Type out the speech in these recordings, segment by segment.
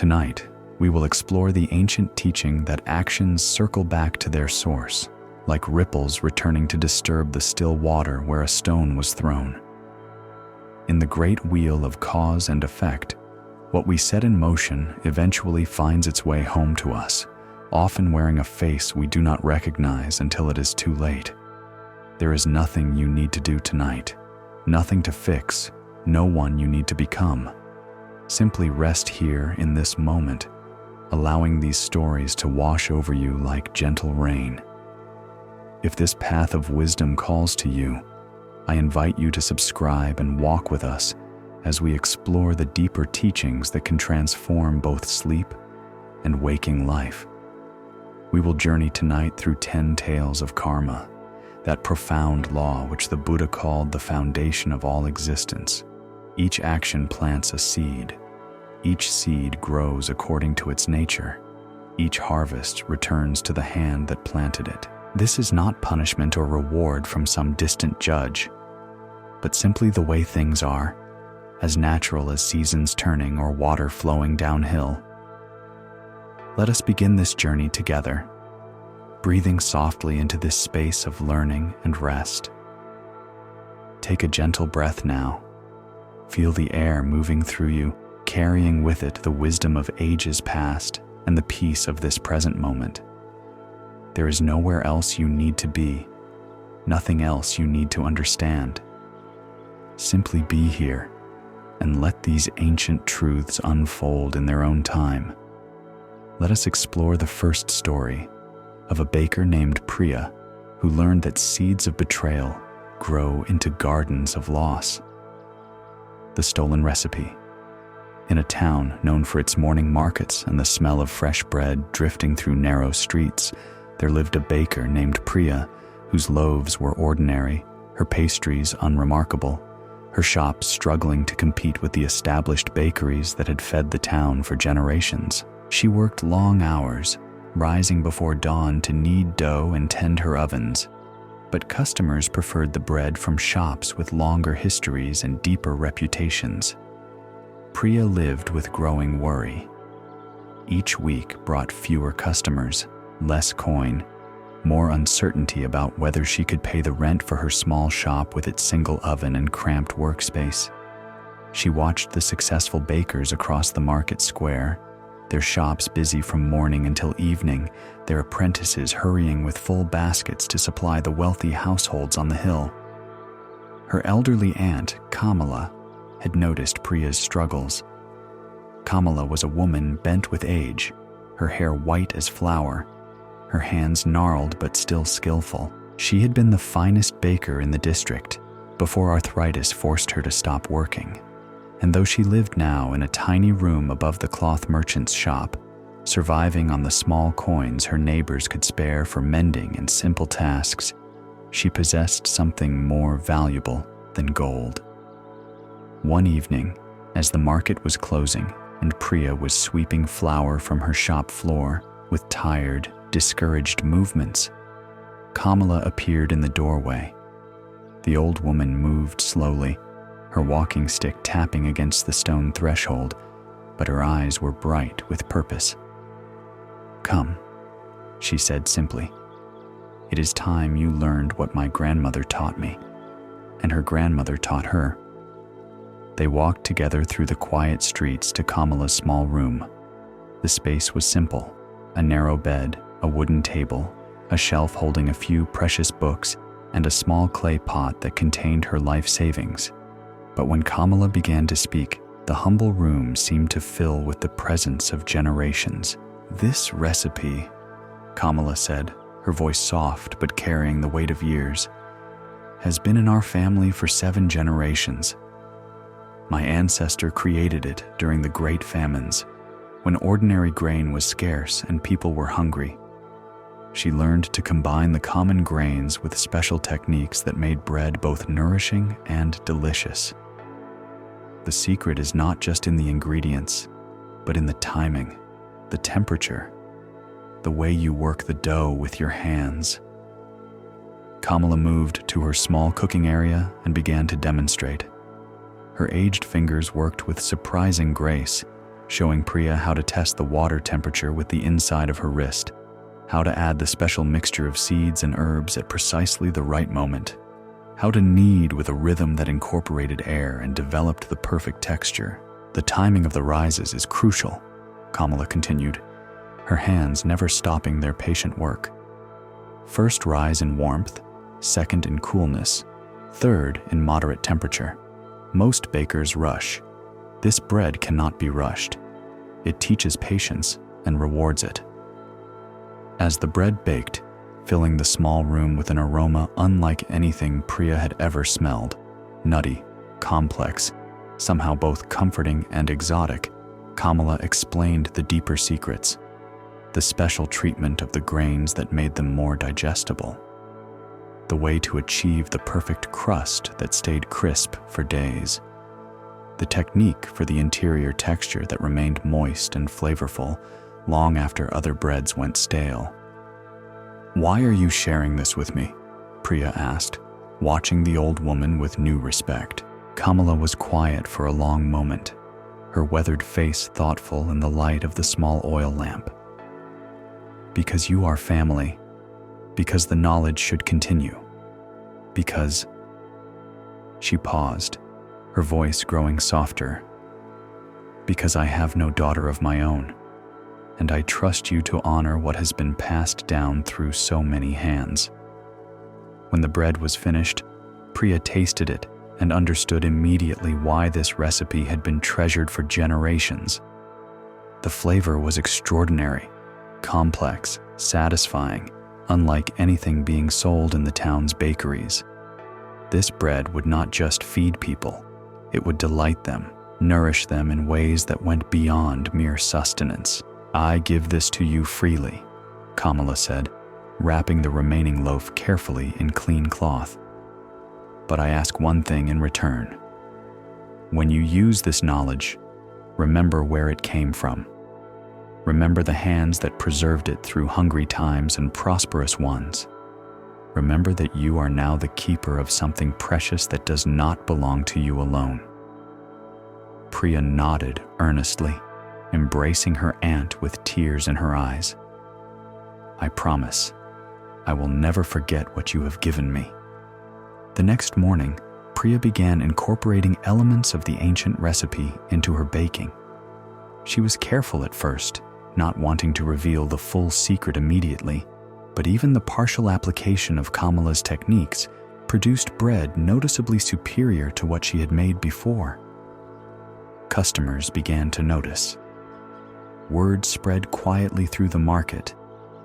Tonight, we will explore the ancient teaching that actions circle back to their source, like ripples returning to disturb the still water where a stone was thrown. In the great wheel of cause and effect, what we set in motion eventually finds its way home to us, often wearing a face we do not recognize until it is too late. There is nothing you need to do tonight, nothing to fix, no one you need to become. Simply rest here in this moment, allowing these stories to wash over you like gentle rain. If this path of wisdom calls to you, I invite you to subscribe and walk with us as we explore the deeper teachings that can transform both sleep and waking life. We will journey tonight through 10 tales of karma, that profound law which the Buddha called the foundation of all existence. Each action plants a seed. Each seed grows according to its nature. Each harvest returns to the hand that planted it. This is not punishment or reward from some distant judge, but simply the way things are, as natural as seasons turning or water flowing downhill. Let us begin this journey together, breathing softly into this space of learning and rest. Take a gentle breath now. Feel the air moving through you, carrying with it the wisdom of ages past and the peace of this present moment. There is nowhere else you need to be, nothing else you need to understand. Simply be here and let these ancient truths unfold in their own time. Let us explore the first story of a baker named Priya who learned that seeds of betrayal grow into gardens of loss. The stolen recipe. In a town known for its morning markets and the smell of fresh bread drifting through narrow streets, there lived a baker named Priya whose loaves were ordinary, her pastries unremarkable, her shop struggling to compete with the established bakeries that had fed the town for generations. She worked long hours, rising before dawn to knead dough and tend her ovens, but customers preferred the bread from shops with longer histories and deeper reputations. Priya lived with growing worry. Each week brought fewer customers, less coin, more uncertainty about whether she could pay the rent for her small shop with its single oven and cramped workspace. She watched the successful bakers across the market square, their shops busy from morning until evening, their apprentices hurrying with full baskets to supply the wealthy households on the hill. Her elderly aunt, Kamala, had noticed Priya's struggles. Kamala was a woman bent with age, her hair white as flour, her hands gnarled but still skillful. She had been the finest baker in the district before arthritis forced her to stop working. And though she lived now in a tiny room above the cloth merchant's shop, surviving on the small coins her neighbors could spare for mending and simple tasks, she possessed something more valuable than gold. One evening, as the market was closing and Priya was sweeping flour from her shop floor with tired, discouraged movements, Kamala appeared in the doorway. The old woman moved slowly, her walking stick tapping against the stone threshold, but her eyes were bright with purpose. "Come," she said simply. "It is time you learned what my grandmother taught me, and her grandmother taught her." They walked together through the quiet streets to Kamala's small room. The space was simple: a narrow bed, a wooden table, a shelf holding a few precious books, and a small clay pot that contained her life savings. But when Kamala began to speak, the humble room seemed to fill with the presence of generations. "This recipe," Kamala said, her voice soft but carrying the weight of years, "has been in our family for 7 generations. My ancestor created it during the great famines, when ordinary grain was scarce and people were hungry. She learned to combine the common grains with special techniques that made bread both nourishing and delicious. The secret is not just in the ingredients, but in the timing, the temperature, the way you work the dough with your hands." Kamala moved to her small cooking area and began to demonstrate. Her aged fingers worked with surprising grace, showing Priya how to test the water temperature with the inside of her wrist, how to add the special mixture of seeds and herbs at precisely the right moment, how to knead with a rhythm that incorporated air and developed the perfect texture. The timing of the rises is crucial, Kamala continued, her hands never stopping their patient work. First rise in warmth, second in coolness, third in moderate temperature. Most bakers rush. This bread cannot be rushed. It teaches patience and rewards it. As the bread baked, filling the small room with an aroma unlike anything Priya had ever smelled, nutty, complex, somehow both comforting and exotic, Kamala explained the deeper secrets, the special treatment of the grains that made them more digestible, the way to achieve the perfect crust that stayed crisp for days, the technique for the interior texture that remained moist and flavorful long after other breads went stale. "Why are you sharing this with me?" Priya asked, watching the old woman with new respect. Kamala was quiet for a long moment, her weathered face thoughtful in the light of the small oil lamp. "Because you are family, because the knowledge should continue, because..." She paused, her voice growing softer. "Because I have no daughter of my own, and I trust you to honor what has been passed down through so many hands." When the bread was finished, Priya tasted it and understood immediately why this recipe had been treasured for generations. The flavor was extraordinary, complex, satisfying, unlike anything being sold in the town's bakeries. This bread would not just feed people, it would delight them, nourish them in ways that went beyond mere sustenance. "I give this to you freely," Kamala said, wrapping the remaining loaf carefully in clean cloth. "But I ask one thing in return. When you use this knowledge, remember where it came from. Remember the hands that preserved it through hungry times and prosperous ones. Remember that you are now the keeper of something precious that does not belong to you alone." Priya nodded earnestly, embracing her aunt with tears in her eyes. "I promise, I will never forget what you have given me." The next morning, Priya began incorporating elements of the ancient recipe into her baking. She was careful at first, not wanting to reveal the full secret immediately, but even the partial application of Kamala's techniques produced bread noticeably superior to what she had made before. Customers began to notice. Word spread quietly through the market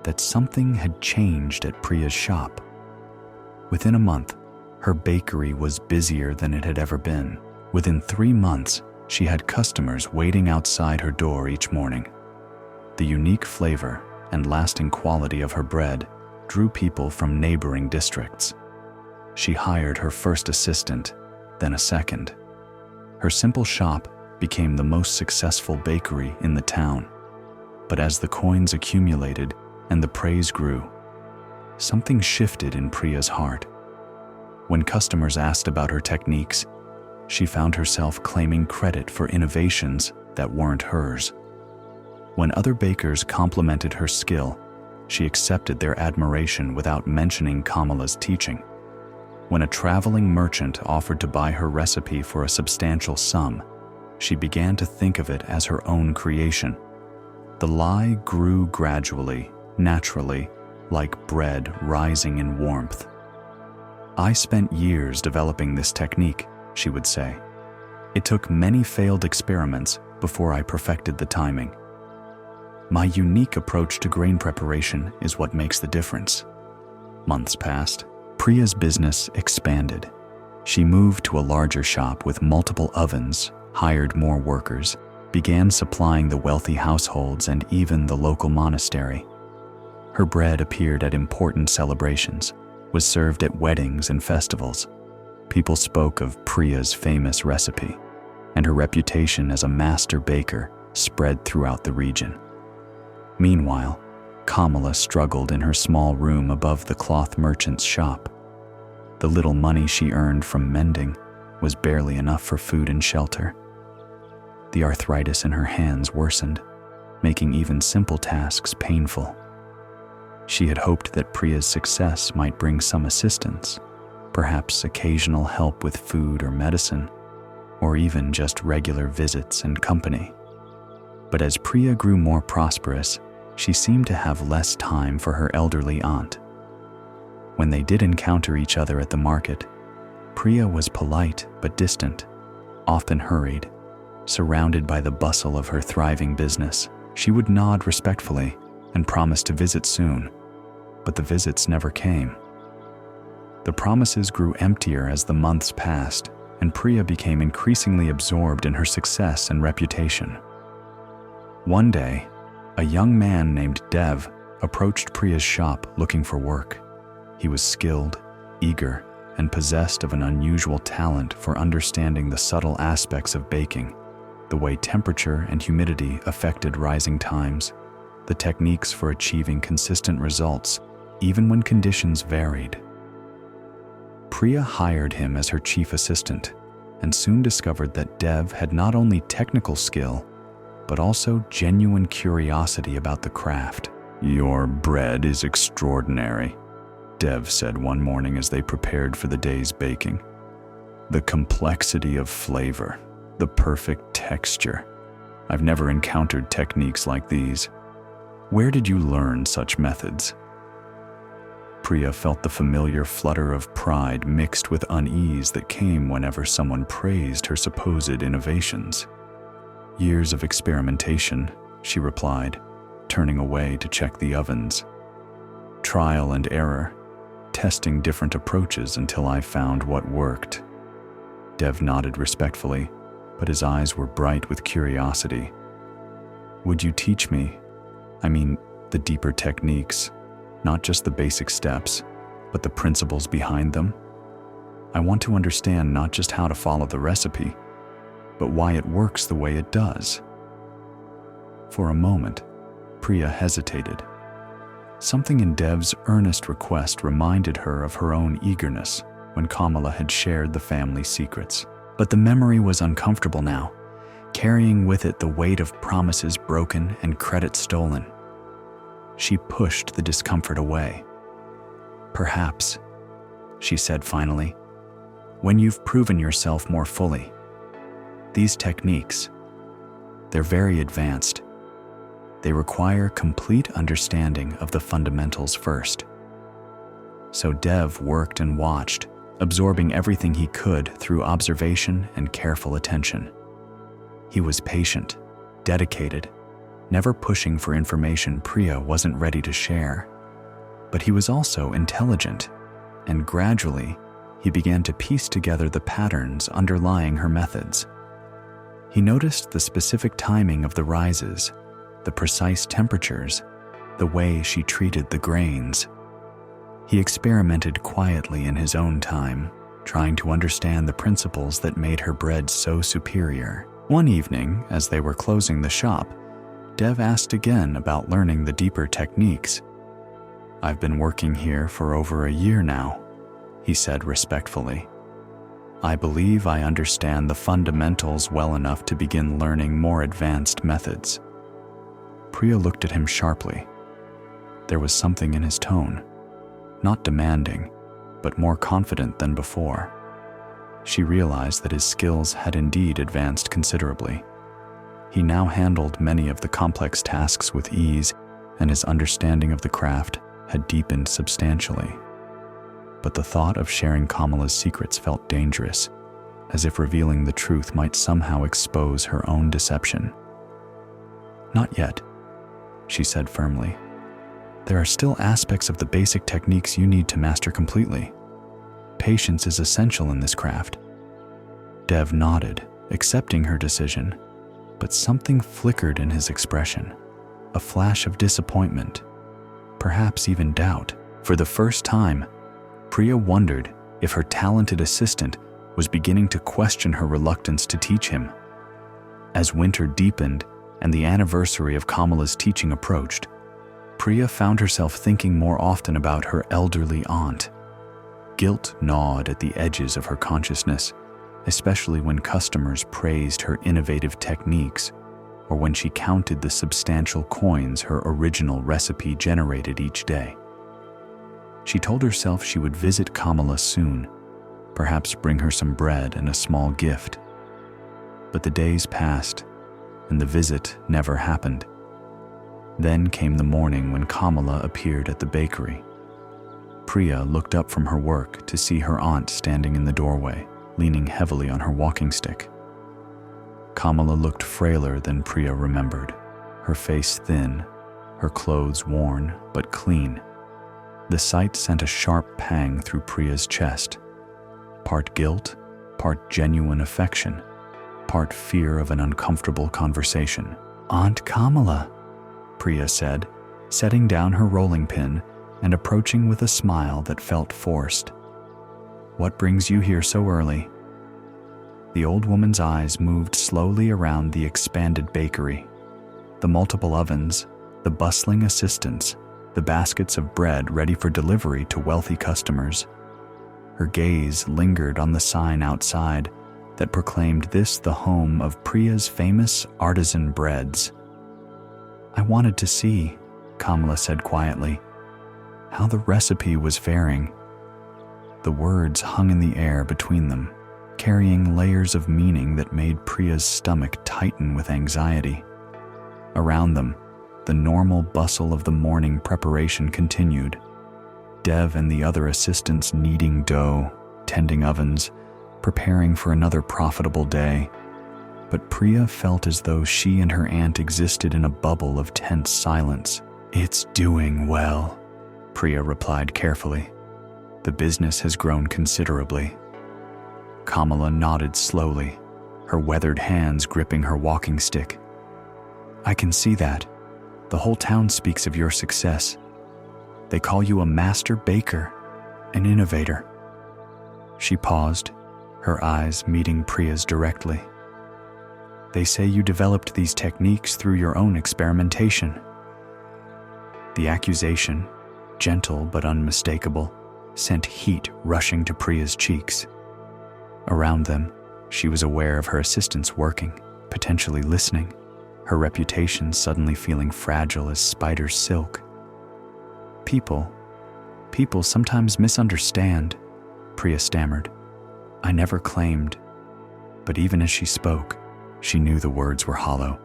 that something had changed at Priya's shop. Within a month, her bakery was busier than it had ever been. Within 3 months, she had customers waiting outside her door each morning. The unique flavor and lasting quality of her bread drew people from neighboring districts. She hired her first assistant, then a second. Her simple shop became the most successful bakery in the town. But as the coins accumulated and the praise grew, something shifted in Priya's heart. When customers asked about her techniques, she found herself claiming credit for innovations that weren't hers. When other bakers complimented her skill, she accepted their admiration without mentioning Kamala's teaching. When a traveling merchant offered to buy her recipe for a substantial sum, she began to think of it as her own creation. The lie grew gradually, naturally, like bread rising in warmth. "I spent years developing this technique," she would say. "It took many failed experiments before I perfected the timing. My unique approach to grain preparation is what makes the difference." Months passed. Priya's business expanded. She moved to a larger shop with multiple ovens, hired more workers, began supplying the wealthy households and even the local monastery. Her bread appeared at important celebrations, was served at weddings and festivals. People spoke of Priya's famous recipe, and her reputation as a master baker spread throughout the region. Meanwhile, Kamala struggled in her small room above the cloth merchant's shop. The little money she earned from mending was barely enough for food and shelter. The arthritis in her hands worsened, making even simple tasks painful. She had hoped that Priya's success might bring some assistance, perhaps occasional help with food or medicine, or even just regular visits and company. But as Priya grew more prosperous, she seemed to have less time for her elderly aunt. When they did encounter each other at the market, Priya was polite but distant, often hurried. Surrounded by the bustle of her thriving business, she would nod respectfully and promise to visit soon, but the visits never came. The promises grew emptier as the months passed, and Priya became increasingly absorbed in her success and reputation. One day, a young man named Dev approached Priya's shop looking for work. He was skilled, eager, and possessed of an unusual talent for understanding the subtle aspects of baking, the way temperature and humidity affected rising times, the techniques for achieving consistent results, even when conditions varied. Priya hired him as her chief assistant and soon discovered that Dev had not only technical skill, but also genuine curiosity about the craft. "Your bread is extraordinary," Dev said one morning as they prepared for the day's baking. "The complexity of flavor, the perfect texture. I've never encountered techniques like these. Where did you learn such methods?" Priya felt the familiar flutter of pride mixed with unease that came whenever someone praised her supposed innovations. "Years of experimentation," she replied, turning away to check the ovens. "Trial and error, testing different approaches until I found what worked." Dev nodded respectfully, but his eyes were bright with curiosity. "Would you teach me? I mean, the deeper techniques, not just the basic steps, but the principles behind them? I want to understand not just how to follow the recipe, but why it works the way it does." For a moment, Priya hesitated. Something in Dev's earnest request reminded her of her own eagerness when Kamala had shared the family secrets. But the memory was uncomfortable now, carrying with it the weight of promises broken and credit stolen. She pushed the discomfort away. "Perhaps," she said finally, "when you've proven yourself more fully. These techniques, they're very advanced. They require complete understanding of the fundamentals first." So Dev worked and watched, absorbing everything he could through observation and careful attention. He was patient, dedicated, never pushing for information Priya wasn't ready to share. But he was also intelligent, and gradually, he began to piece together the patterns underlying her methods. He noticed the specific timing of the rises, the precise temperatures, the way she treated the grains. He experimented quietly in his own time, trying to understand the principles that made her bread so superior. One evening, as they were closing the shop, Dev asked again about learning the deeper techniques. "I've been working here for over a year now," he said respectfully. "I believe I understand the fundamentals well enough to begin learning more advanced methods." Priya looked at him sharply. There was something in his tone, not demanding, but more confident than before. She realized that his skills had indeed advanced considerably. He now handled many of the complex tasks with ease, and his understanding of the craft had deepened substantially. But the thought of sharing Kamala's secrets felt dangerous, as if revealing the truth might somehow expose her own deception. "Not yet," she said firmly. "There are still aspects of the basic techniques you need to master completely. Patience is essential in this craft." Dev nodded, accepting her decision, but something flickered in his expression, a flash of disappointment, perhaps even doubt. For the first time, Priya wondered if her talented assistant was beginning to question her reluctance to teach him. As winter deepened and the anniversary of Kamala's teaching approached, Priya found herself thinking more often about her elderly aunt. Guilt gnawed at the edges of her consciousness, especially when customers praised her innovative techniques or when she counted the substantial coins her original recipe generated each day. She told herself she would visit Kamala soon, perhaps bring her some bread and a small gift. But the days passed, and the visit never happened. Then came the morning when Kamala appeared at the bakery. Priya looked up from her work to see her aunt standing in the doorway, leaning heavily on her walking stick. Kamala looked frailer than Priya remembered, her face thin, her clothes worn but clean. The sight sent a sharp pang through Priya's chest, part guilt, part genuine affection, part fear of an uncomfortable conversation. "Aunt Kamala," Priya said, setting down her rolling pin and approaching with a smile that felt forced. "What brings you here so early?" The old woman's eyes moved slowly around the expanded bakery. The multiple ovens, the bustling assistants, the baskets of bread ready for delivery to wealthy customers. Her gaze lingered on the sign outside that proclaimed this the home of Priya's famous artisan breads. "I wanted to see," Kamala said quietly, "how the recipe was faring." The words hung in the air between them, carrying layers of meaning that made Priya's stomach tighten with anxiety. Around them, the normal bustle of the morning preparation continued. Dev and the other assistants kneading dough, tending ovens, preparing for another profitable day. But Priya felt as though she and her aunt existed in a bubble of tense silence. "It's doing well," Priya replied carefully. "The business has grown considerably." Kamala nodded slowly, her weathered hands gripping her walking stick. "I can see that. The whole town speaks of your success. They call you a master baker, an innovator." She paused, her eyes meeting Priya's directly. "They say you developed these techniques through your own experimentation." The accusation, gentle but unmistakable, sent heat rushing to Priya's cheeks. Around them, she was aware of her assistants working, potentially listening, her reputation suddenly feeling fragile as spider's silk. People sometimes misunderstand," Priya stammered. "I never claimed." But even as she spoke, she knew the words were hollow.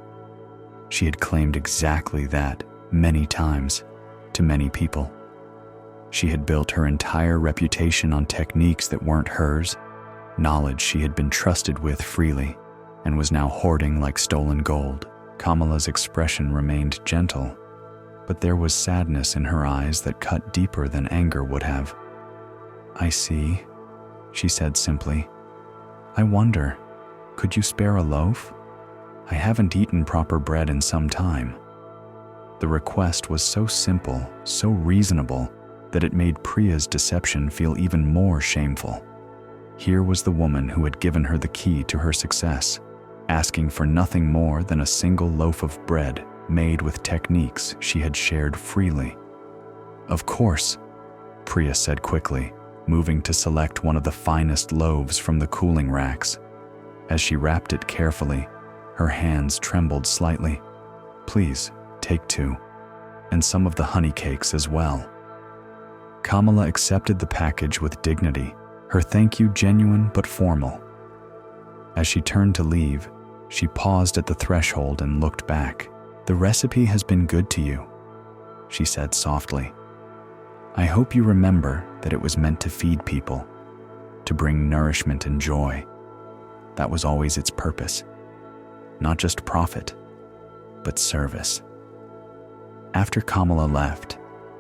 She had claimed exactly that many times, to many people. She had built her entire reputation on techniques that weren't hers, knowledge she had been trusted with freely, and was now hoarding like stolen gold. Kamala's expression remained gentle, but there was sadness in her eyes that cut deeper than anger would have. "I see," she said simply. "I wonder, could you spare a loaf? I haven't eaten proper bread in some time." The request was so simple, so reasonable, that it made Priya's deception feel even more shameful. Here was the woman who had given her the key to her success, asking for nothing more than a single loaf of bread made with techniques she had shared freely. "Of course," Priya said quickly, moving to select one of the finest loaves from the cooling racks. As she wrapped it carefully, her hands trembled slightly. "Please, take 2, and some of the honey cakes as well." Kamala accepted the package with dignity, her thank you genuine but formal. As she turned to leave, she paused at the threshold and looked back. "The recipe has been good to you," she said softly. "I hope you remember that it was meant to feed people, to bring nourishment and joy. That was always its purpose. Not just profit, but service." After Kamala left,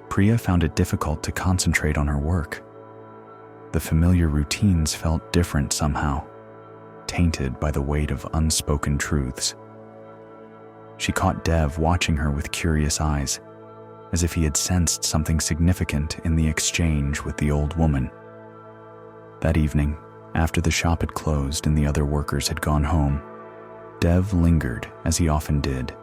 Priya found it difficult to concentrate on her work. The familiar routines felt different somehow, tainted by the weight of unspoken truths. She caught Dev watching her with curious eyes, as if he had sensed something significant in the exchange with the old woman. That evening, after the shop had closed and the other workers had gone home, Dev lingered as he often did,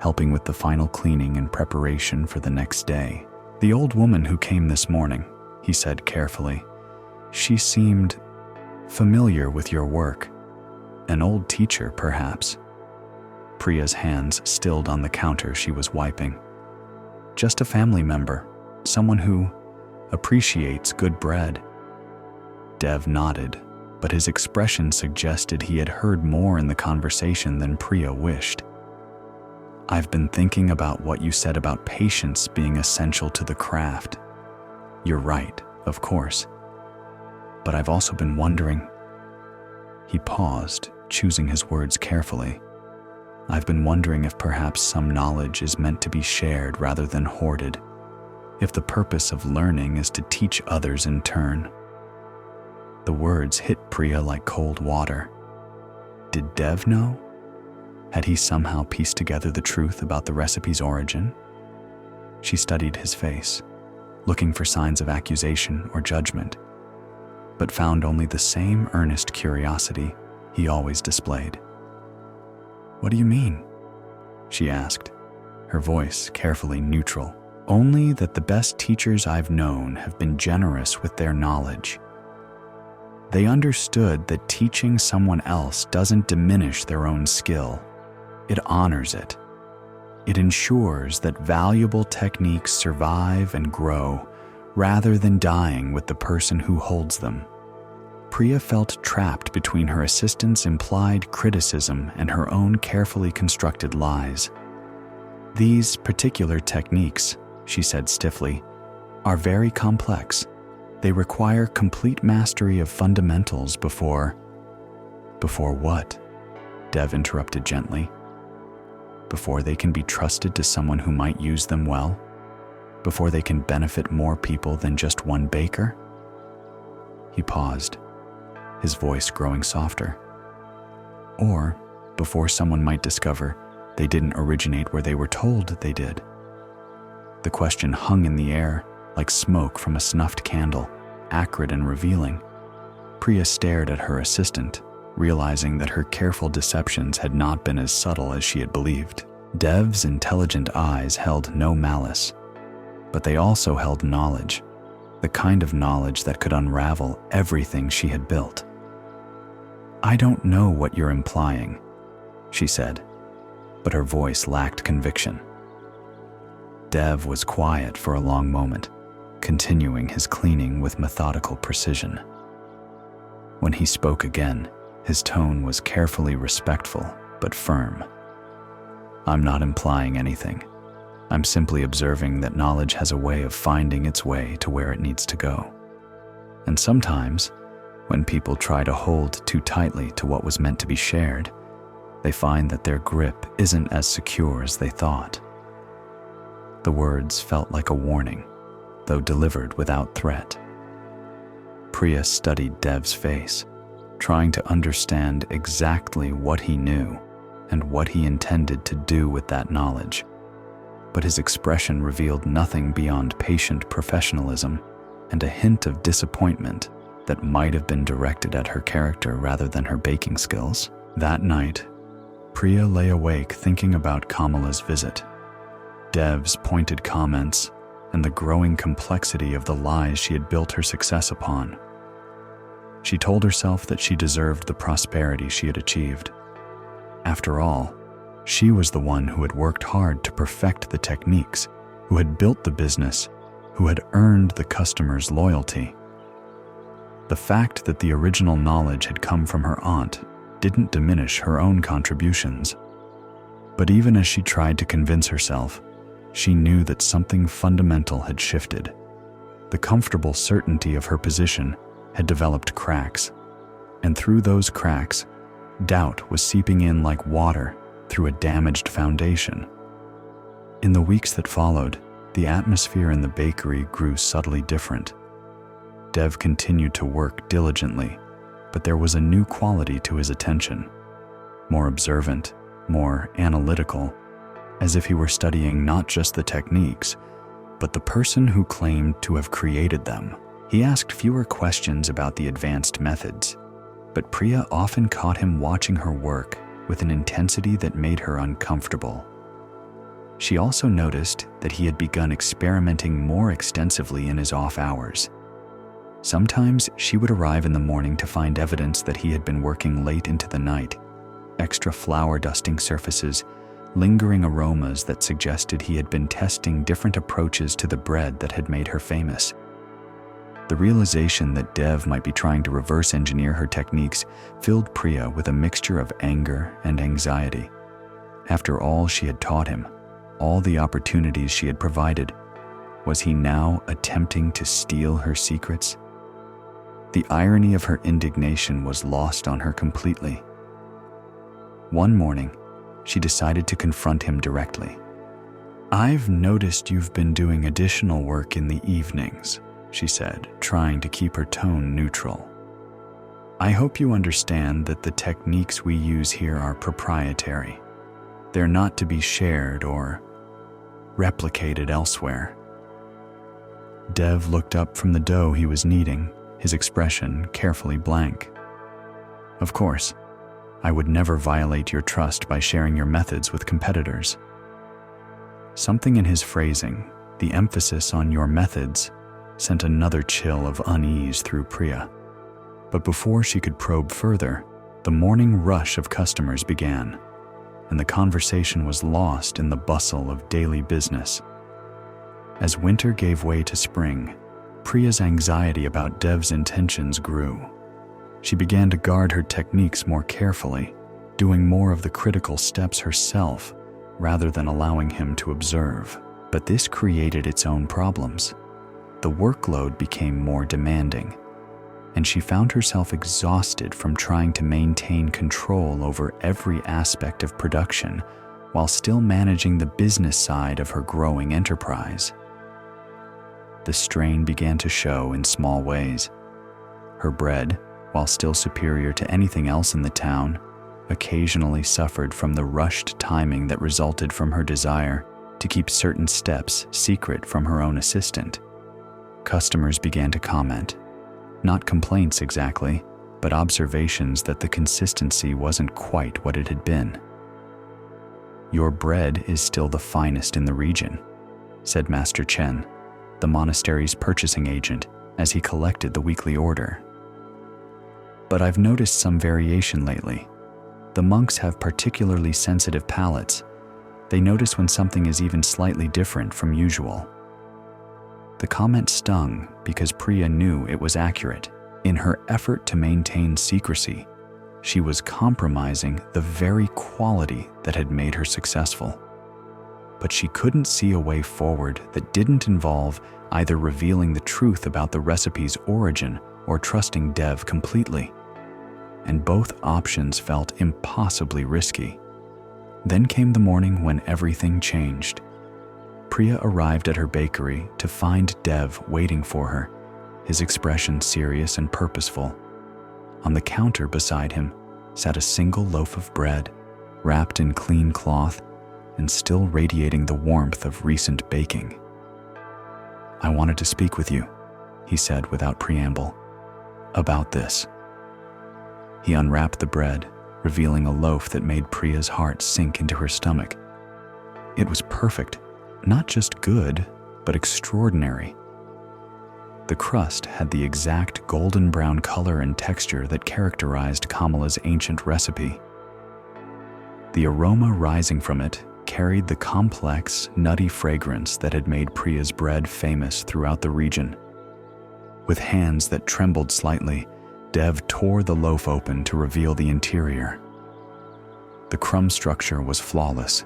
helping with the final cleaning and preparation for the next day. "The old woman who came this morning," he said carefully, "she seemed Familiar with your work. An old teacher, perhaps. Priya's hands stilled on the counter she was wiping. Just a family member, someone who appreciates good bread. Dev nodded, but his expression suggested he had heard more in the conversation than Priya wished. I've been thinking about what you said about patience being essential to the craft. You're right, of course. But I've also been wondering. He paused, choosing his words carefully. I've been wondering if perhaps some knowledge is meant to be shared rather than hoarded, if the purpose of learning is to teach others in turn. The words hit Priya like cold water. Did Dev know? Had he somehow pieced together the truth about the recipe's origin? She studied his face, looking for signs of accusation or judgment, but found only the same earnest curiosity he always displayed. What do you mean? She asked, her voice carefully neutral. Only that the best teachers I've known have been generous with their knowledge. They understood that teaching someone else doesn't diminish their own skill. It honors it. It ensures that valuable techniques survive and grow rather than dying with the person who holds them. Priya felt trapped between her assistant's implied criticism and her own carefully constructed lies. These particular techniques, she said stiffly, are very complex. They require complete mastery of fundamentals before what? Dev interrupted gently. Before they can be trusted to someone who might use them well? Before they can benefit more people than just one baker? He paused, his voice growing softer. Or before someone might discover they didn't originate where they were told they did. The question hung in the air like smoke from a snuffed candle, acrid and revealing. Priya stared at her assistant, realizing that her careful deceptions had not been as subtle as she had believed. Dev's intelligent eyes held no malice, but they also held knowledge, the kind of knowledge that could unravel everything she had built. I don't know what you're implying, she said, but her voice lacked conviction. Dev was quiet for a long moment, continuing his cleaning with methodical precision. When he spoke again, his tone was carefully respectful but firm. I'm not implying anything. I'm simply observing that knowledge has a way of finding its way to where it needs to go. And sometimes, when people try to hold too tightly to what was meant to be shared, they find that their grip isn't as secure as they thought. The words felt like a warning, though delivered without threat. Priya studied Dev's face, trying to understand exactly what he knew and what he intended to do with that knowledge. But his expression revealed nothing beyond patient professionalism and a hint of disappointment that might have been directed at her character rather than her baking skills. That night, Priya lay awake thinking about Kamala's visit, Dev's pointed comments, and the growing complexity of the lies she had built her success upon. She told herself that she deserved the prosperity she had achieved. After all, she was the one who had worked hard to perfect the techniques, who had built the business, who had earned the customer's loyalty. The fact that the original knowledge had come from her aunt didn't diminish her own contributions. But even as she tried to convince herself, she knew that something fundamental had shifted. The comfortable certainty of her position had developed cracks, and through those cracks, doubt was seeping in like water through a damaged foundation. In the weeks that followed, the atmosphere in the bakery grew subtly different. Dev continued to work diligently, but there was a new quality to his attention, more observant, more analytical, as if he were studying not just the techniques, but the person who claimed to have created them. He asked fewer questions about the advanced methods, but Priya often caught him watching her work with an intensity that made her uncomfortable. She also noticed that he had begun experimenting more extensively in his off hours. Sometimes she would arrive in the morning to find evidence that he had been working late into the night, extra flour dusting surfaces, lingering aromas that suggested he had been testing different approaches to the bread that had made her famous. The realization that Dev might be trying to reverse engineer her techniques filled Priya with a mixture of anger and anxiety. After all she had taught him, all the opportunities she had provided, was he now attempting to steal her secrets? The irony of her indignation was lost on her completely. One morning, she decided to confront him directly. "I've noticed you've been doing additional work in the evenings," she said, trying to keep her tone neutral. "I hope you understand that the techniques we use here are proprietary. They're not to be shared or replicated elsewhere." Dev looked up from the dough he was kneading, his expression carefully blank. "Of course, I would never violate your trust by sharing your methods with competitors." Something in his phrasing, the emphasis on your methods, sent another chill of unease through Priya. But before she could probe further, the morning rush of customers began, and the conversation was lost in the bustle of daily business. As winter gave way to spring, Priya's anxiety about Dev's intentions grew. She began to guard her techniques more carefully, doing more of the critical steps herself rather than allowing him to observe. But this created its own problems. The workload became more demanding, and she found herself exhausted from trying to maintain control over every aspect of production while still managing the business side of her growing enterprise. The strain began to show in small ways. Her bread, while still superior to anything else in the town, occasionally suffered from the rushed timing that resulted from her desire to keep certain steps secret from her own assistant. Customers began to comment, not complaints exactly, but observations that the consistency wasn't quite what it had been. "Your bread is still the finest in the region," said Master Chen, the monastery's purchasing agent, as he collected the weekly order. "But I've noticed some variation lately. The monks have particularly sensitive palates. They notice when something is even slightly different from usual." The comment stung because Priya knew it was accurate. In her effort to maintain secrecy, she was compromising the very quality that had made her successful. But she couldn't see a way forward that didn't involve either revealing the truth about the recipe's origin or trusting Dev completely. And both options felt impossibly risky. Then came the morning when everything changed. Priya arrived at her bakery to find Dev waiting for her, his expression serious and purposeful. On the counter beside him sat a single loaf of bread, wrapped in clean cloth and still radiating the warmth of recent baking. "I wanted to speak with you," he said without preamble, "about this." He unwrapped the bread, revealing a loaf that made Priya's heart sink into her stomach. It was perfect. Not just good, but extraordinary. The crust had the exact golden brown color and texture that characterized Kamala's ancient recipe. The aroma rising from it carried the complex, nutty fragrance that had made Priya's bread famous throughout the region. With hands that trembled slightly, Dev tore the loaf open to reveal the interior. The crumb structure was flawless.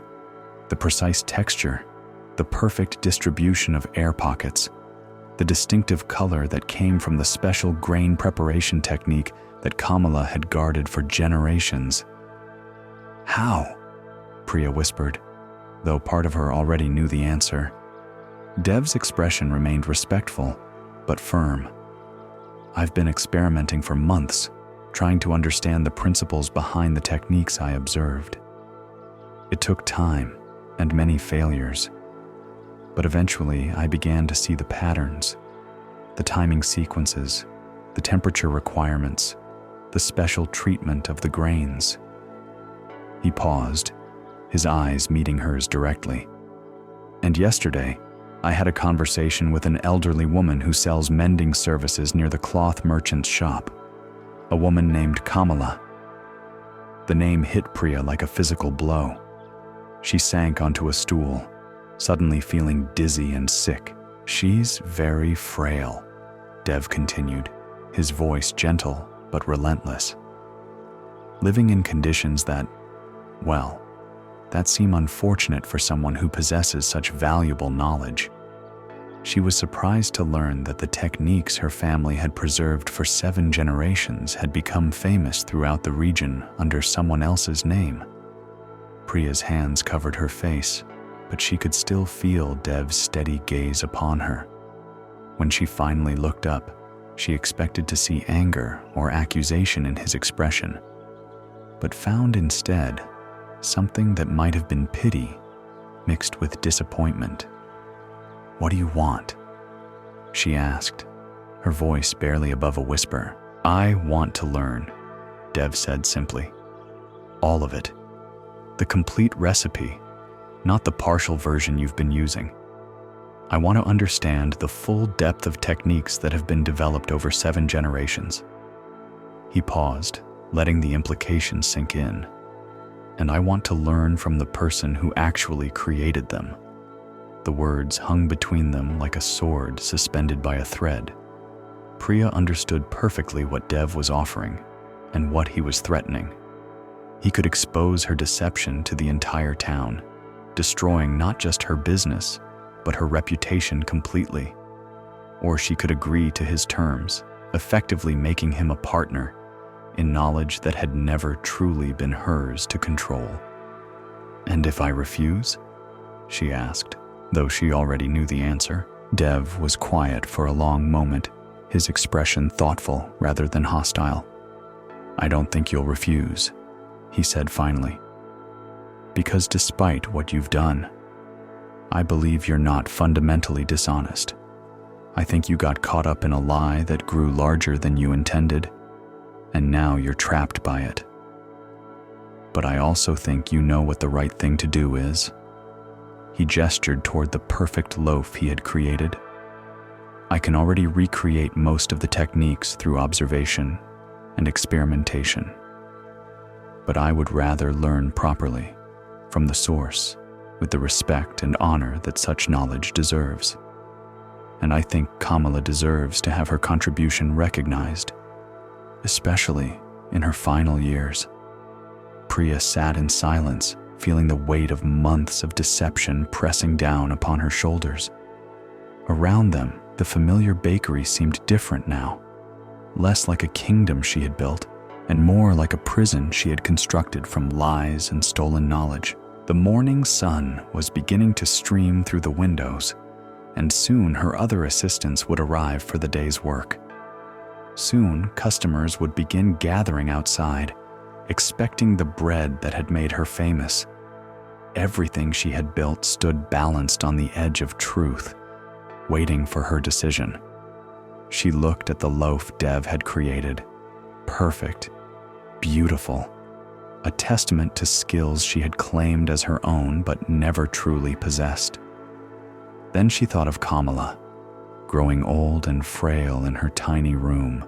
The precise texture, the perfect distribution of air pockets, the distinctive color that came from the special grain preparation technique that Kamala had guarded for generations. "How?" Priya whispered, though part of her already knew the answer. Dev's expression remained respectful, but firm. "I've been experimenting for months, trying to understand the principles behind the techniques I observed. It took time and many failures. But eventually I began to see the patterns, the timing sequences, the temperature requirements, the special treatment of the grains." He paused, his eyes meeting hers directly. "And yesterday, I had a conversation with an elderly woman who sells mending services near the cloth merchant's shop, a woman named Kamala. The name hit Priya like a physical blow. She sank onto a stool, suddenly feeling dizzy and sick. "She's very frail," Dev continued, his voice gentle but relentless. "Living in conditions that seem unfortunate for someone who possesses such valuable knowledge." She was surprised to learn that the techniques her family had preserved for 7 generations had become famous throughout the region under someone else's name. Priya's hands covered her face, but she could still feel Dev's steady gaze upon her. When she finally looked up, she expected to see anger or accusation in his expression, but found instead something that might have been pity mixed with disappointment. "What do you want?" she asked, her voice barely above a whisper. "I want to learn," Dev said simply. "All of it. The complete recipe, not the partial version you've been using. I want to understand the full depth of techniques that have been developed over 7 generations." He paused, letting the implication sink in. "And I want to learn from the person who actually created them." The words hung between them like a sword suspended by a thread. Priya understood perfectly what Dev was offering and what he was threatening. He could expose her deception to the entire town, destroying not just her business, but her reputation completely. Or she could agree to his terms, effectively making him a partner in knowledge that had never truly been hers to control. "And if I refuse?" she asked, though she already knew the answer. Dev was quiet for a long moment, his expression thoughtful rather than hostile. "I don't think you'll refuse," he said finally. "Because despite what you've done, I believe you're not fundamentally dishonest. I think you got caught up in a lie that grew larger than you intended, and now you're trapped by it. But I also think you know what the right thing to do is." He gestured toward the perfect loaf he had created. "I can already recreate most of the techniques through observation and experimentation. But I would rather learn properly, from the source, with the respect and honor that such knowledge deserves. And I think Kamala deserves to have her contribution recognized, especially in her final years." Priya sat in silence, feeling the weight of months of deception pressing down upon her shoulders. Around them, the familiar bakery seemed different now, less like a kingdom she had built, and more like a prison she had constructed from lies and stolen knowledge. The morning sun was beginning to stream through the windows, and soon her other assistants would arrive for the day's work. Soon, customers would begin gathering outside, expecting the bread that had made her famous. Everything she had built stood balanced on the edge of truth, waiting for her decision. She looked at the loaf Dev had created. Perfect, beautiful, a testament to skills she had claimed as her own but never truly possessed. Then she thought of Kamala, growing old and frail in her tiny room,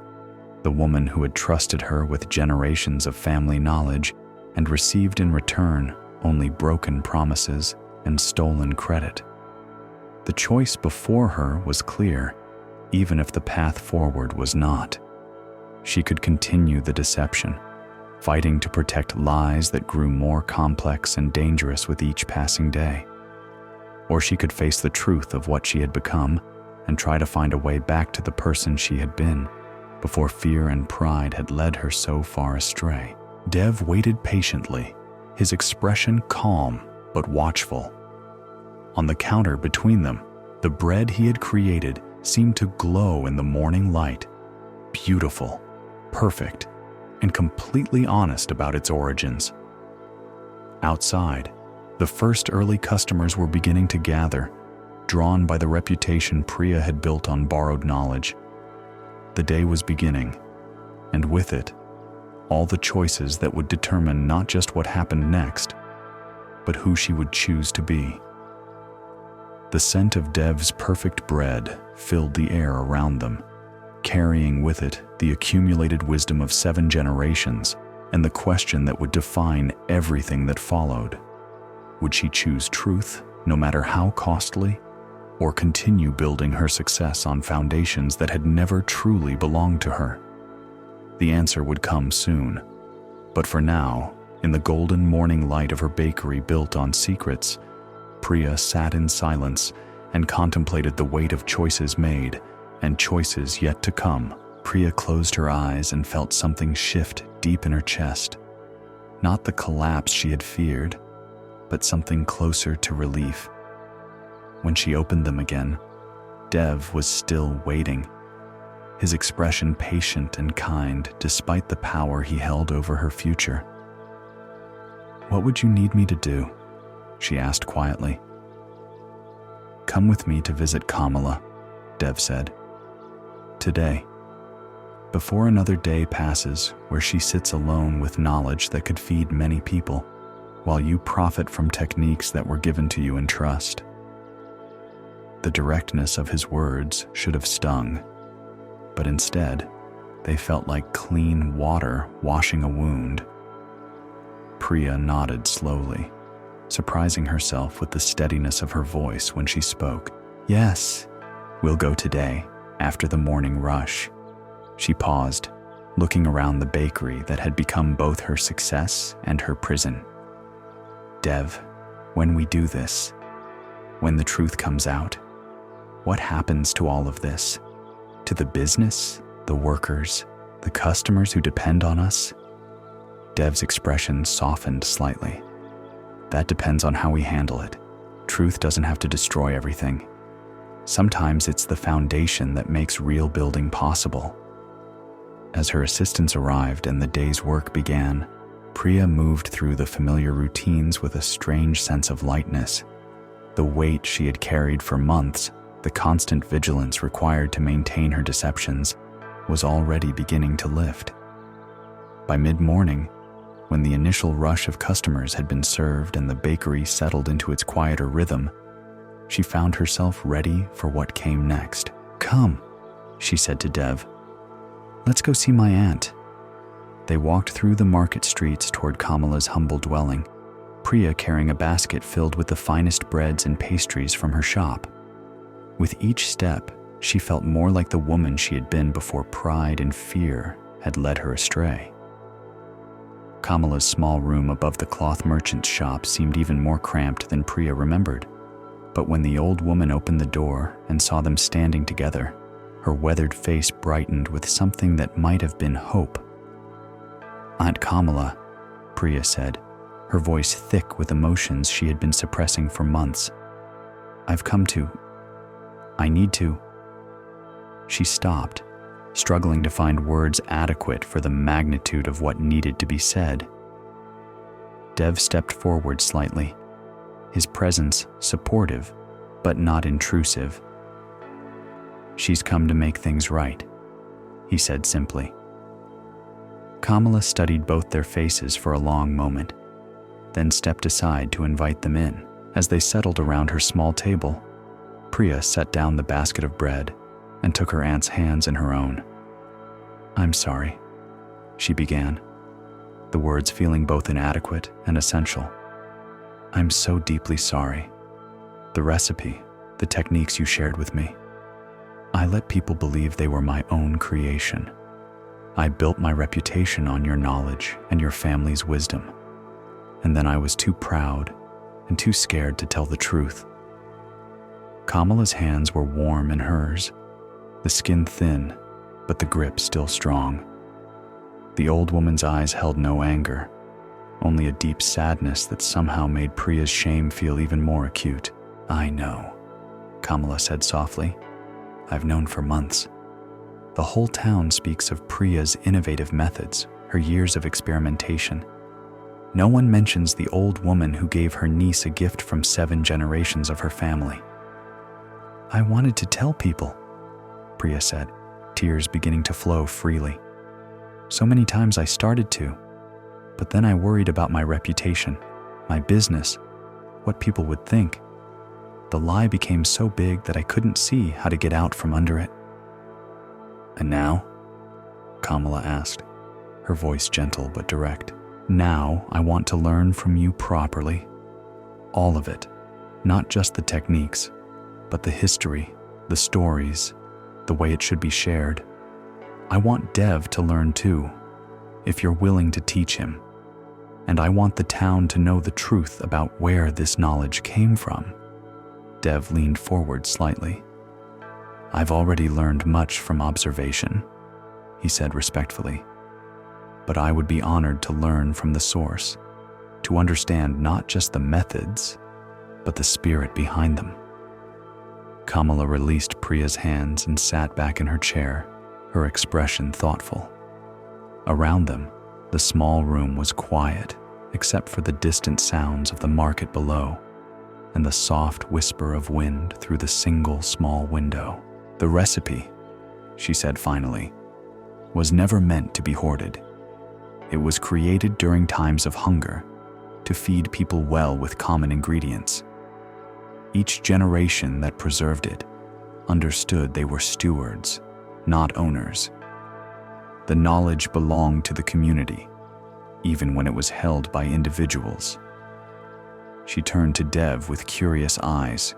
the woman who had trusted her with generations of family knowledge and received in return only broken promises and stolen credit. The choice before her was clear, even if the path forward was not. She could continue the deception, fighting to protect lies that grew more complex and dangerous with each passing day. Or she could face the truth of what she had become and try to find a way back to the person she had been before fear and pride had led her so far astray. Dev waited patiently, his expression calm but watchful. On the counter between them, the bread he had created seemed to glow in the morning light, beautiful, perfect, and completely honest about its origins. Outside, the first early customers were beginning to gather, drawn by the reputation Priya had built on borrowed knowledge. The day was beginning, and with it, all the choices that would determine not just what happened next, but who she would choose to be. The scent of Dev's perfect bread filled the air around them, carrying with it the accumulated wisdom of 7 generations and the question that would define everything that followed. Would she choose truth, no matter how costly, or continue building her success on foundations that had never truly belonged to her? The answer would come soon, but for now, in the golden morning light of her bakery built on secrets, Priya sat in silence and contemplated the weight of choices made and choices yet to come. Priya closed her eyes and felt something shift deep in her chest. Not the collapse she had feared, but something closer to relief. When she opened them again, Dev was still waiting, his expression patient and kind despite the power he held over her future. "What would you need me to do?" she asked quietly. "Come with me to visit Kamala," Dev said. "Today, before another day passes where she sits alone with knowledge that could feed many people, while you profit from techniques that were given to you in trust." The directness of his words should have stung, but instead, they felt like clean water washing a wound. Priya nodded slowly, surprising herself with the steadiness of her voice when she spoke. "Yes, we'll go today, after the morning rush." She paused, looking around the bakery that had become both her success and her prison. "Dev, when we do this, when the truth comes out, what happens to all of this? To the business, the workers, the customers who depend on us?" Dev's expression softened slightly. "That depends on how we handle it. Truth doesn't have to destroy everything. Sometimes it's the foundation that makes real building possible." As her assistants arrived and the day's work began, Priya moved through the familiar routines with a strange sense of lightness. The weight she had carried for months, the constant vigilance required to maintain her deceptions, was already beginning to lift. By mid-morning, when the initial rush of customers had been served and the bakery settled into its quieter rhythm, she found herself ready for what came next. "Come," she said to Dev. "Let's go see my aunt." They walked through the market streets toward Kamala's humble dwelling, Priya carrying a basket filled with the finest breads and pastries from her shop. With each step, she felt more like the woman she had been before pride and fear had led her astray. Kamala's small room above the cloth merchant's shop seemed even more cramped than Priya remembered. But when the old woman opened the door and saw them standing together, her weathered face brightened with something that might have been hope. "Aunt Kamala," Priya said, her voice thick with emotions she had been suppressing for months. I need to." She stopped, struggling to find words adequate for the magnitude of what needed to be said. Dev stepped forward slightly, his presence supportive, but not intrusive. "She's come to make things right," he said simply. Kamala studied both their faces for a long moment, then stepped aside to invite them in. As they settled around her small table, Priya set down the basket of bread and took her aunt's hands in her own. "I'm sorry," she began, the words feeling both inadequate and essential. "I'm so deeply sorry. The recipe, the techniques you shared with me, I let people believe they were my own creation. I built my reputation on your knowledge and your family's wisdom. And then I was too proud and too scared to tell the truth." Kamala's hands were warm in hers, the skin thin, but the grip still strong. The old woman's eyes held no anger, only a deep sadness that somehow made Priya's shame feel even more acute. "I know," Kamala said softly. "I've known for months. The whole town speaks of Priya's innovative methods, her years of experimentation. No one mentions the old woman who gave her niece a gift from 7 generations of her family." "I wanted to tell people," Priya said, tears beginning to flow freely. "So many times I started to, but then I worried about my reputation, my business, what people would think. The lie became so big that I couldn't see how to get out from under it. "And now?" Kamala asked, her voice gentle but direct. "Now I want to learn from you properly. All of it. Not just the techniques, but the history, the stories, the way it should be shared. I want Dev to learn too, if you're willing to teach him. And I want the town to know the truth about where this knowledge came from." Dev leaned forward slightly. "I've already learned much from observation," he said respectfully. "But I would be honored to learn from the source, to understand not just the methods, but the spirit behind them." Kamala released Priya's hands and sat back in her chair, her expression thoughtful. Around them, the small room was quiet, except for the distant sounds of the market below and the soft whisper of wind through the single small window. "The recipe," she said finally, "was never meant to be hoarded. It was created during times of hunger, to feed people well with common ingredients. Each generation that preserved it understood they were stewards, not owners. The knowledge belonged to the community, even when it was held by individuals." She turned to Dev with curious eyes.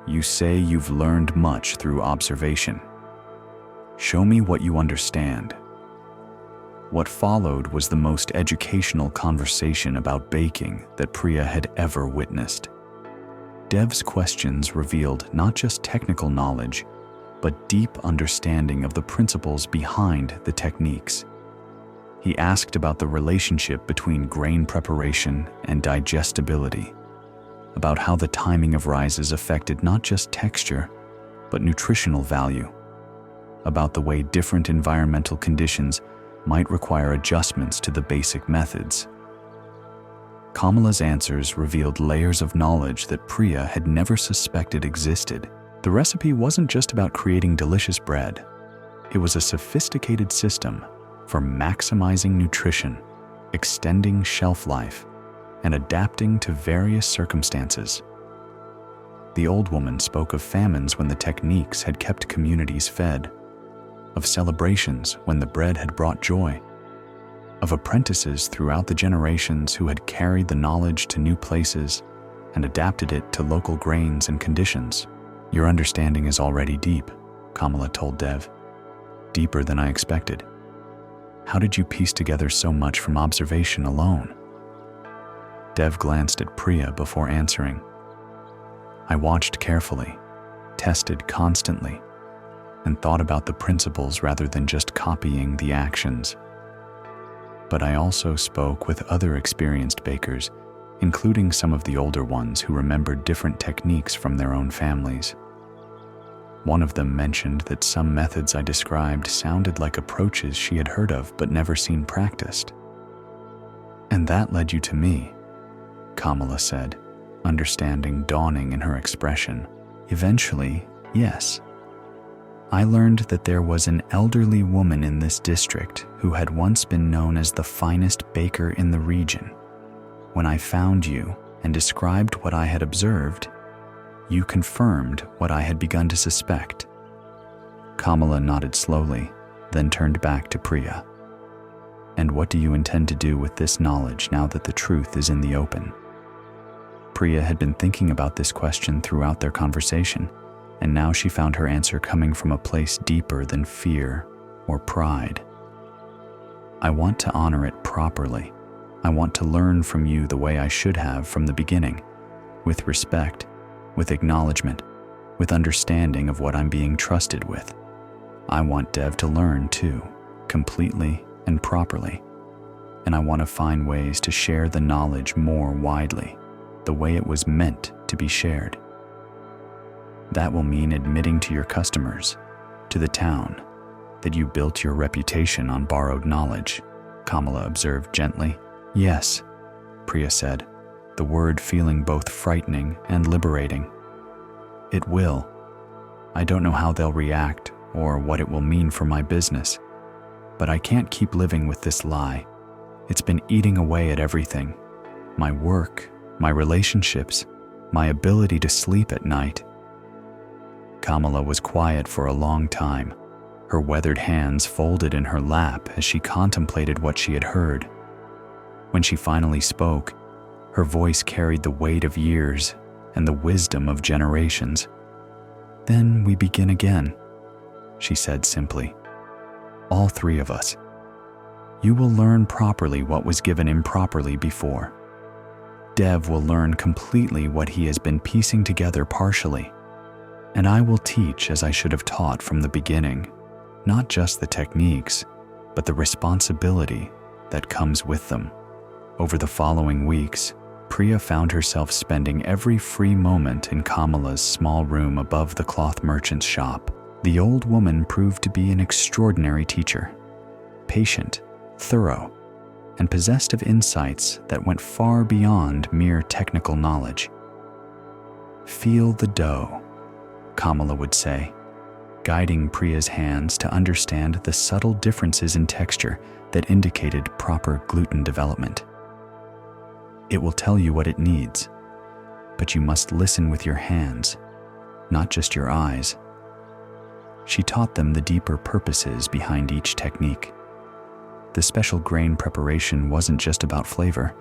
"You say you've learned much through observation. Show me what you understand." What followed was the most educational conversation about baking that Priya had ever witnessed. Dev's questions revealed not just technical knowledge, but deep understanding of the principles behind the techniques. He asked about the relationship between grain preparation and digestibility, about how the timing of rises affected not just texture, but nutritional value, about the way different environmental conditions might require adjustments to the basic methods. Kamala's answers revealed layers of knowledge that Priya had never suspected existed. The recipe wasn't just about creating delicious bread. It was a sophisticated system for maximizing nutrition, extending shelf life, and adapting to various circumstances. The old woman spoke of famines when the techniques had kept communities fed, of celebrations when the bread had brought joy, of apprentices throughout the generations who had carried the knowledge to new places and adapted it to local grains and conditions. "Your understanding is already deep," Kamala told Dev. "Deeper than I expected. How did you piece together so much from observation alone?" Dev glanced at Priya before answering. "I watched carefully, tested constantly, and thought about the principles rather than just copying the actions. But I also spoke with other experienced bakers, including some of the older ones who remembered different techniques from their own families. One of them mentioned that some methods I described sounded like approaches she had heard of but never seen practiced. And that led you to me," Kamala said, understanding dawning in her expression. "Eventually, yes. I learned that there was an elderly woman in this district who had once been known as the finest baker in the region. When I found you and described what I had observed, you confirmed what I had begun to suspect." Kamala nodded slowly, then turned back to Priya. "And what do you intend to do with this knowledge now that the truth is in the open?" Priya had been thinking about this question throughout their conversation, and now she found her answer coming from a place deeper than fear or pride. "I want to honor it properly. I want to learn from you the way I should have from the beginning, with respect, with acknowledgement, with understanding of what I'm being trusted with. I want Dev to learn too, completely and properly. And I want to find ways to share the knowledge more widely, the way it was meant to be shared. That will mean admitting to your customers, to the town, that you built your reputation on borrowed knowledge," Kamala observed gently. "Yes," Priya said, the word feeling both frightening and liberating. "It will. I don't know how they'll react or what it will mean for my business, but I can't keep living with this lie. It's been eating away at everything. My work, my relationships, my ability to sleep at night. Kamala was quiet for a long time, her weathered hands folded in her lap as she contemplated what she had heard. When she finally spoke, her voice carried the weight of years and the wisdom of generations. "Then we begin again," she said simply. "All three of us. You will learn properly what was given improperly before. Dev will learn completely what he has been piecing together partially. And I will teach as I should have taught from the beginning, not just the techniques, but the responsibility that comes with them." Over the following weeks, Priya found herself spending every free moment in Kamala's small room above the cloth merchant's shop. The old woman proved to be an extraordinary teacher, patient, thorough, and possessed of insights that went far beyond mere technical knowledge. "Feel the dough," Kamala would say, guiding Priya's hands to understand the subtle differences in texture that indicated proper gluten development. "It will tell you what it needs, but you must listen with your hands, not just your eyes." She taught them the deeper purposes behind each technique. The special grain preparation wasn't just about flavor.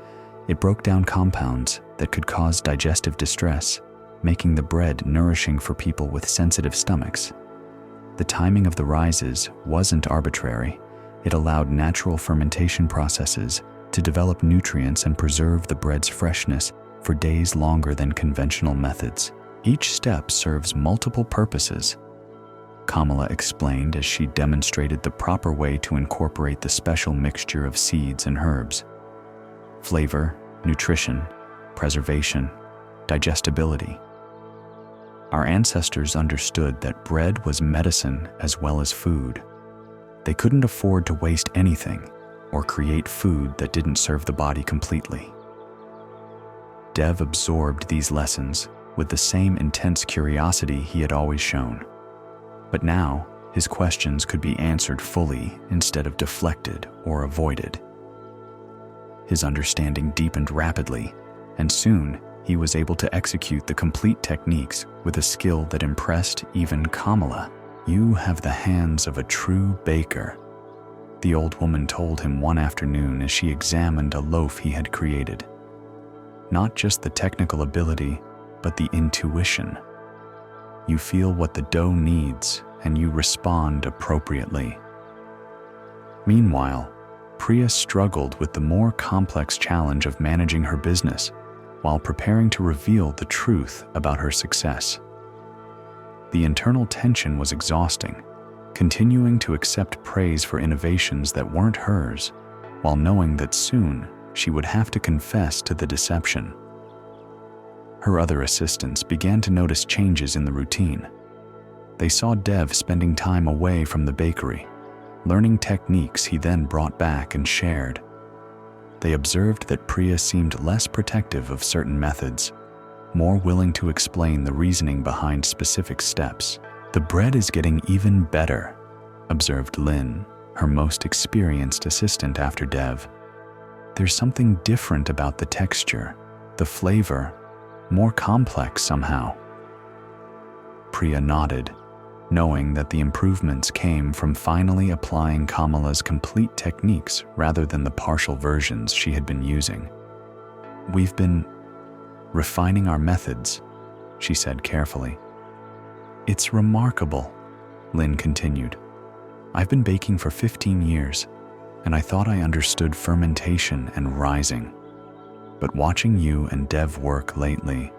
It broke down compounds that could cause digestive distress, making the bread nourishing for people with sensitive stomachs. The timing of the rises wasn't arbitrary. It allowed natural fermentation processes to develop nutrients and preserve the bread's freshness for days longer than conventional methods. Each step serves multiple purposes, Kamala explained as she demonstrated the proper way to incorporate the special mixture of seeds and herbs. Flavor, nutrition, preservation, digestibility. Our ancestors understood that bread was medicine as well as food. They couldn't afford to waste anything or create food that didn't serve the body completely. Dev absorbed these lessons with the same intense curiosity he had always shown. But now, his questions could be answered fully instead of deflected or avoided. His understanding deepened rapidly, and soon he was able to execute the complete techniques with a skill that impressed even Kamala. "You have the hands of a true baker," the old woman told him one afternoon as she examined a loaf he had created. "Not just the technical ability, but the intuition. You feel what the dough needs, and you respond appropriately." Meanwhile, Priya struggled with the more complex challenge of managing her business while preparing to reveal the truth about her success. The internal tension was exhausting, continuing to accept praise for innovations that weren't hers, while knowing that soon she would have to confess to the deception. Her other assistants began to notice changes in the routine. They saw Dev spending time away from the bakery, learning techniques he then brought back and shared. They observed that Priya seemed less protective of certain methods, more willing to explain the reasoning behind specific steps. "The bread is getting even better," observed Lynn, her most experienced assistant after Dev. "There's something different about the texture, the flavor, more complex somehow." Priya nodded, knowing that the improvements came from finally applying Kamala's complete techniques rather than the partial versions she had been using. "We've been refining our methods," she said carefully. "It's remarkable," Lynn continued. "I've been baking for 15 years, and I thought I understood fermentation and rising. But watching you and Dev work lately,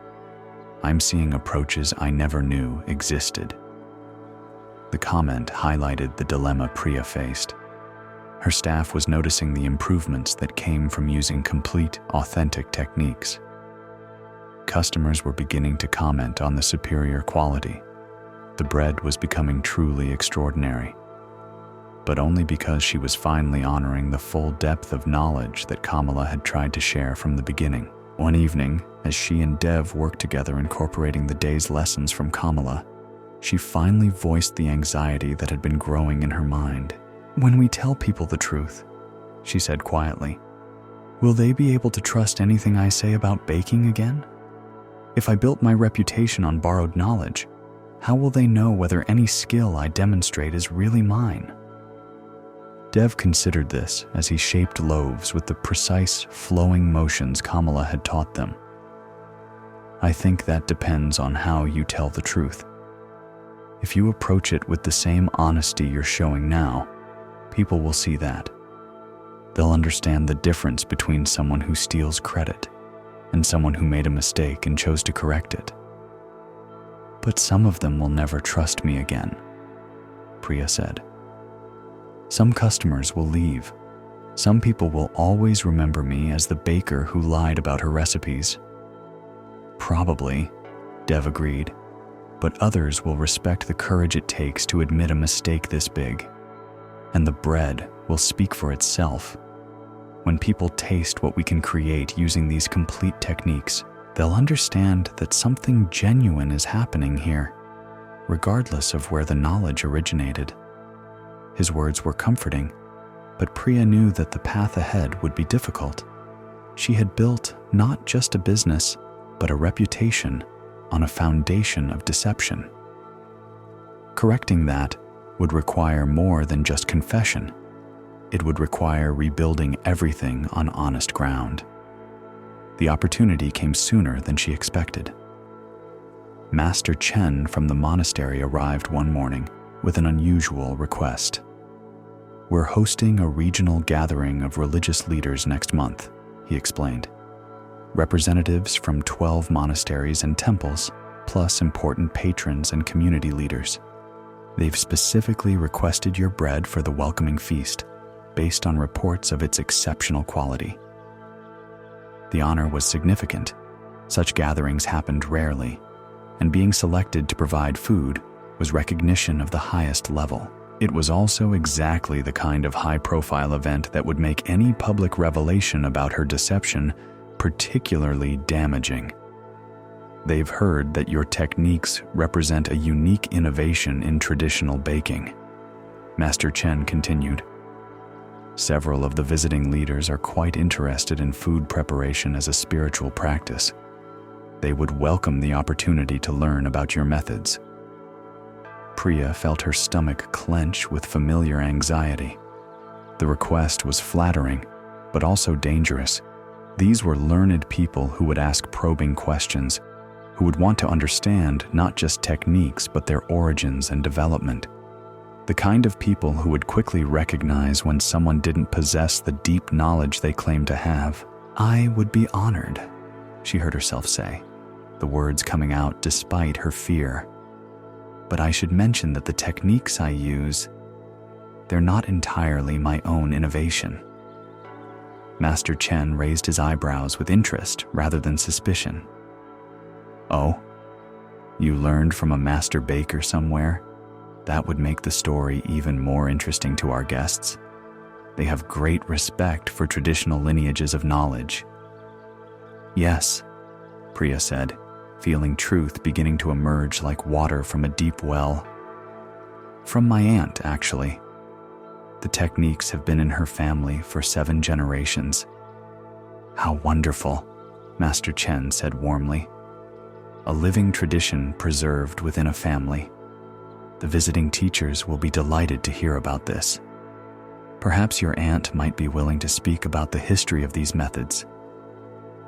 I'm seeing approaches I never knew existed." The comment highlighted the dilemma Priya faced. Her staff was noticing the improvements that came from using complete, authentic techniques. Customers were beginning to comment on the superior quality. The bread was becoming truly extraordinary, but only because she was finally honoring the full depth of knowledge that Kamala had tried to share from the beginning. One evening, as she and Dev worked together incorporating the day's lessons from Kamala, she finally voiced the anxiety that had been growing in her mind. "When we tell people the truth," she said quietly, "will they be able to trust anything I say about baking again?" If I built my reputation on borrowed knowledge, how will they know whether any skill I demonstrate is really mine? Dev considered this as he shaped loaves with the precise, flowing motions Kamala had taught them. I think that depends on how you tell the truth. If you approach it with the same honesty you're showing now, people will see that. They'll understand the difference between someone who steals credit and someone who made a mistake and chose to correct it. But some of them will never trust me again, Priya said. Some customers will leave. Some people will always remember me as the baker who lied about her recipes. Probably, Dev agreed, but others will respect the courage it takes to admit a mistake this big. And the bread will speak for itself. When people taste what we can create using these complete techniques, they'll understand that something genuine is happening here, regardless of where the knowledge originated. His words were comforting, but Priya knew that the path ahead would be difficult. She had built not just a business, but a reputation on a foundation of deception. Correcting that would require more than just confession. It would require rebuilding everything on honest ground. The opportunity came sooner than she expected. Master Chen from the monastery arrived one morning with an unusual request. We're hosting a regional gathering of religious leaders next month, he explained. Representatives from 12 monasteries and temples, plus important patrons and community leaders. They've specifically requested your bread for the welcoming feast, based on reports of its exceptional quality. The honor was significant. Such gatherings happened rarely, and being selected to provide food was recognition of the highest level. It was also exactly the kind of high-profile event that would make any public revelation about her deception particularly damaging. They've heard that your techniques represent a unique innovation in traditional baking. Master Chen continued. Several of the visiting leaders are quite interested in food preparation as a spiritual practice. They would welcome the opportunity to learn about your methods. Priya felt her stomach clench with familiar anxiety. The request was flattering, but also dangerous. These were learned people who would ask probing questions, who would want to understand not just techniques but their origins and development. The kind of people who would quickly recognize when someone didn't possess the deep knowledge they claimed to have. I would be honored, she heard herself say, the words coming out despite her fear. But I should mention that the techniques I use, they're not entirely my own innovation. Master Chen raised his eyebrows with interest rather than suspicion. Oh, you learned from a master baker somewhere? That would make the story even more interesting to our guests. They have great respect for traditional lineages of knowledge. Yes, Priya said, feeling truth beginning to emerge like water from a deep well. From my aunt, actually. The techniques have been in her family for 7 generations. How wonderful, Master Chen said warmly. A living tradition preserved within a family. The visiting teachers will be delighted to hear about this. Perhaps your aunt might be willing to speak about the history of these methods.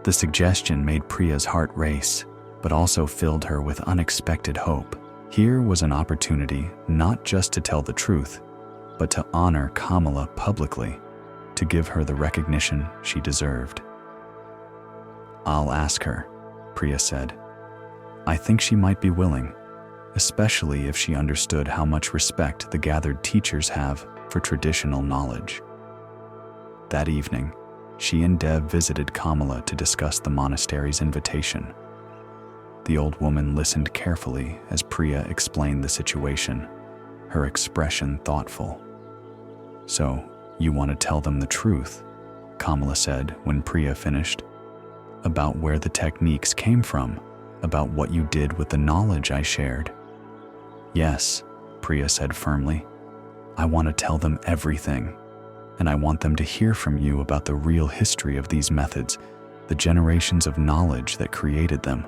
The suggestion made Priya's heart race, but also filled her with unexpected hope. Here was an opportunity not just to tell the truth, but to honor Kamala publicly, to give her the recognition she deserved. I'll ask her, Priya said. I think she might be willing, especially if she understood how much respect the gathered teachers have for traditional knowledge. That evening, she and Dev visited Kamala to discuss the monastery's invitation. The old woman listened carefully as Priya explained the situation, her expression thoughtful. So, you want to tell them the truth, Kamala said when Priya finished, about where the techniques came from, about what you did with the knowledge I shared. Yes, Priya said firmly. I want to tell them everything, and I want them to hear from you about the real history of these methods, the generations of knowledge that created them.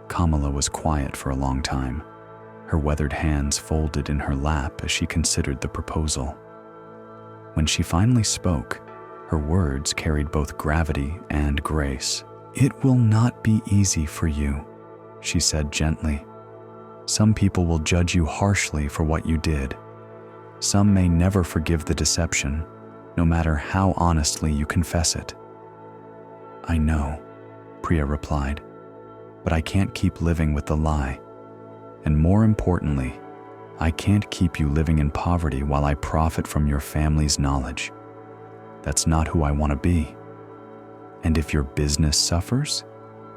Kamala was quiet for a long time, her weathered hands folded in her lap as she considered the proposal. When she finally spoke, her words carried both gravity and grace. "It will not be easy for you," she said gently. "Some people will judge you harshly for what you did. Some may never forgive the deception, no matter how honestly you confess it." "I know," Priya replied, "but I can't keep living with the lie. And more importantly, I can't keep you living in poverty while I profit from your family's knowledge. That's not who I want to be. And if your business suffers,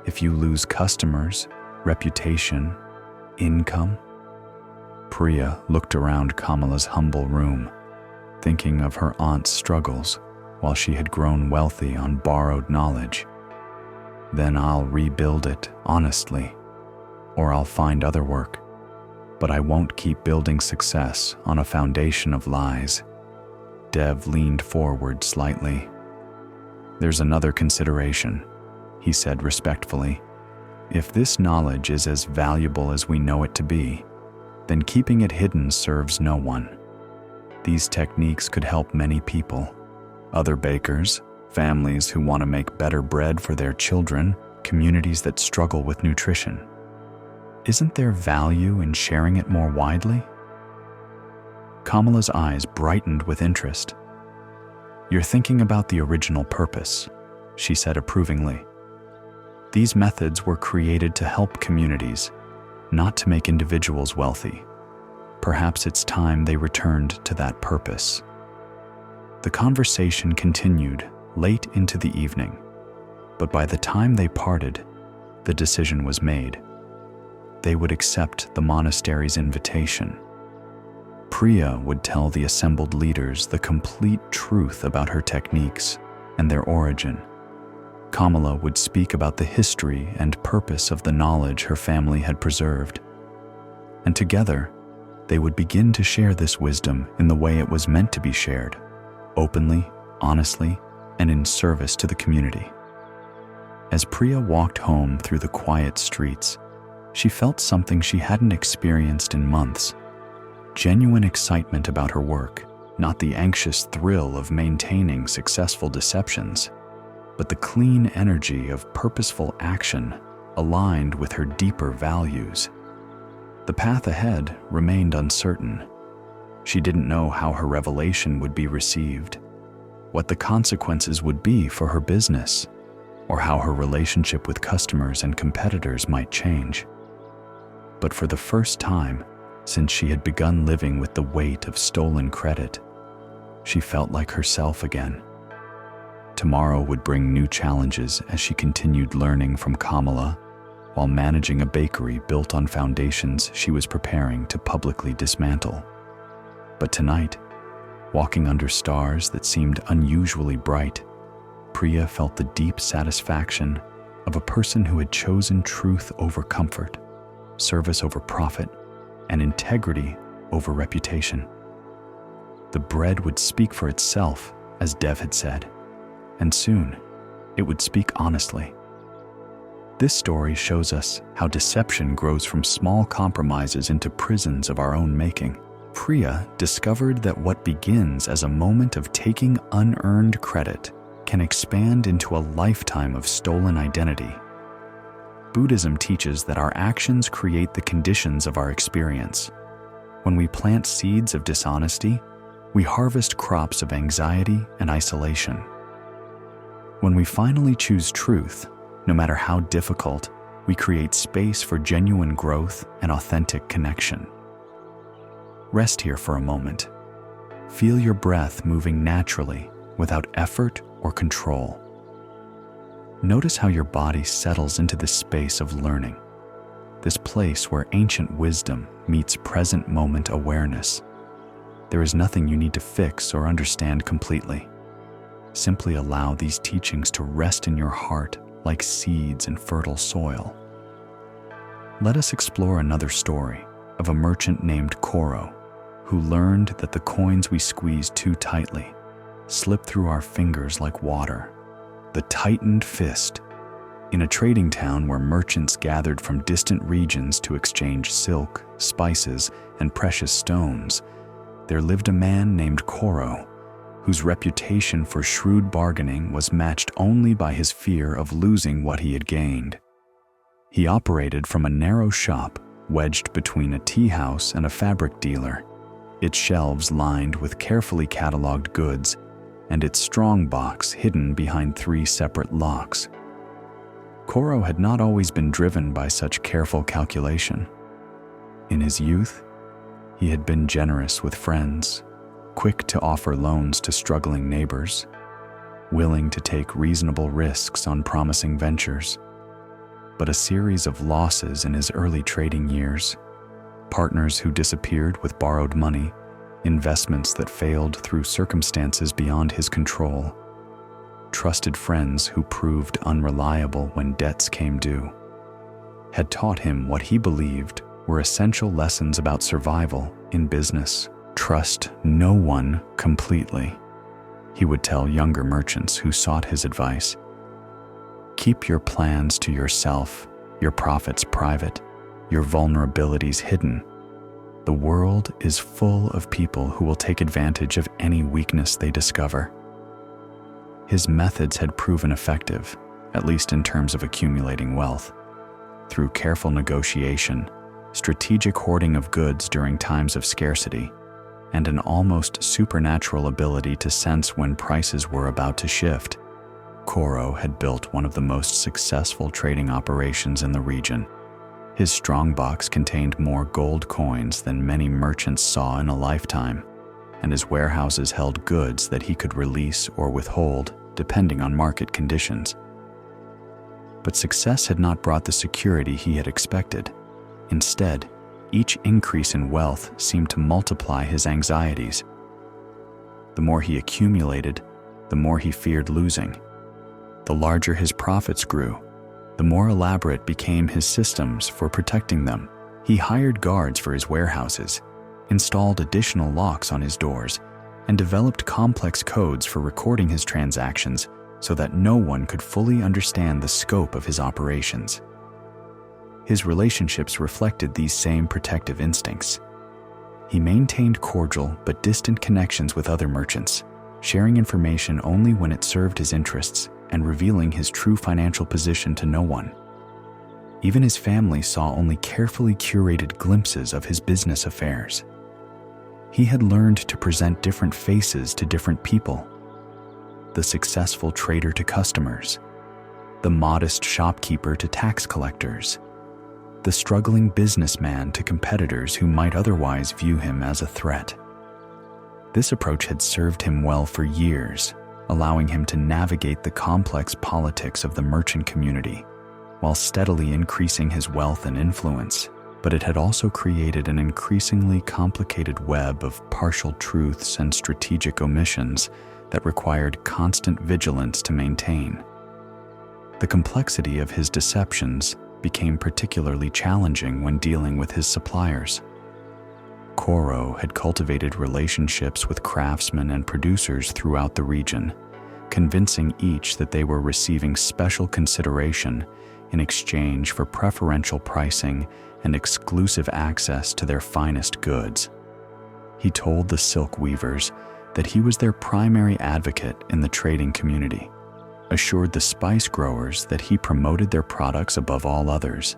if you lose customers, reputation, income..." Priya looked around Kamala's humble room, thinking of her aunt's struggles while she had grown wealthy on borrowed knowledge. "Then I'll rebuild it honestly, or I'll find other work. But I won't keep building success on a foundation of lies." Dev leaned forward slightly. "There's another consideration," he said respectfully. "If this knowledge is as valuable as we know it to be, then keeping it hidden serves no one. These techniques could help many people. Other bakers, families who want to make better bread for their children, communities that struggle with nutrition. Isn't there value in sharing it more widely?" Kamala's eyes brightened with interest. "You're thinking about the original purpose," she said approvingly. "These methods were created to help communities, not to make individuals wealthy. Perhaps it's time they returned to that purpose." The conversation continued late into the evening, but by the time they parted, the decision was made. They would accept the monastery's invitation. Priya would tell the assembled leaders the complete truth about her techniques and their origin. Kamala would speak about the history and purpose of the knowledge her family had preserved. And together, they would begin to share this wisdom in the way it was meant to be shared, openly, honestly, and in service to the community. As Priya walked home through the quiet streets, she felt something she hadn't experienced in months. Genuine excitement about her work, not the anxious thrill of maintaining successful deceptions, but the clean energy of purposeful action aligned with her deeper values. The path ahead remained uncertain. She didn't know how her revelation would be received, what the consequences would be for her business, or how her relationship with customers and competitors might change. But for the first time since she had begun living with the weight of stolen credit, she felt like herself again. Tomorrow would bring new challenges as she continued learning from Kamala while managing a bakery built on foundations she was preparing to publicly dismantle. But tonight, walking under stars that seemed unusually bright, Priya felt the deep satisfaction of a person who had chosen truth over comfort, service over profit, and integrity over reputation. The bread would speak for itself, as Dev had said, and soon it would speak honestly. This story shows us how deception grows from small compromises into prisons of our own making. Priya discovered that what begins as a moment of taking unearned credit can expand into a lifetime of stolen identity. Buddhism teaches that our actions create the conditions of our experience. When we plant seeds of dishonesty, we harvest crops of anxiety and isolation. When we finally choose truth, no matter how difficult, we create space for genuine growth and authentic connection. Rest here for a moment. Feel your breath moving naturally without effort or control. Notice how your body settles into this space of learning, this place where ancient wisdom meets present moment awareness. There is nothing you need to fix or understand completely. Simply allow these teachings to rest in your heart like seeds in fertile soil. Let us explore another story of a merchant named Koro, who learned that the coins we squeeze too tightly slip through our fingers like water. The tightened fist In a trading town where merchants gathered from distant regions to exchange silk, spices, and precious stones, there lived a man named Koro, whose reputation for shrewd bargaining was matched only by his fear of losing what he had gained. He operated from a narrow shop wedged between a tea house and a fabric dealer, its shelves lined with carefully cataloged goods and its strong box hidden behind 3 separate locks. Koro had not always been driven by such careful calculation. In his youth, he had been generous with friends, quick to offer loans to struggling neighbors, willing to take reasonable risks on promising ventures. But a series of losses in his early trading years, partners who disappeared with borrowed money, investments that failed through circumstances beyond his control, trusted friends who proved unreliable when debts came due, had taught him what he believed were essential lessons about survival in business. Trust no one completely, he would tell younger merchants who sought his advice. Keep your plans to yourself, your profits private, your vulnerabilities hidden. The world is full of people who will take advantage of any weakness they discover. His methods had proven effective, at least in terms of accumulating wealth, through careful negotiation, strategic hoarding of goods during times of scarcity, and an almost supernatural ability to sense when prices were about to shift. Koro had built one of the most successful trading operations in the region. His strongbox contained more gold coins than many merchants saw in a lifetime, and his warehouses held goods that he could release or withhold depending on market conditions. But success had not brought the security he had expected. Instead, each increase in wealth seemed to multiply his anxieties. The more he accumulated, the more he feared losing. The larger his profits grew, the more elaborate became his systems for protecting them. He hired guards for his warehouses, installed additional locks on his doors, and developed complex codes for recording his transactions so that no one could fully understand the scope of his operations. His relationships reflected these same protective instincts. He maintained cordial but distant connections with other merchants, sharing information only when it served his interests and revealing his true financial position to no one. Even his family saw only carefully curated glimpses of his business affairs. He had learned to present different faces to different people: the successful trader to customers, the modest shopkeeper to tax collectors, the struggling businessman to competitors who might otherwise view him as a threat. This approach had served him well for years, allowing him to navigate the complex politics of the merchant community while steadily increasing his wealth and influence. But it had also created an increasingly complicated web of partial truths and strategic omissions that required constant vigilance to maintain. The complexity of his deceptions became particularly challenging when dealing with his suppliers. Koro had cultivated relationships with craftsmen and producers throughout the region, convincing each that they were receiving special consideration in exchange for preferential pricing and exclusive access to their finest goods. He told the silk weavers that he was their primary advocate in the trading community, assured the spice growers that he promoted their products above all others,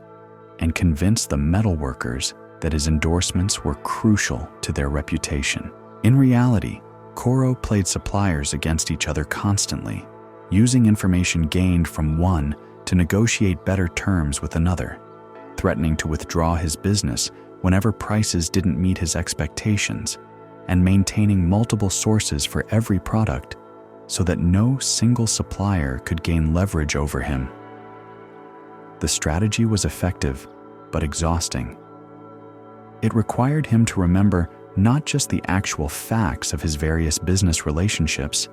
and convinced the metal workers that his endorsements were crucial to their reputation. In reality, Koro played suppliers against each other constantly, using information gained from one to negotiate better terms with another, threatening to withdraw his business whenever prices didn't meet his expectations, and maintaining multiple sources for every product so that no single supplier could gain leverage over him. The strategy was effective, but exhausting. It required him to remember not just the actual facts of his various business relationships,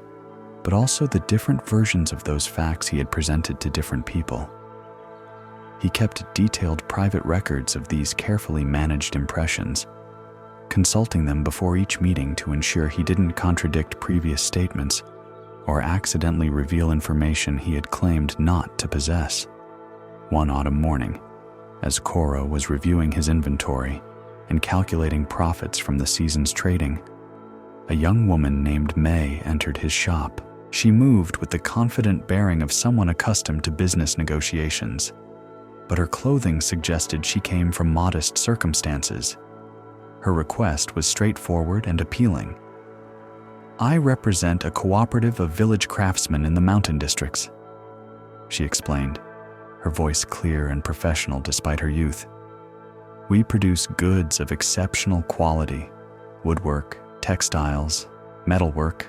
but also the different versions of those facts he had presented to different people. He kept detailed private records of these carefully managed impressions, consulting them before each meeting to ensure he didn't contradict previous statements or accidentally reveal information he had claimed not to possess. One autumn morning, as Koro was reviewing his inventory and calculating profits from the season's trading, a young woman named May entered his shop. She moved with the confident bearing of someone accustomed to business negotiations, but her clothing suggested she came from modest circumstances. Her request was straightforward and appealing. "I represent a cooperative of village craftsmen in the mountain districts," she explained, her voice clear and professional despite her youth. "We produce goods of exceptional quality: woodwork, textiles, metalwork,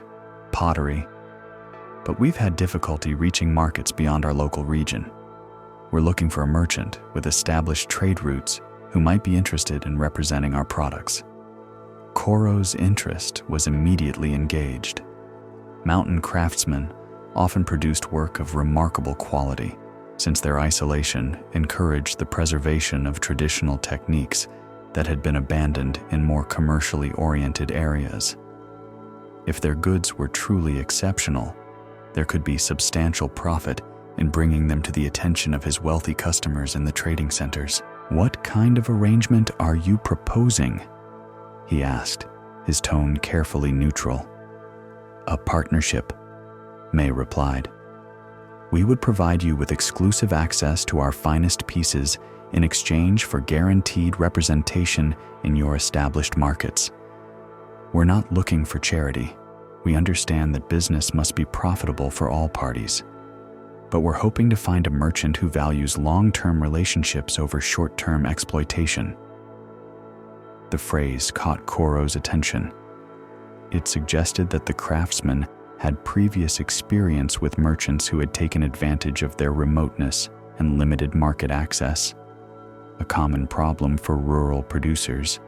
pottery. But we've had difficulty reaching markets beyond our local region. We're looking for a merchant with established trade routes who might be interested in representing our products." Koro's interest was immediately engaged. Mountain craftsmen often produced work of remarkable quality, since their isolation encouraged the preservation of traditional techniques that had been abandoned in more commercially oriented areas. If their goods were truly exceptional, there could be substantial profit in bringing them to the attention of his wealthy customers in the trading centers. "What kind of arrangement are you proposing?" he asked, his tone carefully neutral. "A partnership," May replied. "We would provide you with exclusive access to our finest pieces in exchange for guaranteed representation in your established markets. We're not looking for charity. We understand that business must be profitable for all parties. But we're hoping to find a merchant who values long-term relationships over short-term exploitation." The phrase caught Koro's attention. It suggested that the craftsman had previous experience with merchants who had taken advantage of their remoteness and limited market access, a common problem for rural producers.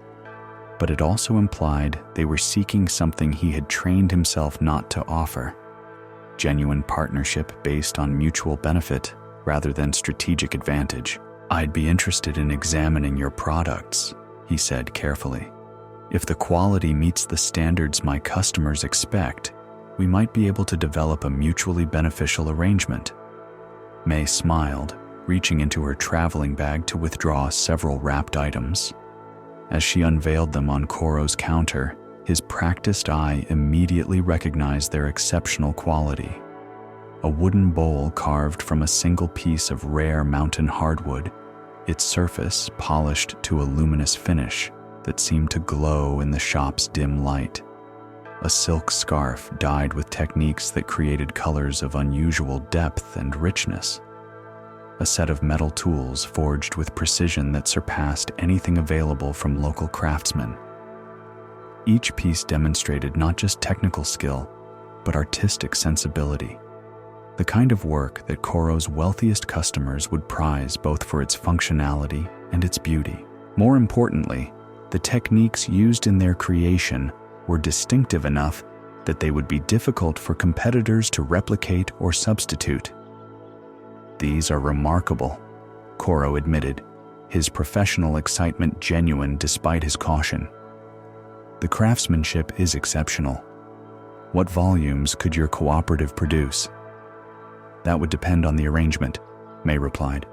But it also implied they were seeking something he had trained himself not to offer: genuine partnership based on mutual benefit rather than strategic advantage. "I'd be interested in examining your products," he said carefully. "If the quality meets the standards my customers expect, we might be able to develop a mutually beneficial arrangement." May smiled, reaching into her traveling bag to withdraw several wrapped items. As she unveiled them on Koro's counter, his practiced eye immediately recognized their exceptional quality. A wooden bowl carved from a single piece of rare mountain hardwood, its surface polished to a luminous finish that seemed to glow in the shop's dim light. A silk scarf dyed with techniques that created colors of unusual depth and richness. A set of metal tools forged with precision that surpassed anything available from local craftsmen. Each piece demonstrated not just technical skill, but artistic sensibility, the kind of work that Koro's wealthiest customers would prize both for its functionality and its beauty. More importantly, the techniques used in their creation were distinctive enough that they would be difficult for competitors to replicate or substitute. "These are remarkable," Koro admitted, his professional excitement genuine despite his caution. "The craftsmanship is exceptional. What volumes could your cooperative produce?" "That would depend on the arrangement," May replied.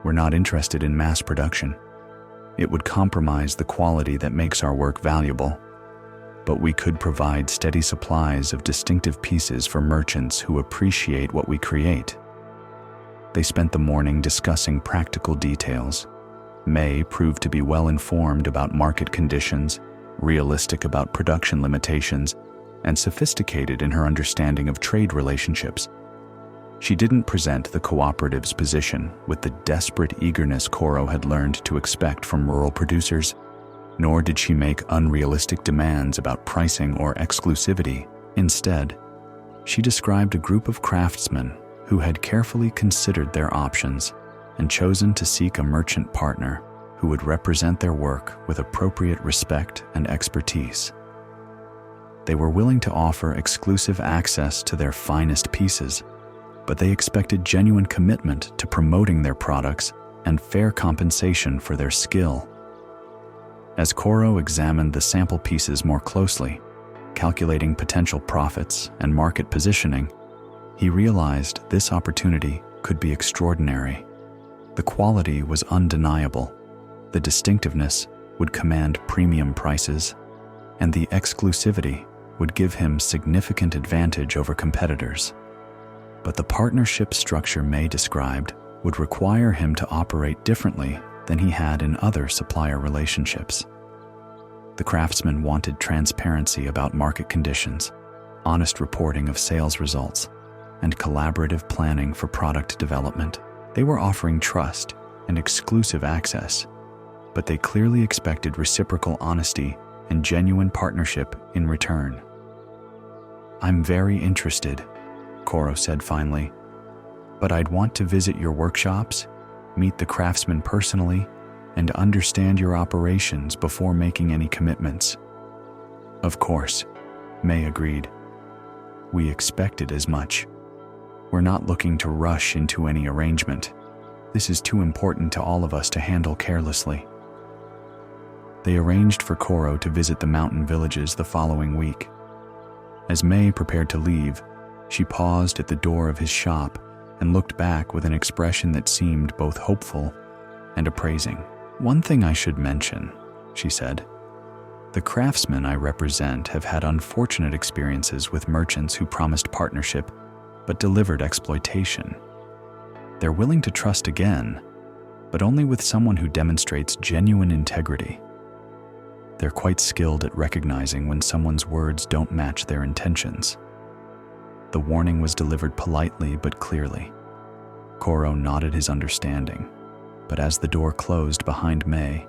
"We're not interested in mass production. It would compromise the quality that makes our work valuable. But we could provide steady supplies of distinctive pieces for merchants who appreciate what we create." They spent the morning discussing practical details. May proved to be well informed about market conditions, realistic about production limitations, and sophisticated in her understanding of trade relationships. She didn't present the cooperative's position with the desperate eagerness Koro had learned to expect from rural producers, nor did she make unrealistic demands about pricing or exclusivity. Instead, she described a group of craftsmen who had carefully considered their options and chosen to seek a merchant partner who would represent their work with appropriate respect and expertise. They were willing to offer exclusive access to their finest pieces, but they expected genuine commitment to promoting their products and fair compensation for their skill. As Koro examined the sample pieces more closely, calculating potential profits and market positioning, he realized this opportunity could be extraordinary. The quality was undeniable, the distinctiveness would command premium prices, and the exclusivity would give him significant advantage over competitors. But the partnership structure May described would require him to operate differently than he had in other supplier relationships. The craftsman wanted transparency about market conditions, honest reporting of sales results, and collaborative planning for product development. They were offering trust and exclusive access, but they clearly expected reciprocal honesty and genuine partnership in return. "I'm very interested," Koro said finally, "but I'd want to visit your workshops, meet the craftsmen personally, and understand your operations before making any commitments." "Of course," May agreed. "We expected as much. We're not looking to rush into any arrangement. This is too important to all of us to handle carelessly." They arranged for Koro to visit the mountain villages the following week. As May prepared to leave, she paused at the door of his shop and looked back with an expression that seemed both hopeful and appraising. "One thing I should mention," she said. "The craftsmen I represent have had unfortunate experiences with merchants who promised partnership but delivered exploitation. They're willing to trust again, but only with someone who demonstrates genuine integrity. They're quite skilled at recognizing when someone's words don't match their intentions." The warning was delivered politely but clearly. Koro nodded his understanding, but as the door closed behind May,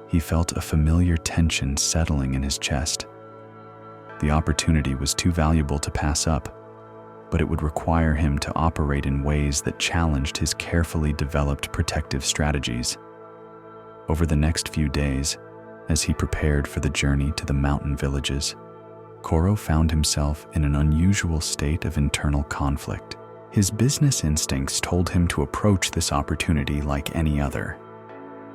he felt a familiar tension settling in his chest. The opportunity was too valuable to pass up, but it would require him to operate in ways that challenged his carefully developed protective strategies. Over the next few days, as he prepared for the journey to the mountain villages, Koro found himself in an unusual state of internal conflict. His business instincts told him to approach this opportunity like any other.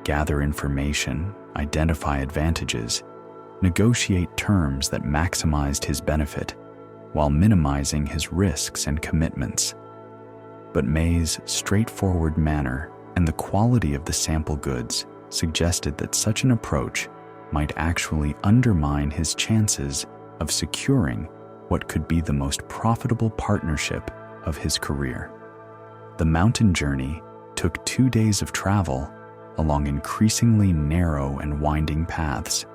Gather information, identify advantages, negotiate terms that maximized his benefit, while minimizing his risks and commitments. But May's straightforward manner and the quality of the sample goods suggested that such an approach might actually undermine his chances of securing what could be the most profitable partnership of his career. The mountain journey took 2 days of travel along increasingly narrow and winding paths.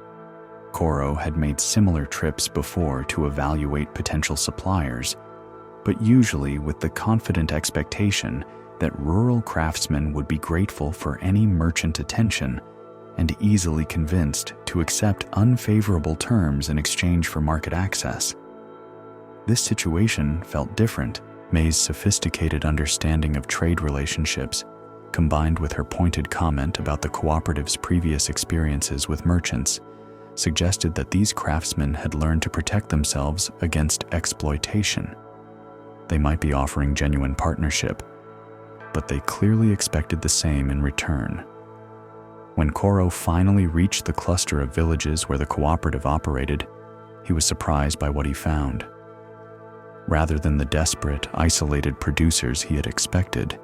Koro had made similar trips before to evaluate potential suppliers, but usually with the confident expectation that rural craftsmen would be grateful for any merchant attention and easily convinced to accept unfavorable terms in exchange for market access. This situation felt different. May's sophisticated understanding of trade relationships, combined with her pointed comment about the cooperative's previous experiences with merchants, suggested that these craftsmen had learned to protect themselves against exploitation. They might be offering genuine partnership, but they clearly expected the same in return. When Koro finally reached the cluster of villages where the cooperative operated, he was surprised by what he found. Rather than the desperate, isolated producers he had expected,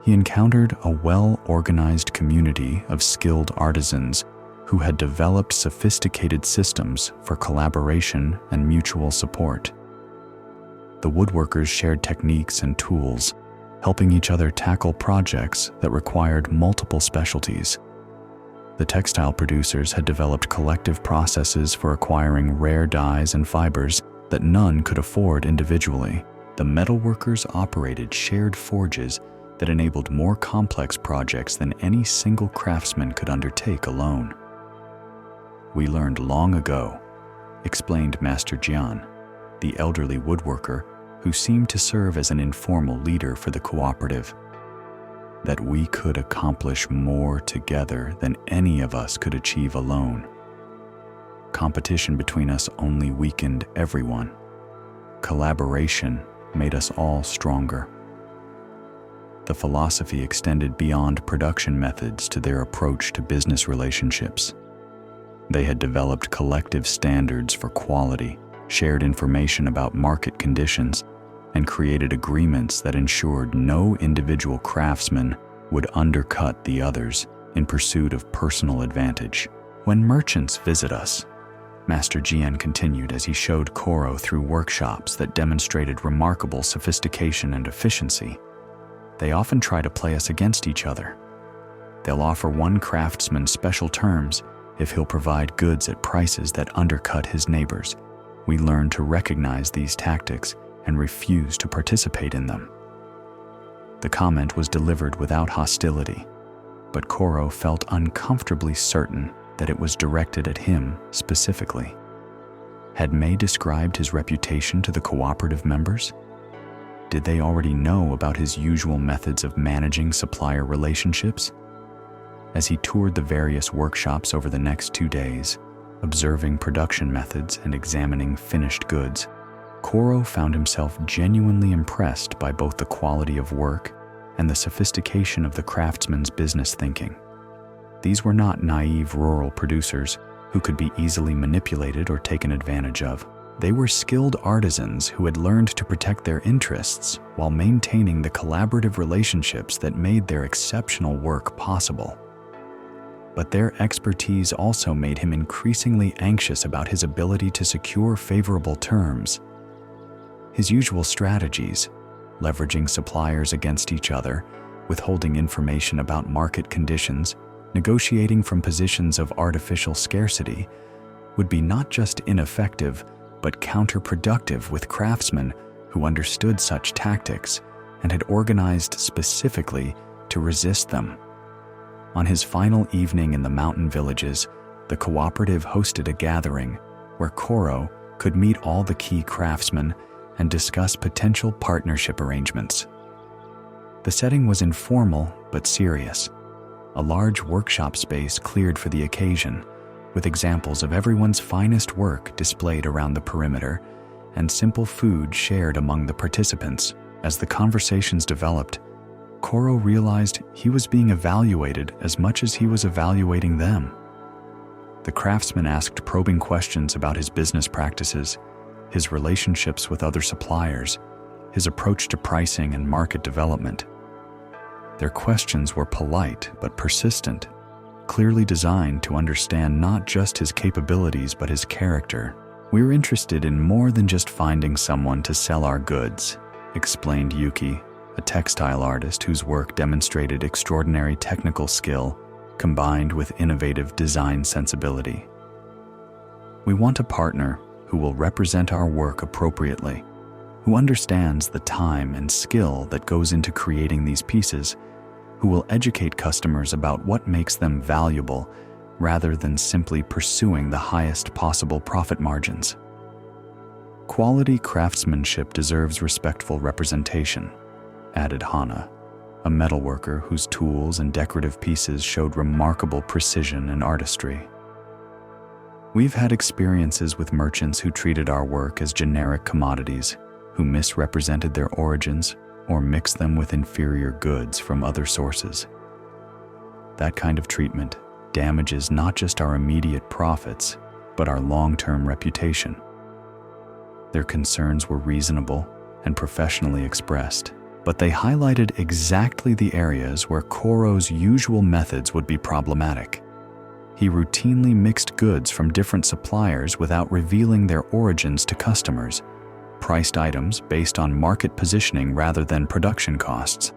he encountered a well-organized community of skilled artisans who had developed sophisticated systems for collaboration and mutual support. The woodworkers shared techniques and tools, helping each other tackle projects that required multiple specialties. The textile producers had developed collective processes for acquiring rare dyes and fibers that none could afford individually. The metalworkers operated shared forges that enabled more complex projects than any single craftsman could undertake alone. "We learned long ago," explained Master Jian, the elderly woodworker who seemed to serve as an informal leader for the cooperative, "that we could accomplish more together than any of us could achieve alone. Competition between us only weakened everyone. Collaboration made us all stronger." The philosophy extended beyond production methods to their approach to business relationships. They had developed collective standards for quality, shared information about market conditions, and created agreements that ensured no individual craftsman would undercut the others in pursuit of personal advantage. When merchants visit us, Master Jian continued as he showed Koro through workshops that demonstrated remarkable sophistication and efficiency, they often try to play us against each other. They'll offer one craftsman special terms if he'll provide goods at prices that undercut his neighbors. We learn to recognize these tactics and refuse to participate in them. The comment was delivered without hostility, but Koro felt uncomfortably certain that it was directed at him specifically. Had May described his reputation to the cooperative members? Did they already know about his usual methods of managing supplier relationships? As he toured the various workshops over the next 2 days, observing production methods and examining finished goods, Koro found himself genuinely impressed by both the quality of work and the sophistication of the craftsman's business thinking. These were not naive rural producers who could be easily manipulated or taken advantage of. They were skilled artisans who had learned to protect their interests while maintaining the collaborative relationships that made their exceptional work possible. But their expertise also made him increasingly anxious about his ability to secure favorable terms. His usual strategies, leveraging suppliers against each other, withholding information about market conditions, negotiating from positions of artificial scarcity, would be not just ineffective, but counterproductive with craftsmen who understood such tactics and had organized specifically to resist them. On his final evening in the mountain villages, the cooperative hosted a gathering where Koro could meet all the key craftsmen and discuss potential partnership arrangements. The setting was informal but serious. A large workshop space cleared for the occasion, with examples of everyone's finest work displayed around the perimeter and simple food shared among the participants. As the conversations developed, Koro realized he was being evaluated as much as he was evaluating them. The craftsman asked probing questions about his business practices, his relationships with other suppliers, his approach to pricing and market development. Their questions were polite but persistent, clearly designed to understand not just his capabilities but his character. "We're interested in more than just finding someone to sell our goods," explained Yuki, a textile artist whose work demonstrated extraordinary technical skill combined with innovative design sensibility. "We want a partner who will represent our work appropriately, who understands the time and skill that goes into creating these pieces, who will educate customers about what makes them valuable rather than simply pursuing the highest possible profit margins. Quality craftsmanship deserves respectful representation," added Hana, a metalworker whose tools and decorative pieces showed remarkable precision and artistry. "We've had experiences with merchants who treated our work as generic commodities, who misrepresented their origins or mixed them with inferior goods from other sources. That kind of treatment damages not just our immediate profits, but our long-term reputation." Their concerns were reasonable and professionally expressed, but they highlighted exactly the areas where Koro's usual methods would be problematic. He routinely mixed goods from different suppliers without revealing their origins to customers, priced items based on market positioning rather than production costs,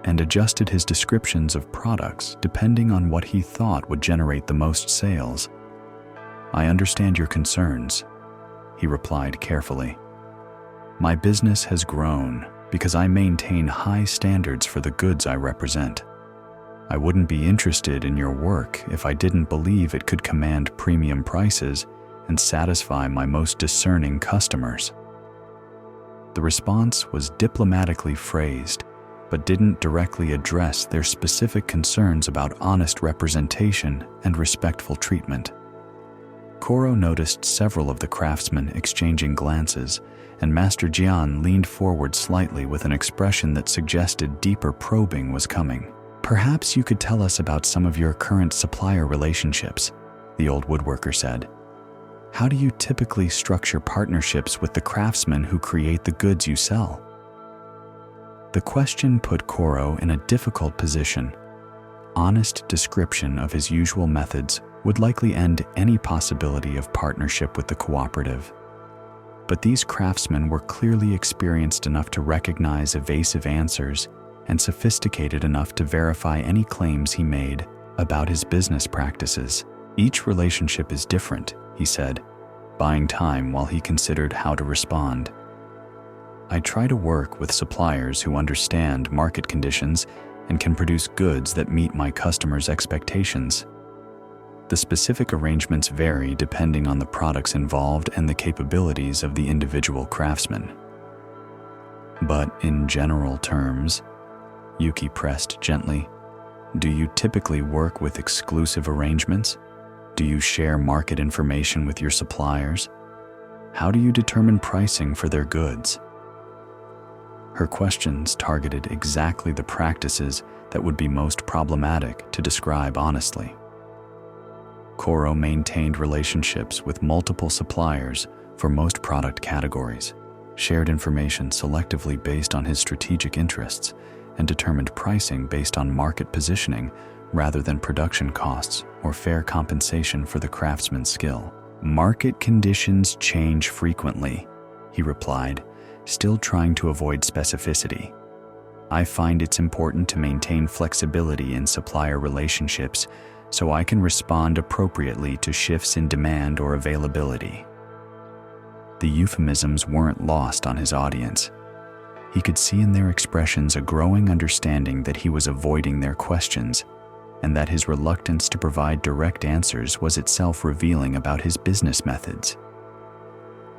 and adjusted his descriptions of products depending on what he thought would generate the most sales. "I understand your concerns," he replied carefully. "My business has grown because I maintain high standards for the goods I represent. I wouldn't be interested in your work if I didn't believe it could command premium prices and satisfy my most discerning customers." The response was diplomatically phrased, but didn't directly address their specific concerns about honest representation and respectful treatment. Koro noticed several of the craftsmen exchanging glances, and Master Jian leaned forward slightly with an expression that suggested deeper probing was coming. "Perhaps you could tell us about some of your current supplier relationships," the old woodworker said. "How do you typically structure partnerships with the craftsmen who create the goods you sell?" The question put Koro in a difficult position. Honest description of his usual methods would likely end any possibility of partnership with the cooperative. But these craftsmen were clearly experienced enough to recognize evasive answers and sophisticated enough to verify any claims he made about his business practices. Each relationship is different, he said, buying time while he considered how to respond. I try to work with suppliers who understand market conditions and can produce goods that meet my customers' expectations. The specific arrangements vary depending on the products involved and the capabilities of the individual craftsman. But in general terms, Yuki pressed gently, do you typically work with exclusive arrangements? Do you share market information with your suppliers? How do you determine pricing for their goods? Her questions targeted exactly the practices that would be most problematic to describe honestly. Koro maintained relationships with multiple suppliers for most product categories, shared information selectively based on his strategic interests, and determined pricing based on market positioning rather than production costs or fair compensation for the craftsman's skill. Market conditions change frequently, he replied, still trying to avoid specificity. I find it's important to maintain flexibility in supplier relationships so I can respond appropriately to shifts in demand or availability. The euphemisms weren't lost on his audience. He could see in their expressions a growing understanding that he was avoiding their questions, and that his reluctance to provide direct answers was itself revealing about his business methods.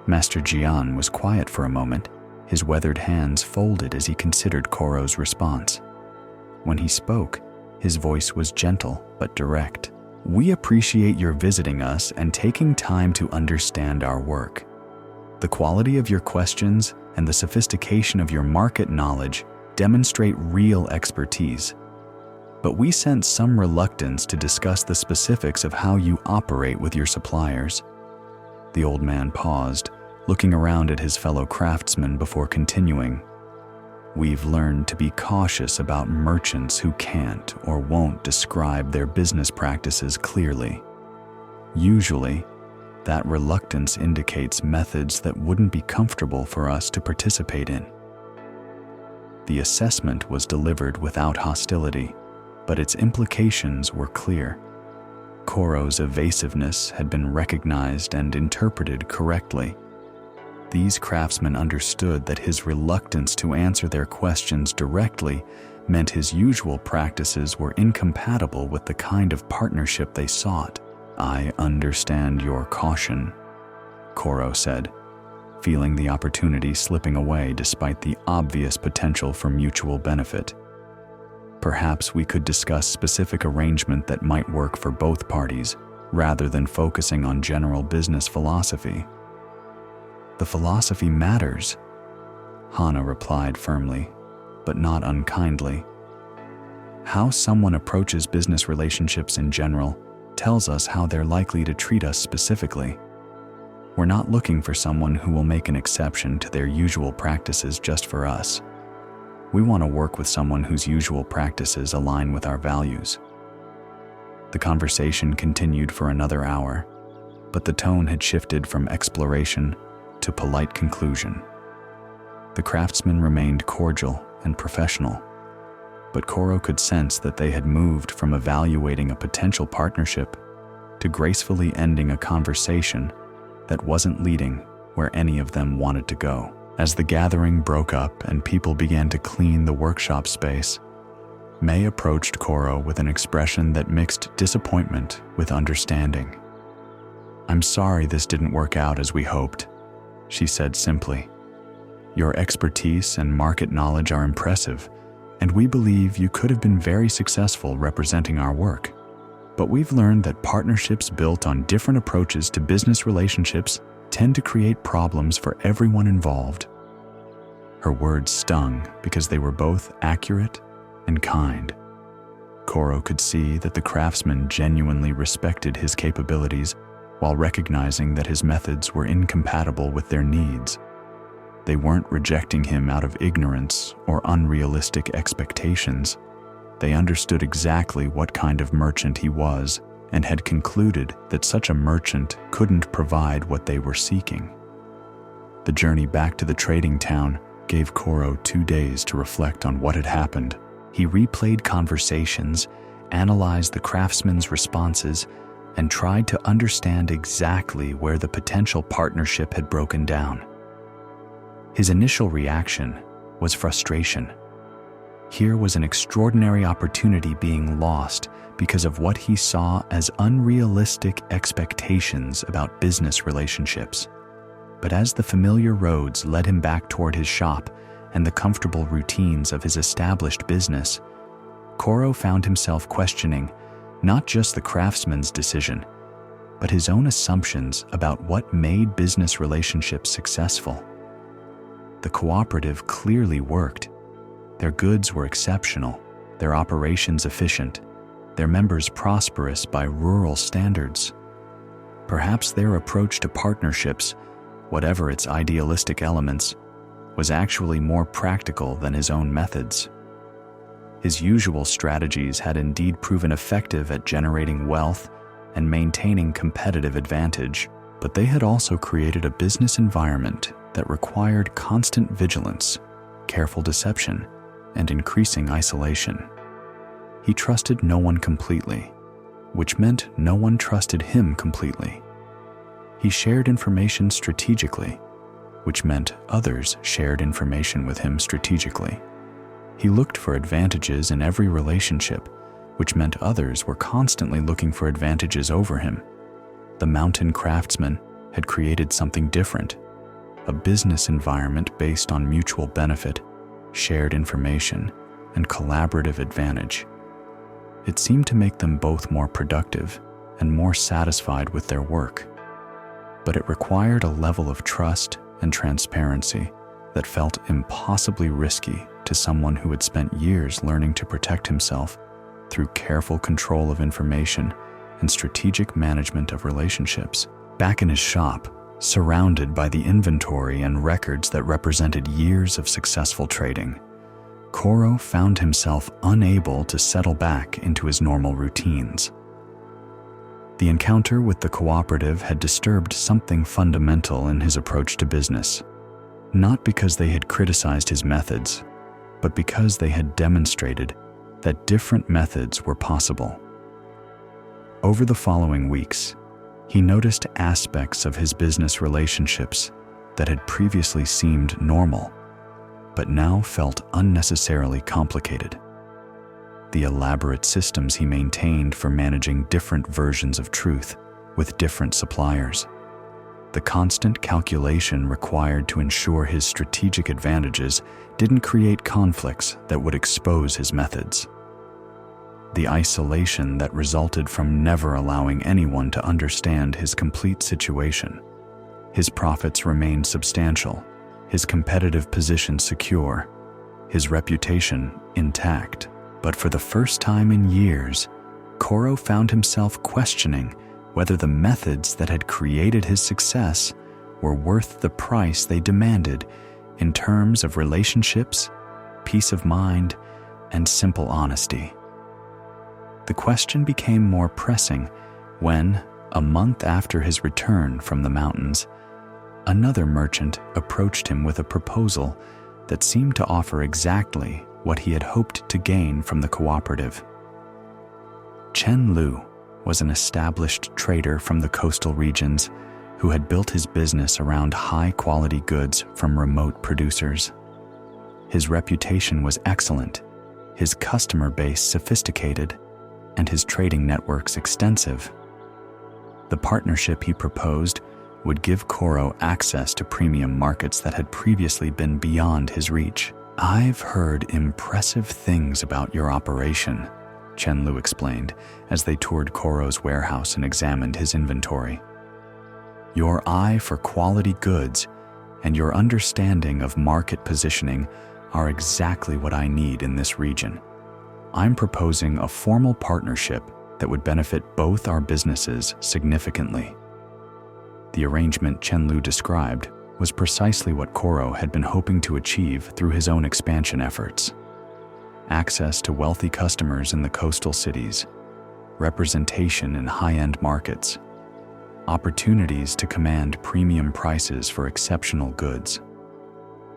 Master Jian was quiet for a moment, his weathered hands folded as he considered Koro's response. When he spoke, his voice was gentle but direct. We appreciate your visiting us and taking time to understand our work. The quality of your questions and the sophistication of your market knowledge demonstrate real expertise. But we sense some reluctance to discuss the specifics of how you operate with your suppliers. The old man paused, looking around at his fellow craftsmen before continuing. We've learned to be cautious about merchants who can't or won't describe their business practices clearly. Usually, that reluctance indicates methods that wouldn't be comfortable for us to participate in. The assessment was delivered without hostility, but its implications were clear. Koro's evasiveness had been recognized and interpreted correctly. These craftsmen understood that his reluctance to answer their questions directly meant his usual practices were incompatible with the kind of partnership they sought. I understand your caution, Koro said, feeling the opportunity slipping away despite the obvious potential for mutual benefit. Perhaps we could discuss specific arrangement that might work for both parties, rather than focusing on general business philosophy. The philosophy matters, Hana replied firmly, but not unkindly. How someone approaches business relationships in general tells us how they're likely to treat us specifically. We're not looking for someone who will make an exception to their usual practices just for us. We want to work with someone whose usual practices align with our values. The conversation continued for another hour, but the tone had shifted from exploration to polite conclusion. The craftsmen remained cordial and professional, but Koro could sense that they had moved from evaluating a potential partnership to gracefully ending a conversation that wasn't leading where any of them wanted to go. As the gathering broke up and people began to clean the workshop space, May approached Koro with an expression that mixed disappointment with understanding. "I'm sorry this didn't work out as we hoped," she said simply. "Your expertise and market knowledge are impressive, and we believe you could have been very successful representing our work. But we've learned that partnerships built on different approaches to business relationships tend to create problems for everyone involved." Her words stung because they were both accurate and kind. Koro could see that the craftsman genuinely respected his capabilities while recognizing that his methods were incompatible with their needs. They weren't rejecting him out of ignorance or unrealistic expectations. They understood exactly what kind of merchant he was and had concluded that such a merchant couldn't provide what they were seeking. The journey back to the trading town gave Koro 2 days to reflect on what had happened. He replayed conversations, analyzed the craftsman's responses, and tried to understand exactly where the potential partnership had broken down. His initial reaction was frustration. Here was an extraordinary opportunity being lost because of what he saw as unrealistic expectations about business relationships. But as the familiar roads led him back toward his shop and the comfortable routines of his established business, Koro found himself questioning not just the craftsman's decision, but his own assumptions about what made business relationships successful. The cooperative clearly worked. Their goods were exceptional, their operations efficient, their members prosperous by rural standards. Perhaps their approach to partnerships, whatever its idealistic elements, was actually more practical than his own methods. His usual strategies had indeed proven effective at generating wealth and maintaining competitive advantage, but they had also created a business environment that required constant vigilance, careful deception, and increasing isolation. He trusted no one completely, which meant no one trusted him completely. He shared information strategically, which meant others shared information with him strategically. He looked for advantages in every relationship, which meant others were constantly looking for advantages over him. The mountain craftsman had created something different, a business environment based on mutual benefit, shared information, and collaborative advantage. It seemed to make them both more productive and more satisfied with their work. But it required a level of trust and transparency that felt impossibly risky to someone who had spent years learning to protect himself through careful control of information and strategic management of relationships. Back in his shop, surrounded by the inventory and records that represented years of successful trading, Koro found himself unable to settle back into his normal routines. The encounter with the cooperative had disturbed something fundamental in his approach to business, not because they had criticized his methods, but because they had demonstrated that different methods were possible. Over the following weeks, he noticed aspects of his business relationships that had previously seemed normal, but now felt unnecessarily complicated. The elaborate systems he maintained for managing different versions of truth with different suppliers. The constant calculation required to ensure his strategic advantages didn't create conflicts that would expose his methods. The isolation that resulted from never allowing anyone to understand his complete situation. His profits remained substantial, his competitive position secure, his reputation intact. But for the first time in years, Koro found himself questioning whether the methods that had created his success were worth the price they demanded in terms of relationships, peace of mind, and simple honesty. The question became more pressing when, a month after his return from the mountains, another merchant approached him with a proposal that seemed to offer exactly what he had hoped to gain from the cooperative. Chen Lu was an established trader from the coastal regions who had built his business around high-quality goods from remote producers. His reputation was excellent, his customer base sophisticated, and his trading networks extensive. The partnership he proposed would give Koro access to premium markets that had previously been beyond his reach. "I've heard impressive things about your operation," Chen Lu explained as they toured Koro's warehouse and examined his inventory. "Your eye for quality goods and your understanding of market positioning are exactly what I need in this region. I'm proposing a formal partnership that would benefit both our businesses significantly." The arrangement Chen Lu described was precisely what Koro had been hoping to achieve through his own expansion efforts. Access to wealthy customers in the coastal cities, representation in high-end markets, opportunities to command premium prices for exceptional goods.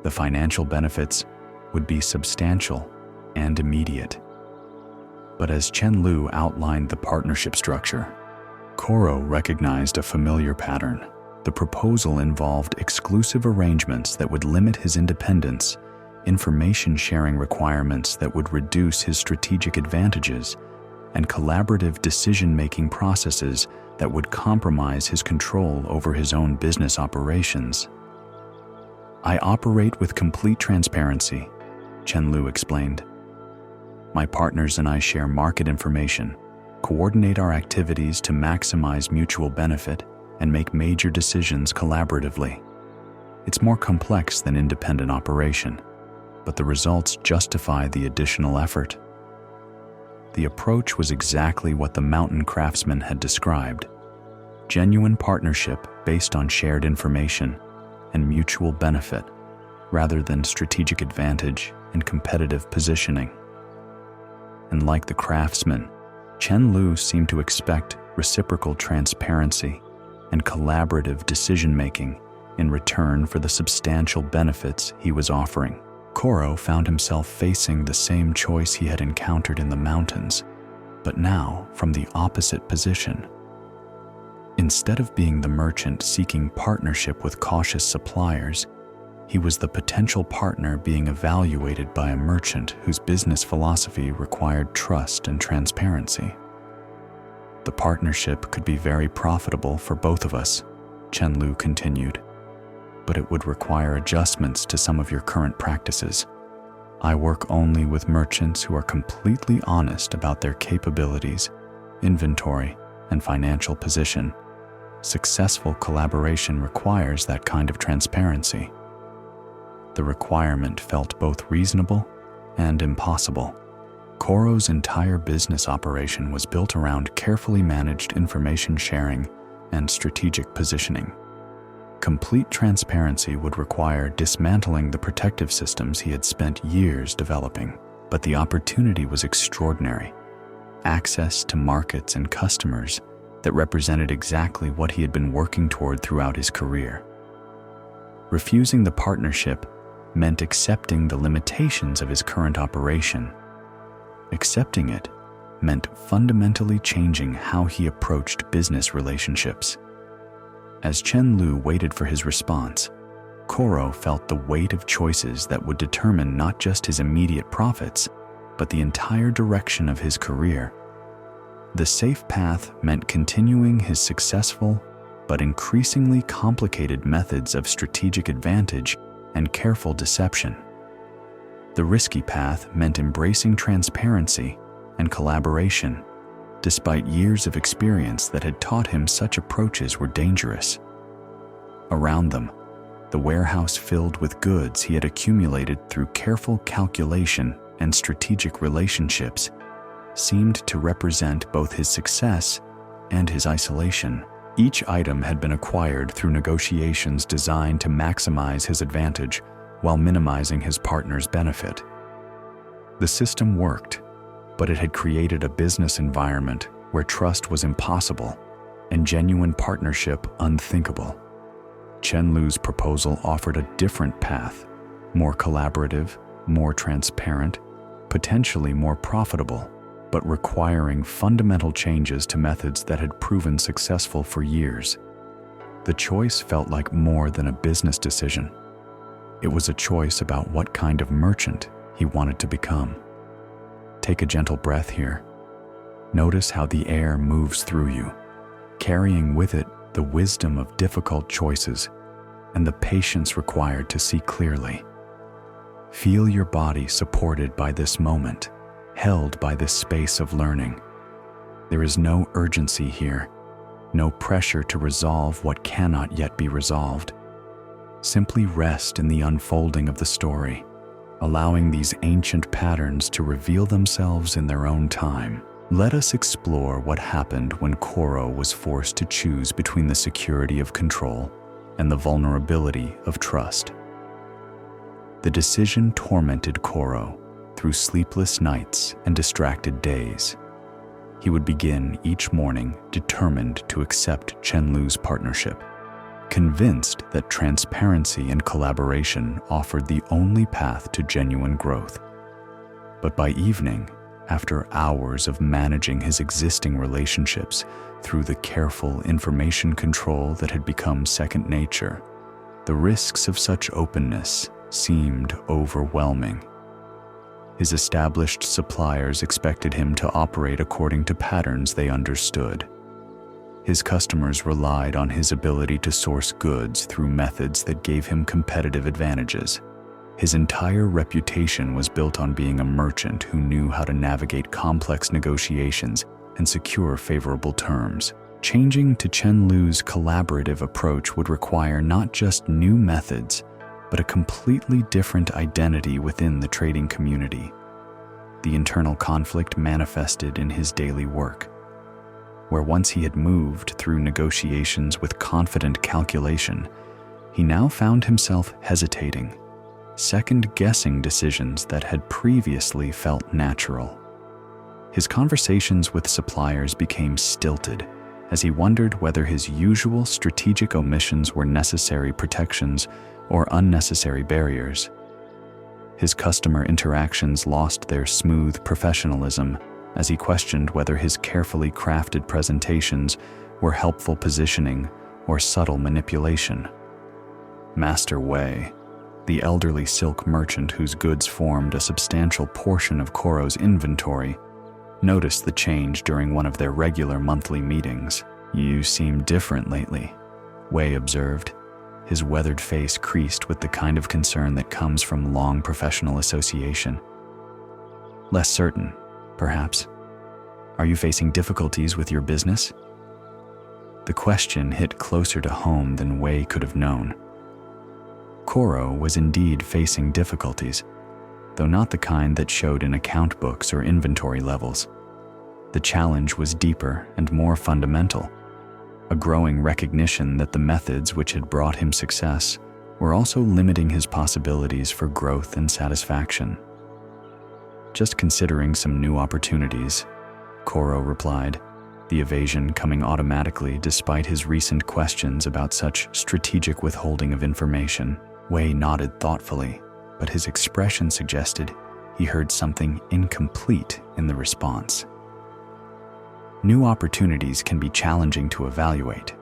The financial benefits would be substantial and immediate. But as Chen Lu outlined the partnership structure, Koro recognized a familiar pattern. The proposal involved exclusive arrangements that would limit his independence, information sharing requirements that would reduce his strategic advantages, and collaborative decision-making processes that would compromise his control over his own business operations. "I operate with complete transparency," Chen Lu explained. "My partners and I share market information, coordinate our activities to maximize mutual benefit, and make major decisions collaboratively. It's more complex than independent operation, but the results justify the additional effort." The approach was exactly what the mountain craftsman had described: genuine partnership based on shared information and mutual benefit, rather than strategic advantage and competitive positioning. And like the craftsman, Chen Lu seemed to expect reciprocal transparency and collaborative decision-making in return for the substantial benefits he was offering. Koro found himself facing the same choice he had encountered in the mountains, but now from the opposite position. Instead of being the merchant seeking partnership with cautious suppliers, he was the potential partner being evaluated by a merchant whose business philosophy required trust and transparency. "The partnership could be very profitable for both of us," Chen Lu continued, "but it would require adjustments to some of your current practices. I work only with merchants who are completely honest about their capabilities, inventory, and financial position. Successful collaboration requires that kind of transparency." The requirement felt both reasonable and impossible. Koro's entire business operation was built around carefully managed information sharing and strategic positioning. Complete transparency would require dismantling the protective systems he had spent years developing, but the opportunity was extraordinary. Access to markets and customers that represented exactly what he had been working toward throughout his career. Refusing the partnership meant accepting the limitations of his current operation. Accepting it meant fundamentally changing how he approached business relationships. As Chen Lu waited for his response, Koro felt the weight of choices that would determine not just his immediate profits, but the entire direction of his career. The safe path meant continuing his successful but increasingly complicated methods of strategic advantage and careful deception. The risky path meant embracing transparency and collaboration, despite years of experience that had taught him such approaches were dangerous. Around them, the warehouse filled with goods he had accumulated through careful calculation and strategic relationships seemed to represent both his success and his isolation. Each item had been acquired through negotiations designed to maximize his advantage while minimizing his partner's benefit. The system worked, but it had created a business environment where trust was impossible and genuine partnership unthinkable. Chen Lu's proposal offered a different path, more collaborative, more transparent, potentially more profitable, but requiring fundamental changes to methods that had proven successful for years. The choice felt like more than a business decision. It was a choice about what kind of merchant he wanted to become. Take a gentle breath here. Notice how the air moves through you, carrying with it the wisdom of difficult choices and the patience required to see clearly. Feel your body supported by this moment, held by this space of learning. There is no urgency here, no pressure to resolve what cannot yet be resolved. Simply rest in the unfolding of the story, allowing these ancient patterns to reveal themselves in their own time. Let us explore what happened when Koro was forced to choose between the security of control and the vulnerability of trust. The decision tormented Koro through sleepless nights and distracted days. He would begin each morning determined to accept Chenlu's partnership, convinced that transparency and collaboration offered the only path to genuine growth. But by evening, after hours of managing his existing relationships through the careful information control that had become second nature, the risks of such openness seemed overwhelming. His established suppliers expected him to operate according to patterns they understood. His customers relied on his ability to source goods through methods that gave him competitive advantages. His entire reputation was built on being a merchant who knew how to navigate complex negotiations and secure favorable terms. Changing to Chenlu's collaborative approach would require not just new methods, but a completely different identity within the trading community. The internal conflict manifested in his daily work, where once he had moved through negotiations with confident calculation, he now found himself hesitating, second-guessing decisions that had previously felt natural. His conversations with suppliers became stilted as he wondered whether his usual strategic omissions were necessary protections or unnecessary barriers. His customer interactions lost their smooth professionalism as he questioned whether his carefully crafted presentations were helpful positioning or subtle manipulation. Master Wei, the elderly silk merchant whose goods formed a substantial portion of Koro's inventory, noticed the change during one of their regular monthly meetings. "You seem different lately," Wei observed, his weathered face creased with the kind of concern that comes from long professional association. "Less certain, perhaps. Are you facing difficulties with your business?" The question hit closer to home than Wei could have known. Koro was indeed facing difficulties, though not the kind that showed in account books or inventory levels. The challenge was deeper and more fundamental, a growing recognition that the methods which had brought him success were also limiting his possibilities for growth and satisfaction. "Just considering some new opportunities," Koro replied, the evasion coming automatically despite his recent questions about such strategic withholding of information. Wei nodded thoughtfully, but his expression suggested he heard something incomplete in the response. New opportunities can be challenging to evaluate.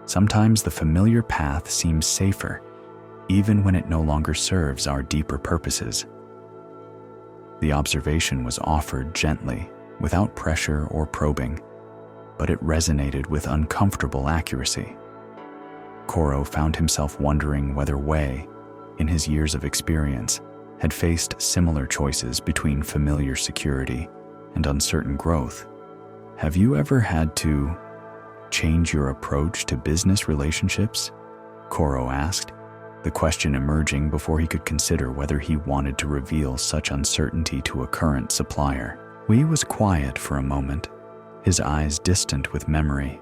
Sometimes the familiar path seems safer, even when it no longer serves our deeper purposes. The observation was offered gently, without pressure or probing, but it resonated with uncomfortable accuracy. Koro found himself wondering whether Wei, in his years of experience, had faced similar choices between familiar security and uncertain growth. "Have you ever had to change your approach to business relationships?" Koro asked, the question emerging before he could consider whether he wanted to reveal such uncertainty to a current supplier. Wei was quiet for a moment, his eyes distant with memory.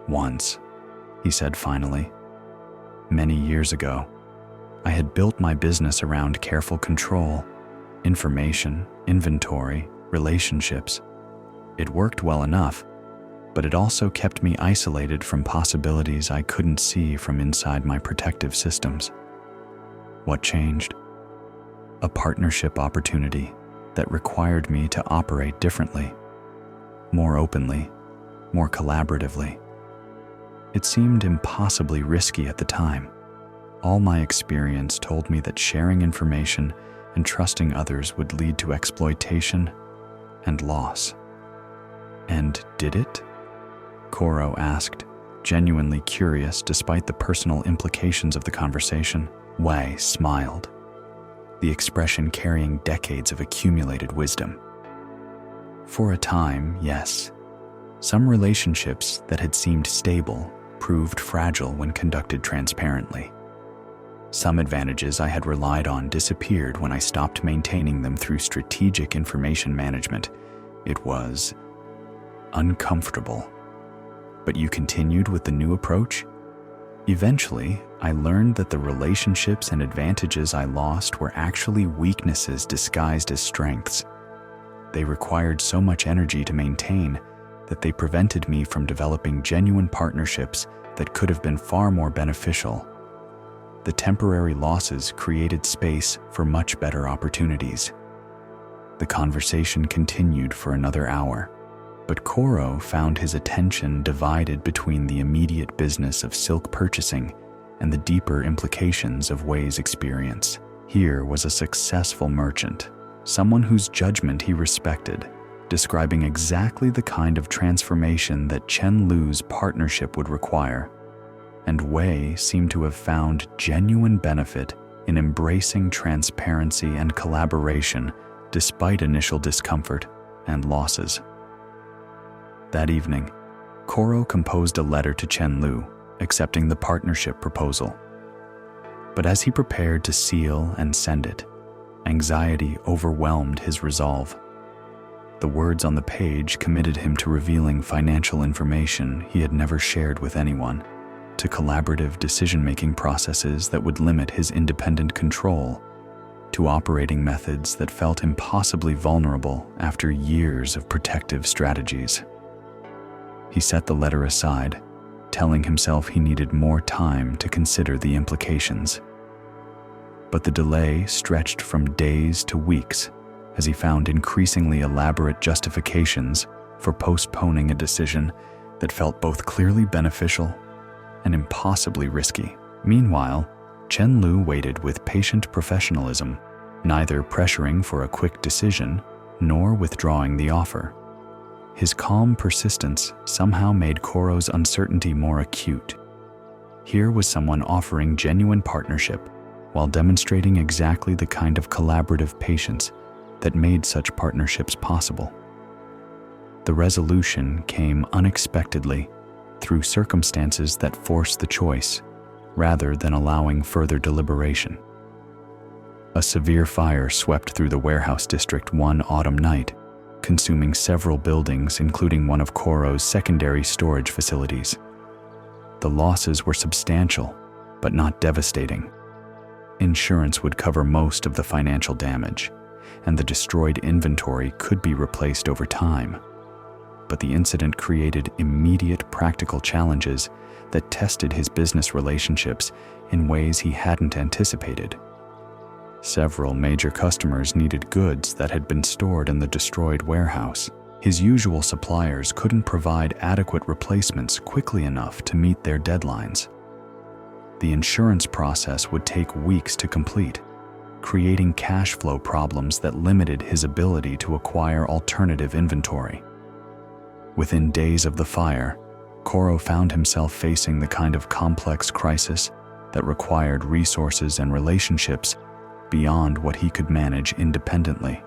"Once," he said finally. "Many years ago, I had built my business around careful control, information, inventory, relationships. It worked well enough, but it also kept me isolated from possibilities I couldn't see from inside my protective systems. What changed? A partnership opportunity that required me to operate differently, more openly, more collaboratively. It seemed impossibly risky at the time. All my experience told me that sharing information and trusting others would lead to exploitation and loss." "And did it?" Koro asked, genuinely curious despite the personal implications of the conversation. Wei smiled, the expression carrying decades of accumulated wisdom. "For a time, yes. Some relationships that had seemed stable proved fragile when conducted transparently. Some advantages I had relied on disappeared when I stopped maintaining them through strategic information management. It was uncomfortable. But you continued with the new approach?" Eventually, I learned that the relationships and advantages I lost were actually weaknesses disguised as strengths. They required so much energy to maintain that they prevented me from developing genuine partnerships that could have been far more beneficial. The temporary losses created space for much better opportunities. The conversation continued for another hour, but Koro found his attention divided between the immediate business of silk purchasing and the deeper implications of Wei's experience. Here was a successful merchant, someone whose judgment he respected, describing exactly the kind of transformation that Chen Lu's partnership would require. And Wei seemed to have found genuine benefit in embracing transparency and collaboration despite initial discomfort and losses. That evening, Koro composed a letter to Chen Lu, accepting the partnership proposal. But as he prepared to seal and send it, anxiety overwhelmed his resolve. The words on the page committed him to revealing financial information he had never shared with anyone, to collaborative decision-making processes that would limit his independent control, to operating methods that felt impossibly vulnerable after years of protective strategies. He set the letter aside, telling himself he needed more time to consider the implications. But the delay stretched from days to weeks as he found increasingly elaborate justifications for postponing a decision that felt both clearly beneficial and impossibly risky. Meanwhile, Chen Lu waited with patient professionalism, neither pressuring for a quick decision nor withdrawing the offer. His calm persistence somehow made Koro's uncertainty more acute. Here was someone offering genuine partnership while demonstrating exactly the kind of collaborative patience that made such partnerships possible. The resolution came unexpectedly through circumstances that forced the choice, rather than allowing further deliberation. A severe fire swept through the warehouse district one autumn night, consuming several buildings, including one of Koro's secondary storage facilities. The losses were substantial, but not devastating. Insurance would cover most of the financial damage, and the destroyed inventory could be replaced over time. But the incident created immediate practical challenges that tested his business relationships in ways he hadn't anticipated. Several major customers needed goods that had been stored in the destroyed warehouse. His usual suppliers couldn't provide adequate replacements quickly enough to meet their deadlines. The insurance process would take weeks to complete, creating cash flow problems that limited his ability to acquire alternative inventory. Within days of the fire, Koro found himself facing the kind of complex crisis that required resources and relationships beyond what he could manage independently.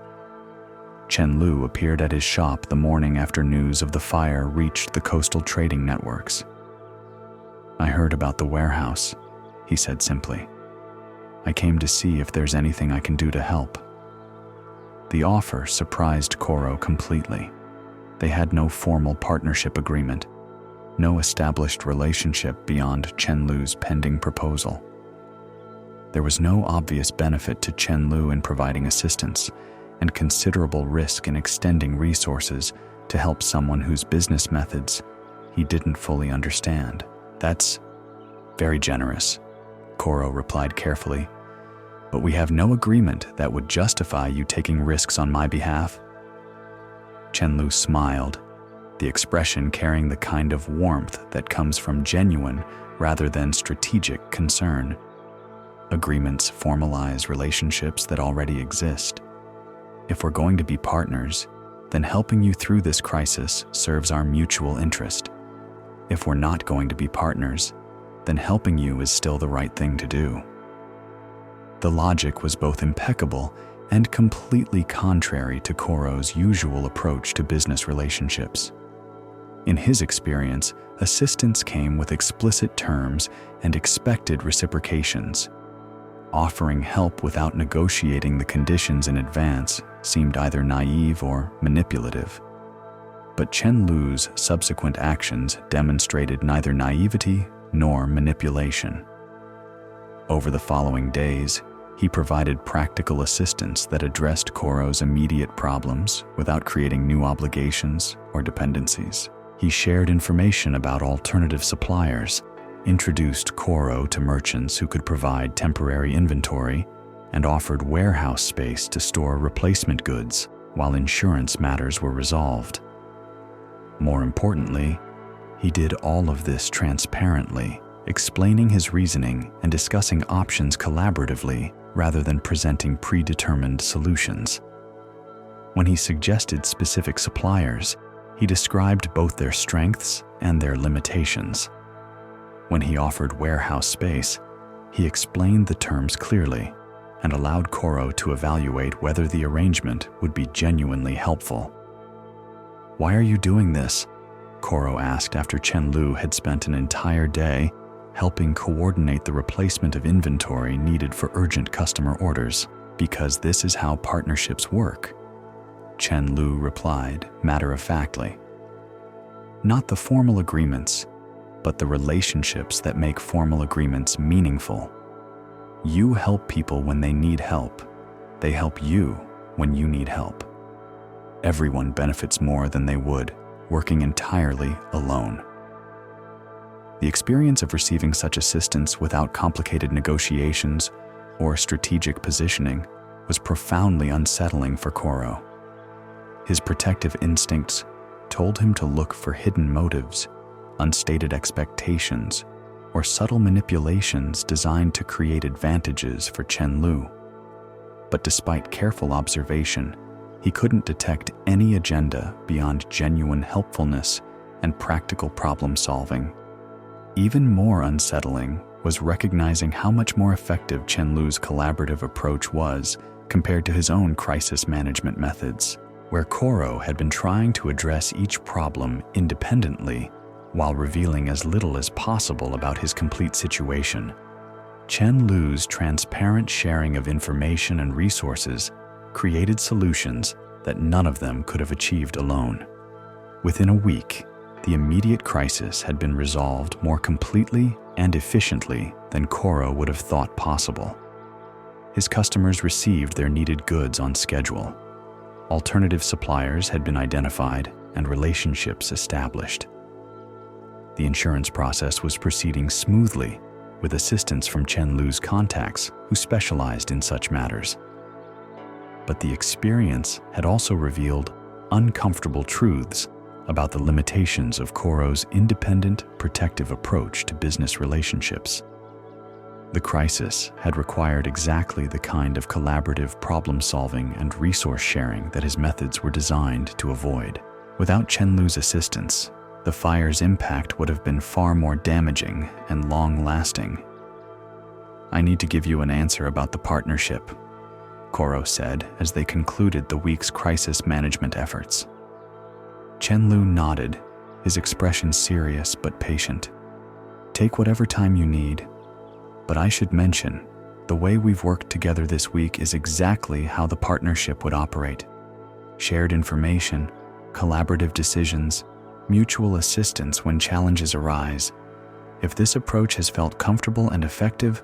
Chen Lu appeared at his shop the morning after news of the fire reached the coastal trading networks. "I heard about the warehouse," he said simply. "I came to see if there's anything I can do to help." The offer surprised Koro completely. They had no formal partnership agreement, no established relationship beyond Chen Lu's pending proposal. There was no obvious benefit to Chen Lu in providing assistance, and considerable risk in extending resources to help someone whose business methods he didn't fully understand. "That's very generous," Koro replied carefully, "but we have no agreement that would justify you taking risks on my behalf." Chen Lu smiled, the expression carrying the kind of warmth that comes from genuine rather than strategic concern. Agreements formalize relationships that already exist. If we're going to be partners, then helping you through this crisis serves our mutual interest. If we're not going to be partners, then helping you is still the right thing to do. The logic was both impeccable and completely contrary to Koro's usual approach to business relationships. In his experience, assistance came with explicit terms and expected reciprocations. Offering help without negotiating the conditions in advance seemed either naive or manipulative. But Chen Lu's subsequent actions demonstrated neither naivety nor manipulation. Over the following days, he provided practical assistance that addressed Koro's immediate problems without creating new obligations or dependencies. He shared information about alternative suppliers, introduced Koro to merchants who could provide temporary inventory, and offered warehouse space to store replacement goods while insurance matters were resolved. More importantly, he did all of this transparently, explaining his reasoning and discussing options collaboratively rather than presenting predetermined solutions. When he suggested specific suppliers, he described both their strengths and their limitations. When he offered warehouse space, he explained the terms clearly and allowed Koro to evaluate whether the arrangement would be genuinely helpful. "Why are you doing this?" Koro asked after Chen Lu had spent an entire day helping coordinate the replacement of inventory needed for urgent customer orders. "Because this is how partnerships work," Chen Lu replied matter-of-factly. "Not the formal agreements, but the relationships that make formal agreements meaningful. You help people when they need help. They help you when you need help. Everyone benefits more than they would working entirely alone." The experience of receiving such assistance without complicated negotiations or strategic positioning was profoundly unsettling for Koro. His protective instincts told him to look for hidden motives, unstated expectations, or subtle manipulations designed to create advantages for Chen Lu. But despite careful observation, he couldn't detect any agenda beyond genuine helpfulness and practical problem-solving. Even more unsettling was recognizing how much more effective Chen Lu's collaborative approach was compared to his own crisis management methods, where Koro had been trying to address each problem independently while revealing as little as possible about his complete situation. Chen Lu's transparent sharing of information and resources created solutions that none of them could have achieved alone. Within a week, the immediate crisis had been resolved more completely and efficiently than Koro would have thought possible. His customers received their needed goods on schedule. Alternative suppliers had been identified and relationships established. The insurance process was proceeding smoothly with assistance from Chen Lu's contacts who specialized in such matters. But the experience had also revealed uncomfortable truths about the limitations of Koro's independent, protective approach to business relationships. The crisis had required exactly the kind of collaborative problem-solving and resource sharing that his methods were designed to avoid. Without Chen Lu's assistance, the fire's impact would have been far more damaging and long-lasting. "I need to give you an answer about the partnership," Koro said as they concluded the week's crisis management efforts. Chen Lu nodded, his expression serious but patient. "Take whatever time you need, but I should mention, the way we've worked together this week is exactly how the partnership would operate. Shared information, collaborative decisions, mutual assistance when challenges arise. If this approach has felt comfortable and effective,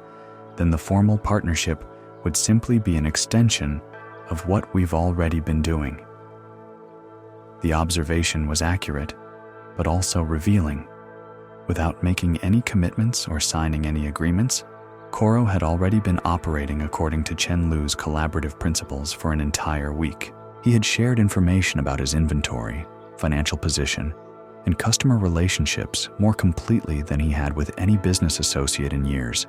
then the formal partnership would simply be an extension of what we've already been doing." The observation was accurate, but also revealing. Without making any commitments or signing any agreements, Koro had already been operating according to Chen Lu's collaborative principles for an entire week. He had shared information about his inventory, financial position, and customer relationships more completely than he had with any business associate in years.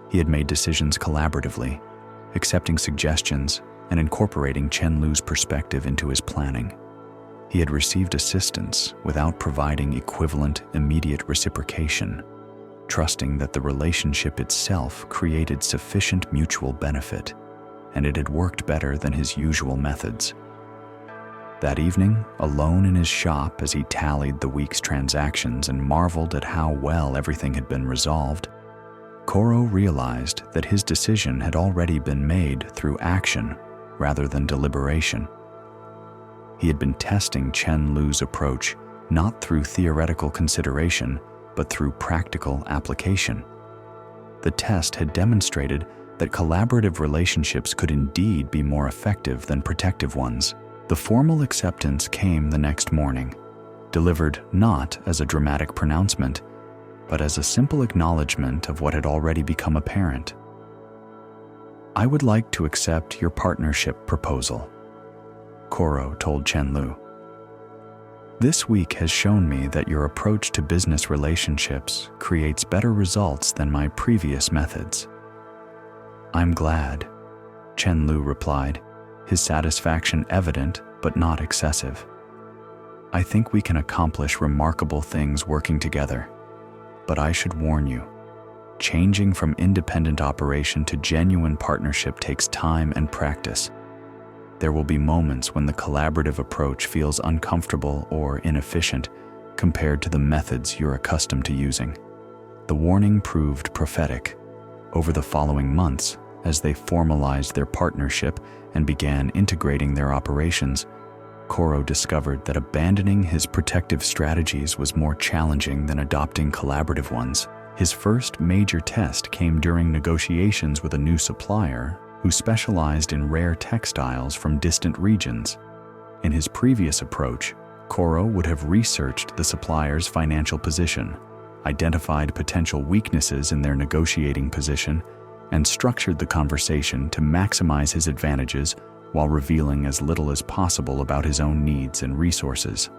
He had made decisions collaboratively, accepting suggestions and incorporating Chen Lu's perspective into his planning. He had received assistance without providing equivalent immediate reciprocation, trusting that the relationship itself created sufficient mutual benefit, and it had worked better than his usual methods. That evening, alone in his shop as he tallied the week's transactions and marveled at how well everything had been resolved, Koro realized that his decision had already been made through action rather than deliberation. He had been testing Chen Lu's approach not through theoretical consideration, but through practical application. The test had demonstrated that collaborative relationships could indeed be more effective than protective ones. The formal acceptance came the next morning, delivered not as a dramatic pronouncement, but as a simple acknowledgement of what had already become apparent. "I would like to accept your partnership proposal," Koro told Chen-Lu. "This week has shown me that your approach to business relationships creates better results than my previous methods." "I'm glad," Chen-Lu replied, his satisfaction evident but not excessive. "I think we can accomplish remarkable things working together. But I should warn you, changing from independent operation to genuine partnership takes time and practice. There will be moments when the collaborative approach feels uncomfortable or inefficient compared to the methods you're accustomed to using." The warning proved prophetic. Over the following months, as they formalized their partnership and began integrating their operations, Koro discovered that abandoning his protective strategies was more challenging than adopting collaborative ones. His first major test came during negotiations with a new supplier who specialized in rare textiles from distant regions. In his previous approach, Koro would have researched the supplier's financial position, identified potential weaknesses in their negotiating position, and structured the conversation to maximize his advantages while revealing as little as possible about his own needs and resources.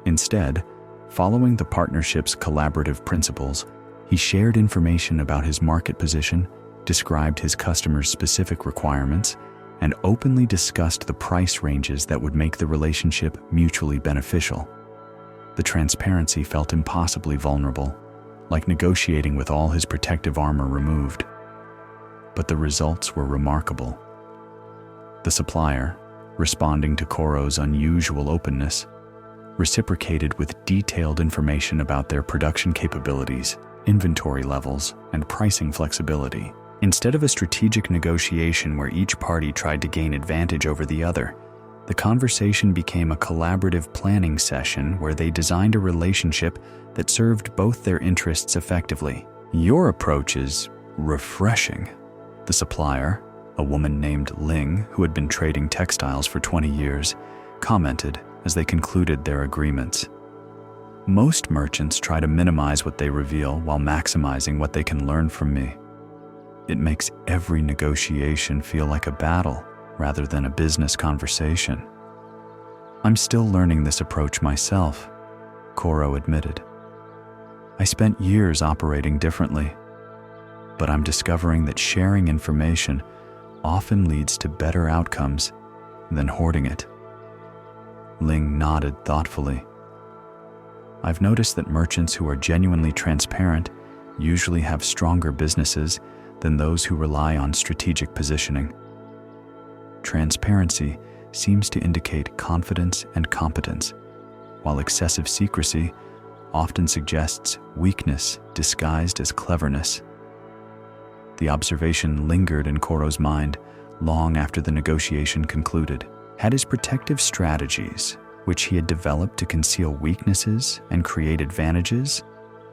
Instead, following the partnership's collaborative principles, he shared information about his market position, described his customers' specific requirements, and openly discussed the price ranges that would make the relationship mutually beneficial. The transparency felt impossibly vulnerable, like negotiating with all his protective armor removed. But the results were remarkable. The supplier, responding to Koro's unusual openness, reciprocated with detailed information about their production capabilities, inventory levels, and pricing flexibility. Instead of a strategic negotiation where each party tried to gain advantage over the other, the conversation became a collaborative planning session where they designed a relationship that served both their interests effectively. "Your approach is refreshing," the supplier, a woman named Ling who had been trading textiles for 20 years, commented as they concluded their agreements. "Most merchants try to minimize what they reveal while maximizing what they can learn from me. It makes every negotiation feel like a battle rather than a business conversation." "I'm still learning this approach myself," Koro admitted. "I spent years operating differently, but I'm discovering that sharing information often leads to better outcomes than hoarding it." Ling nodded thoughtfully. "I've noticed that merchants who are genuinely transparent usually have stronger businesses than those who rely on strategic positioning. Transparency seems to indicate confidence and competence, while excessive secrecy often suggests weakness disguised as cleverness." The observation lingered in Koro's mind long after the negotiation concluded. Had his protective strategies, which he had developed to conceal weaknesses and create advantages,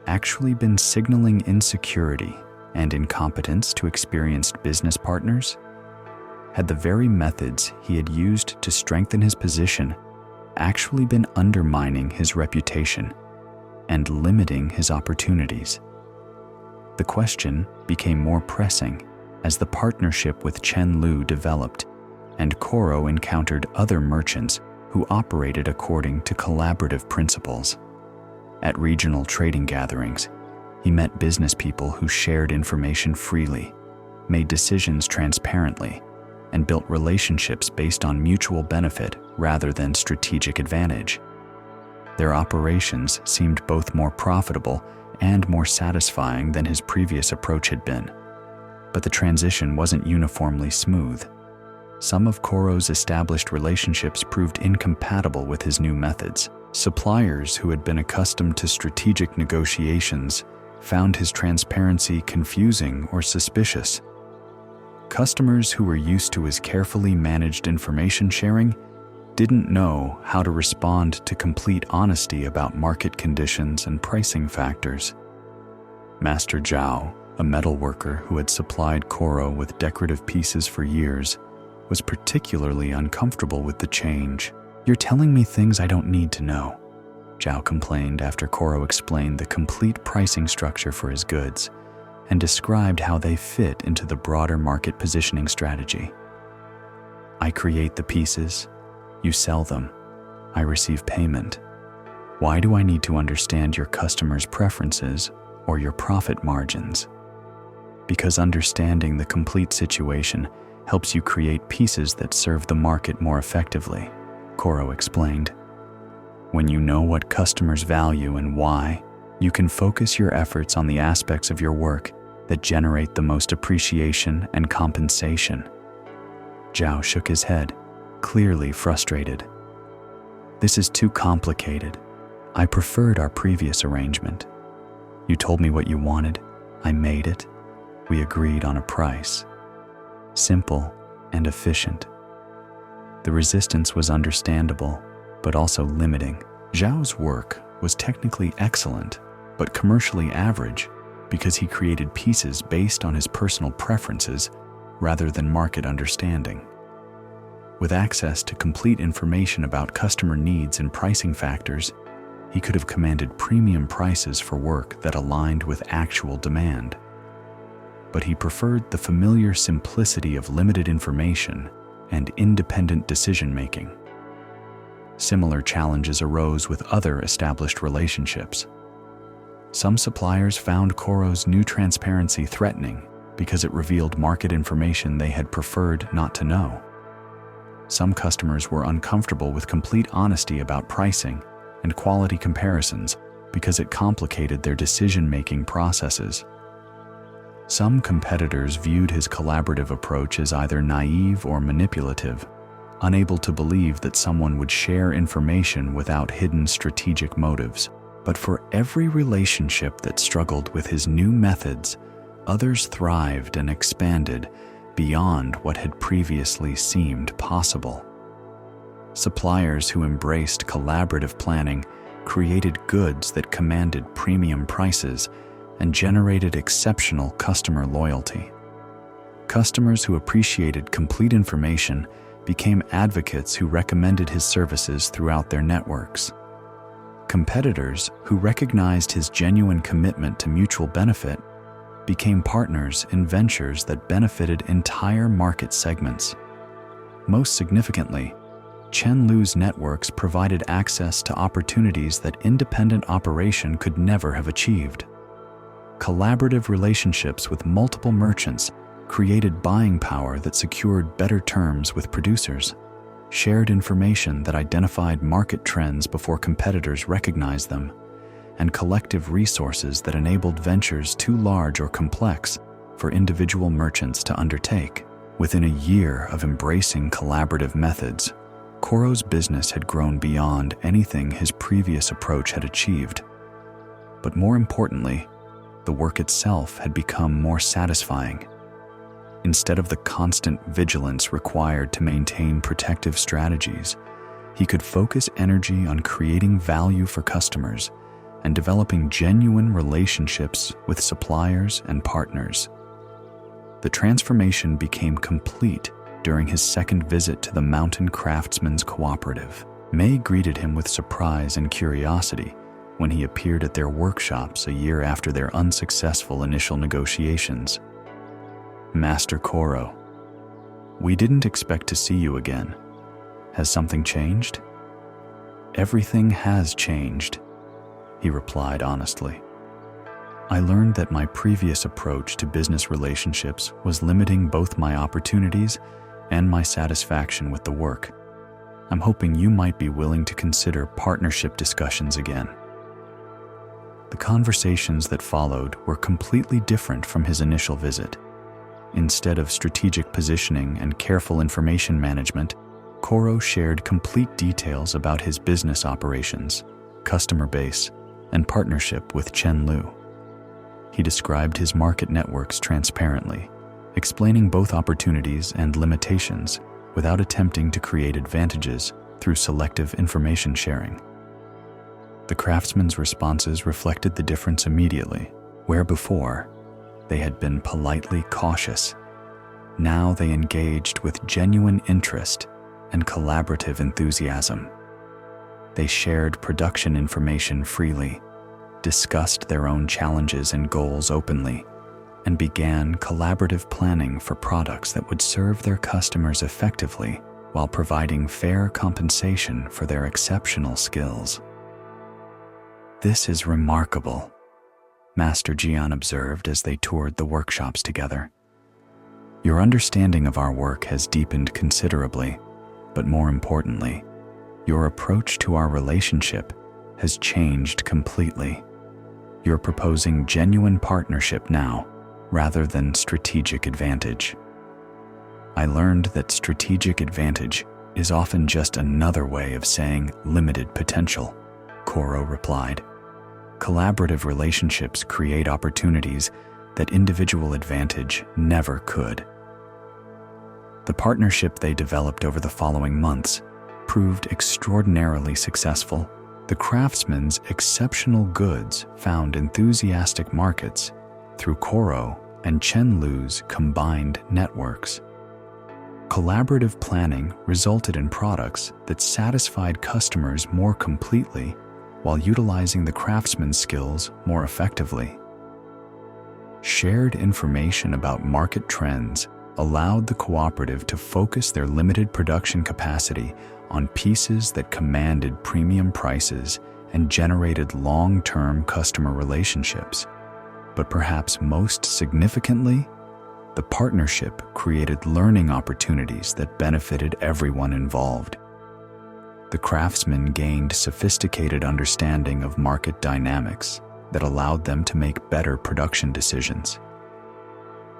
actually been signaling insecurity and incompetence to experienced business partners? Had the very methods he had used to strengthen his position actually been undermining his reputation and limiting his opportunities? The question became more pressing as the partnership with Chen-Lu developed and Koro encountered other merchants who operated according to collaborative principles. At regional trading gatherings, he met business people who shared information freely, made decisions transparently, and built relationships based on mutual benefit rather than strategic advantage. Their operations seemed both more profitable and more satisfying than his previous approach had been. But the transition wasn't uniformly smooth. Some of Koro's established relationships proved incompatible with his new methods. Suppliers who had been accustomed to strategic negotiations found his transparency confusing or suspicious. Customers who were used to his carefully managed information sharing didn't know how to respond to complete honesty about market conditions and pricing factors. Master Zhao, a metalworker who had supplied Koro with decorative pieces for years, was particularly uncomfortable with the change. "You're telling me things I don't need to know," Zhao complained after Koro explained the complete pricing structure for his goods and described how they fit into the broader market positioning strategy. "I create the pieces, you sell them, I receive payment. Why do I need to understand your customers' preferences or your profit margins? Because understanding the complete situation helps you create pieces that serve the market more effectively," Koro explained. "When you know what customers value and why, you can focus your efforts on the aspects of your work that generate the most appreciation and compensation." Zhao shook his head, clearly frustrated. "This is too complicated. I preferred our previous arrangement. You told me what you wanted, I made it, we agreed on a price. Simple and efficient." The resistance was understandable, but also limiting. Zhao's work was technically excellent, but commercially average because he created pieces based on his personal preferences rather than market understanding. With access to complete information about customer needs and pricing factors, he could have commanded premium prices for work that aligned with actual demand. But he preferred the familiar simplicity of limited information and independent decision-making. Similar challenges arose with other established relationships. Some suppliers found Koro's new transparency threatening because it revealed market information they had preferred not to know. Some customers were uncomfortable with complete honesty about pricing and quality comparisons because it complicated their decision-making processes. Some competitors viewed his collaborative approach as either naive or manipulative, unable to believe that someone would share information without hidden strategic motives. But for every relationship that struggled with his new methods, others thrived and expanded beyond what had previously seemed possible. Suppliers who embraced collaborative planning created goods that commanded premium prices and generated exceptional customer loyalty. Customers who appreciated complete information became advocates who recommended his services throughout their networks. Competitors who recognized his genuine commitment to mutual benefit became partners in ventures that benefited entire market segments. Most significantly, Chen Lu's networks provided access to opportunities that independent operation could never have achieved. Collaborative relationships with multiple merchants created buying power that secured better terms with producers, shared information that identified market trends before competitors recognized them, and collective resources that enabled ventures too large or complex for individual merchants to undertake. Within a year of embracing collaborative methods, Koro's business had grown beyond anything his previous approach had achieved. But more importantly, the work itself had become more satisfying. Instead of the constant vigilance required to maintain protective strategies, he could focus energy on creating value for customers and developing genuine relationships with suppliers and partners. The transformation became complete during his second visit to the Mountain Craftsmen's Cooperative. May greeted him with surprise and curiosity when he appeared at their workshops a year after their unsuccessful initial negotiations. "Master Koro, we didn't expect to see you again. Has something changed?" "Everything has changed," he replied honestly. "I learned that my previous approach to business relationships was limiting both my opportunities and my satisfaction with the work. I'm hoping you might be willing to consider partnership discussions again." The conversations that followed were completely different from his initial visit. Instead of strategic positioning and careful information management, Koro shared complete details about his business operations, customer base, and partnership with Chen Lu. He described his market networks transparently, explaining both opportunities and limitations without attempting to create advantages through selective information sharing. The craftsmen's responses reflected the difference immediately. Where before they had been politely cautious, now they engaged with genuine interest and collaborative enthusiasm. They shared production information freely, discussed their own challenges and goals openly, and began collaborative planning for products that would serve their customers effectively while providing fair compensation for their exceptional skills. "This is remarkable," Master Jian observed as they toured the workshops together. "Your understanding of our work has deepened considerably, but more importantly, your approach to our relationship has changed completely. You're proposing genuine partnership now, rather than strategic advantage." "I learned that strategic advantage is often just another way of saying limited potential," Koro replied. "Collaborative relationships create opportunities that individual advantage never could." The partnership they developed over the following months proved extraordinarily successful. The craftsmen's exceptional goods found enthusiastic markets through Koro and Chen Lu's combined networks. Collaborative planning resulted in products that satisfied customers more completely while utilizing the craftsman's skills more effectively. Shared information about market trends allowed the cooperative to focus their limited production capacity on pieces that commanded premium prices and generated long-term customer relationships. But perhaps most significantly, the partnership created learning opportunities that benefited everyone involved. The craftsmen gained sophisticated understanding of market dynamics that allowed them to make better production decisions.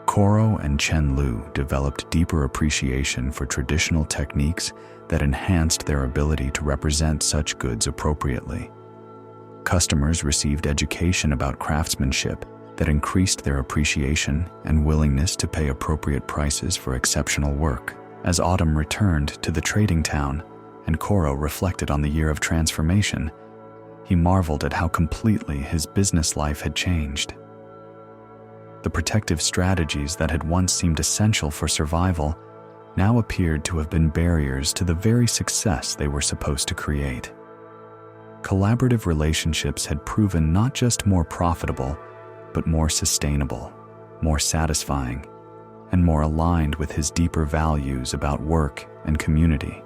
Koro and Chen Lu developed deeper appreciation for traditional techniques that enhanced their ability to represent such goods appropriately. Customers received education about craftsmanship that increased their appreciation and willingness to pay appropriate prices for exceptional work. As autumn returned to the trading town and Koro reflected on the year of transformation, he marveled at how completely his business life had changed. The protective strategies that had once seemed essential for survival now appeared to have been barriers to the very success they were supposed to create. Collaborative relationships had proven not just more profitable, but more sustainable, more satisfying, and more aligned with his deeper values about work and community.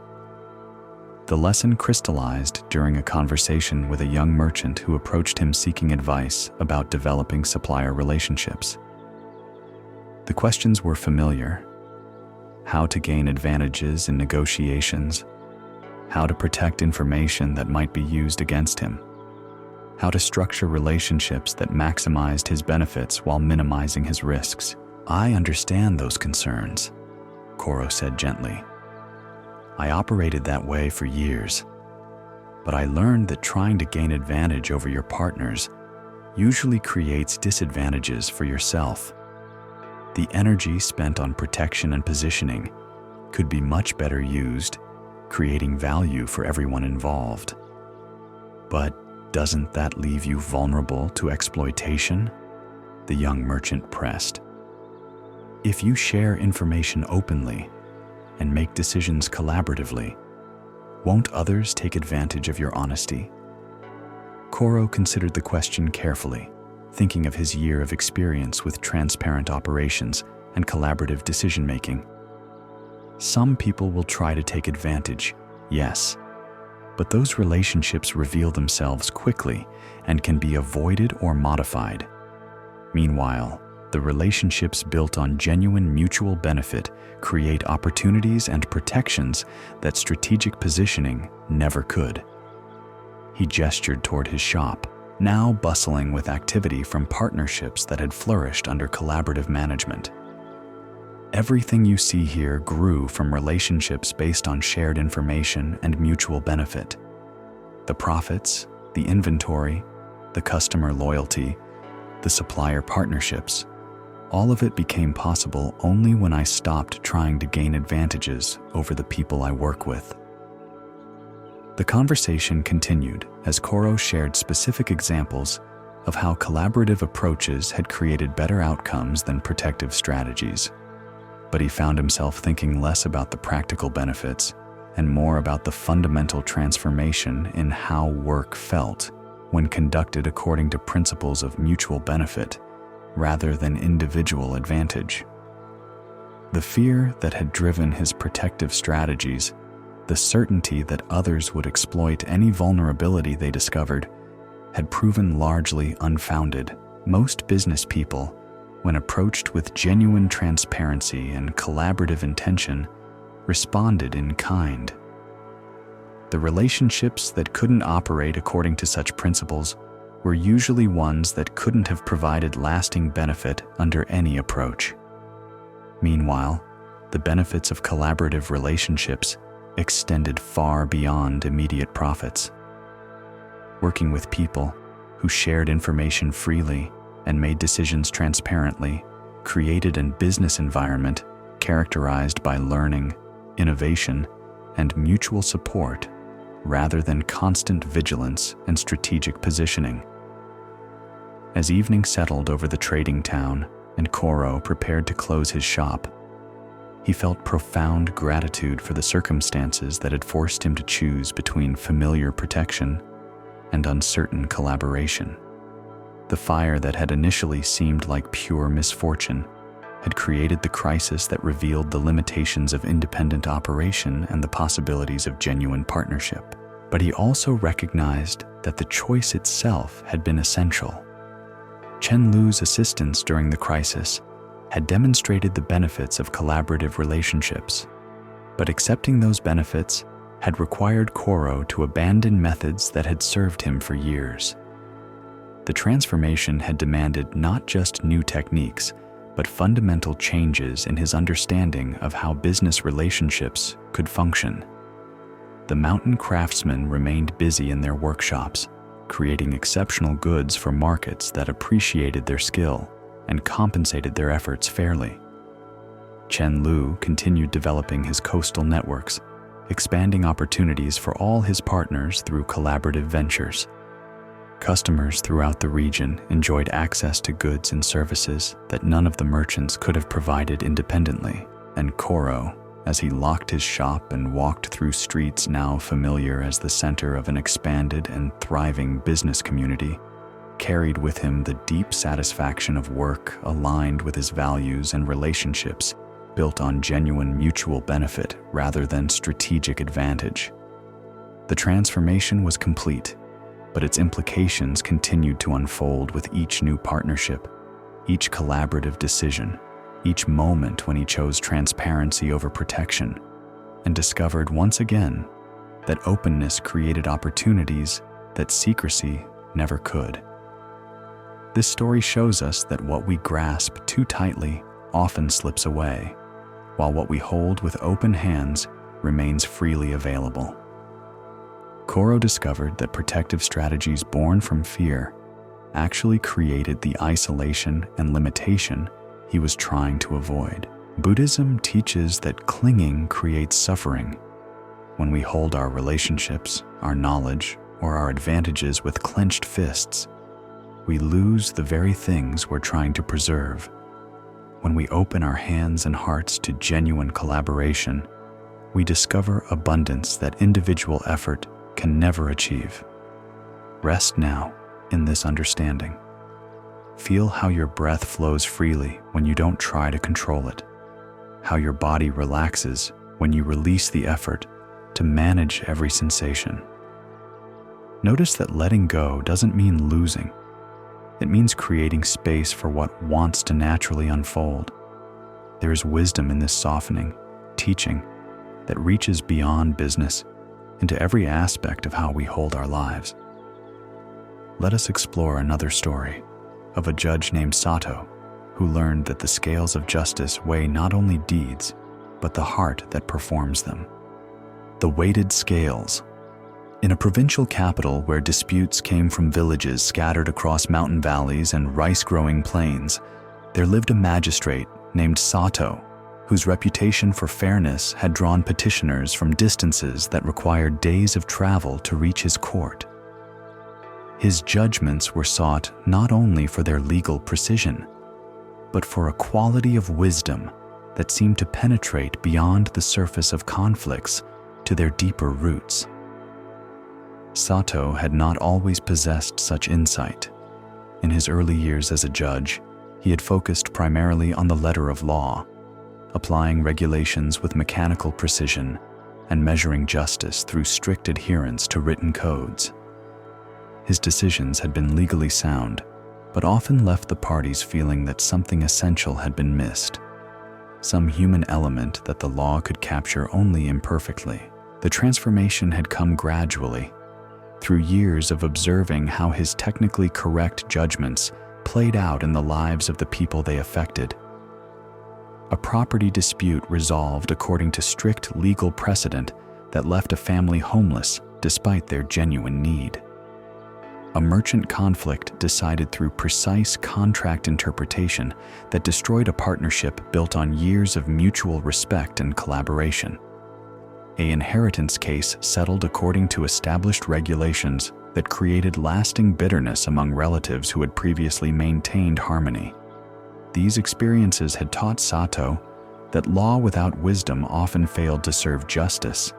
The lesson crystallized during a conversation with a young merchant who approached him seeking advice about developing supplier relationships. The questions were familiar: how to gain advantages in negotiations, how to protect information that might be used against him, how to structure relationships that maximized his benefits while minimizing his risks. "I understand those concerns," Koro said gently. "I operated that way for years, but I learned that trying to gain advantage over your partners usually creates disadvantages for yourself. The energy spent on protection and positioning could be much better used, creating value for everyone involved. But doesn't that leave you vulnerable to exploitation?" the young merchant pressed. "If you share information openly and make decisions collaboratively, won't others take advantage of your honesty?" Koro considered the question carefully, thinking of his year of experience with transparent operations and collaborative decision-making. Some people will try to take advantage, yes, but those relationships reveal themselves quickly and can be avoided or modified. Meanwhile, the relationships built on genuine mutual benefit create opportunities and protections that strategic positioning never could. He gestured toward his shop, now bustling with activity from partnerships that had flourished under collaborative management. "Everything you see here grew from relationships based on shared information and mutual benefit. The profits, the inventory, the customer loyalty, the supplier partnerships, all of it became possible only when I stopped trying to gain advantages over the people I work with." The conversation continued as Koro shared specific examples of how collaborative approaches had created better outcomes than protective strategies. But he found himself thinking less about the practical benefits and more about the fundamental transformation in how work felt when conducted according to principles of mutual benefit rather than individual advantage. The fear that had driven his protective strategies, the certainty that others would exploit any vulnerability they discovered, had proven largely unfounded. Most business people, when approached with genuine transparency and collaborative intention, responded in kind. The relationships that couldn't operate according to such principles were usually ones that couldn't have provided lasting benefit under any approach. Meanwhile, the benefits of collaborative relationships extended far beyond immediate profits. Working with people who shared information freely and made decisions transparently created a business environment characterized by learning, innovation, and mutual support rather than constant vigilance and strategic positioning. As evening settled over the trading town and Koro prepared to close his shop, he felt profound gratitude for the circumstances that had forced him to choose between familiar protection and uncertain collaboration. The fire that had initially seemed like pure misfortune had created the crisis that revealed the limitations of independent operation and the possibilities of genuine partnership. But he also recognized that the choice itself had been essential. Chen Lu's assistance during the crisis had demonstrated the benefits of collaborative relationships, but accepting those benefits had required Koro to abandon methods that had served him for years. The transformation had demanded not just new techniques, but fundamental changes in his understanding of how business relationships could function. The mountain craftsmen remained busy in their workshops, creating exceptional goods for markets that appreciated their skill and compensated their efforts fairly. Chen Lu continued developing his coastal networks, expanding opportunities for all his partners through collaborative ventures. Customers throughout the region enjoyed access to goods and services that none of the merchants could have provided independently, and Koro, as he locked his shop and walked through streets now familiar as the center of an expanded and thriving business community, carried with him the deep satisfaction of work aligned with his values and relationships built on genuine mutual benefit rather than strategic advantage. The transformation was complete, but its implications continued to unfold with each new partnership, each collaborative decision, each moment when he chose transparency over protection, and discovered once again that openness created opportunities that secrecy never could. This story shows us that what we grasp too tightly often slips away, while what we hold with open hands remains freely available. Koro discovered that protective strategies born from fear actually created the isolation and limitation he was trying to avoid. Buddhism teaches that clinging creates suffering. When we hold our relationships, our knowledge, or our advantages with clenched fists, we lose the very things we're trying to preserve. When we open our hands and hearts to genuine collaboration, we discover abundance that individual effort can never achieve. Rest now in this understanding. Feel how your breath flows freely when you don't try to control it, how your body relaxes when you release the effort to manage every sensation. Notice that letting go doesn't mean losing. It means creating space for what wants to naturally unfold. There is wisdom in this softening, teaching that reaches beyond business into every aspect of how we hold our lives. Let us explore another story of a judge named Sato who learned that the scales of justice weigh not only deeds, but the heart that performs them. The weighted scales. In a provincial capital where disputes came from villages scattered across mountain valleys and rice-growing plains, there lived a magistrate named Sato whose reputation for fairness had drawn petitioners from distances that required days of travel to reach his court. His judgments were sought not only for their legal precision, but for a quality of wisdom that seemed to penetrate beyond the surface of conflicts to their deeper roots. Sato had not always possessed such insight. In his early years as a judge, he had focused primarily on the letter of law, applying regulations with mechanical precision and measuring justice through strict adherence to written codes. His decisions had been legally sound, but often left the parties feeling that something essential had been missed, some human element that the law could capture only imperfectly. The transformation had come gradually, through years of observing how his technically correct judgments played out in the lives of the people they affected. A property dispute resolved according to strict legal precedent that left a family homeless despite their genuine need. A merchant conflict decided through precise contract interpretation that destroyed a partnership built on years of mutual respect and collaboration. An inheritance case settled according to established regulations that created lasting bitterness among relatives who had previously maintained harmony. These experiences had taught Sato that law without wisdom often failed to serve justice,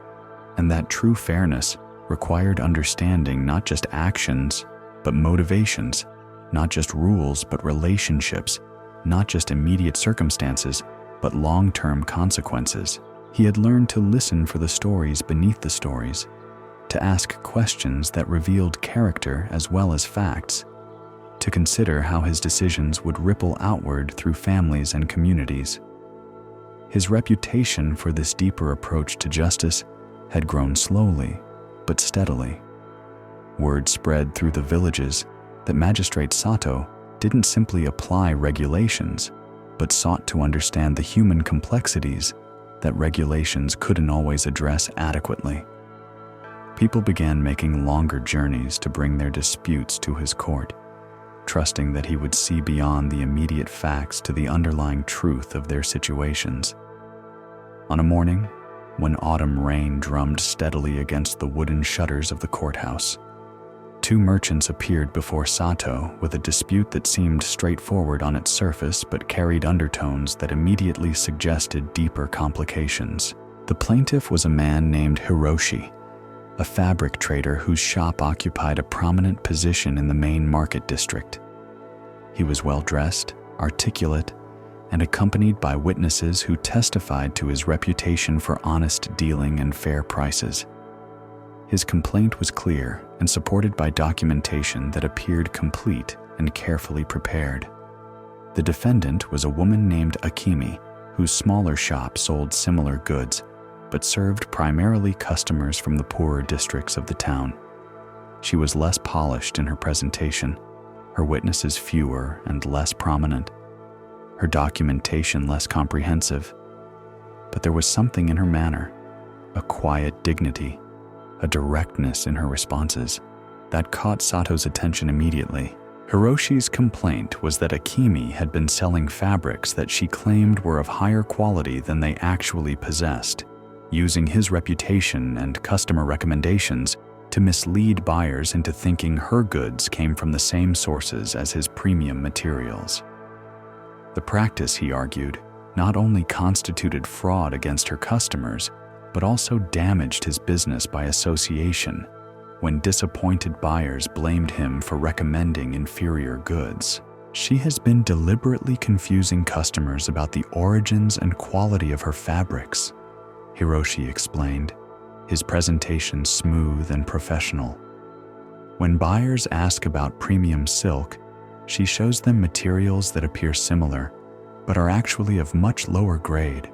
and that true fairness required understanding not just actions, but motivations, not just rules, but relationships, not just immediate circumstances, but long-term consequences. He had learned to listen for the stories beneath the stories, to ask questions that revealed character as well as facts, to consider how his decisions would ripple outward through families and communities. His reputation for this deeper approach to justice had grown slowly, but steadily. Word spread through the villages that Magistrate Sato didn't simply apply regulations, but sought to understand the human complexities that regulations couldn't always address adequately. People began making longer journeys to bring their disputes to his court, trusting that he would see beyond the immediate facts to the underlying truth of their situations. On a morning, when autumn rain drummed steadily against the wooden shutters of the courthouse, two merchants appeared before Sato with a dispute that seemed straightforward on its surface but carried undertones that immediately suggested deeper complications. The plaintiff was a man named Hiroshi, a fabric trader whose shop occupied a prominent position in the main market district. He was well-dressed, articulate, and accompanied by witnesses who testified to his reputation for honest dealing and fair prices. His complaint was clear and supported by documentation that appeared complete and carefully prepared. The defendant was a woman named Akimi, whose smaller shop sold similar goods, but served primarily customers from the poorer districts of the town. She was less polished in her presentation, her witnesses fewer and less prominent, her documentation less comprehensive, but there was something in her manner, a quiet dignity, a directness in her responses, that caught Sato's attention immediately. Hiroshi's complaint was that Akimi had been selling fabrics that she claimed were of higher quality than they actually possessed, using his reputation and customer recommendations to mislead buyers into thinking her goods came from the same sources as his premium materials. The practice, he argued, not only constituted fraud against her customers, but also damaged his business by association when disappointed buyers blamed him for recommending inferior goods. She has been deliberately confusing customers about the origins and quality of her fabrics, Hiroshi explained, his presentation smooth and professional. When buyers ask about premium silk, she shows them materials that appear similar, but are actually of much lower grade.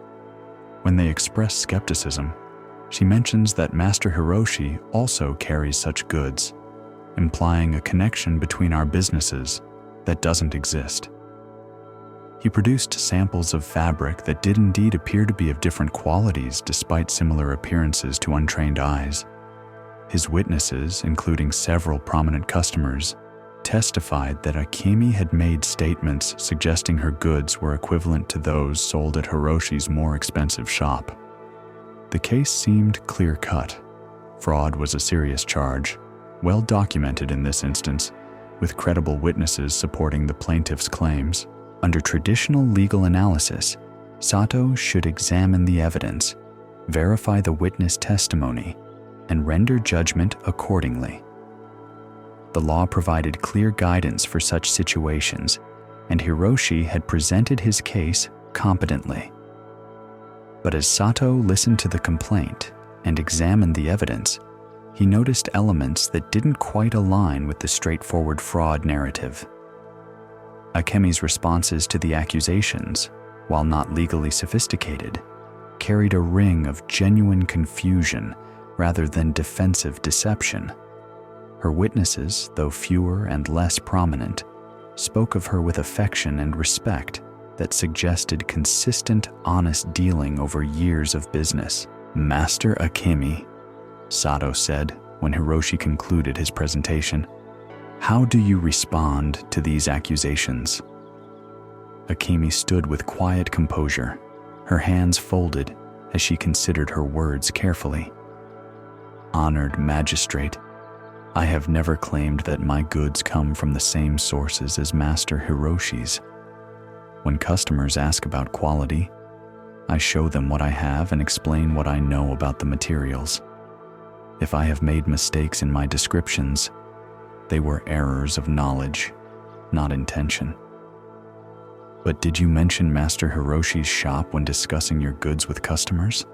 When they express skepticism, she mentions that Master Hiroshi also carries such goods, implying a connection between our businesses that doesn't exist. He produced samples of fabric that did indeed appear to be of different qualities despite similar appearances to untrained eyes. His witnesses, including several prominent customers, testified that Akemi had made statements suggesting her goods were equivalent to those sold at Hiroshi's more expensive shop. The case seemed clear-cut. Fraud was a serious charge, well documented in this instance, with credible witnesses supporting the plaintiff's claims. Under traditional legal analysis, Sato should examine the evidence, verify the witness testimony, and render judgment accordingly. The law provided clear guidance for such situations, and Hiroshi had presented his case competently. But as Sato listened to the complaint and examined the evidence, he noticed elements that didn't quite align with the straightforward fraud narrative. Akemi's responses to the accusations, while not legally sophisticated, carried a ring of genuine confusion rather than defensive deception. Her witnesses, though fewer and less prominent, spoke of her with affection and respect that suggested consistent, honest dealing over years of business. "Master Akemi," Sato said when Hiroshi concluded his presentation, "how do you respond to these accusations?" Akemi stood with quiet composure, her hands folded as she considered her words carefully. "Honored magistrate, I have never claimed that my goods come from the same sources as Master Hiroshi's. When customers ask about quality, I show them what I have and explain what I know about the materials. If I have made mistakes in my descriptions, they were errors of knowledge, not intention." "But did you mention Master Hiroshi's shop when discussing your goods with customers?"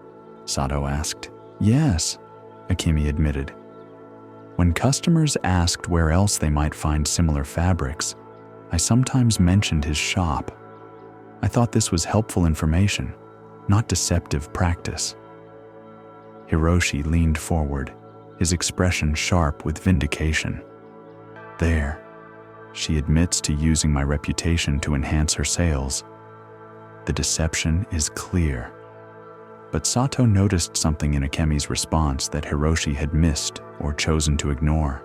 Sato asked. "Yes," Akemi admitted. "When customers asked where else they might find similar fabrics, I sometimes mentioned his shop. I thought this was helpful information, not deceptive practice." Hiroshi leaned forward, his expression sharp with vindication. "There, she admits to using my reputation to enhance her sales. The deception is clear." But Sato noticed something in Akemi's response that Hiroshi had missed or chosen to ignore.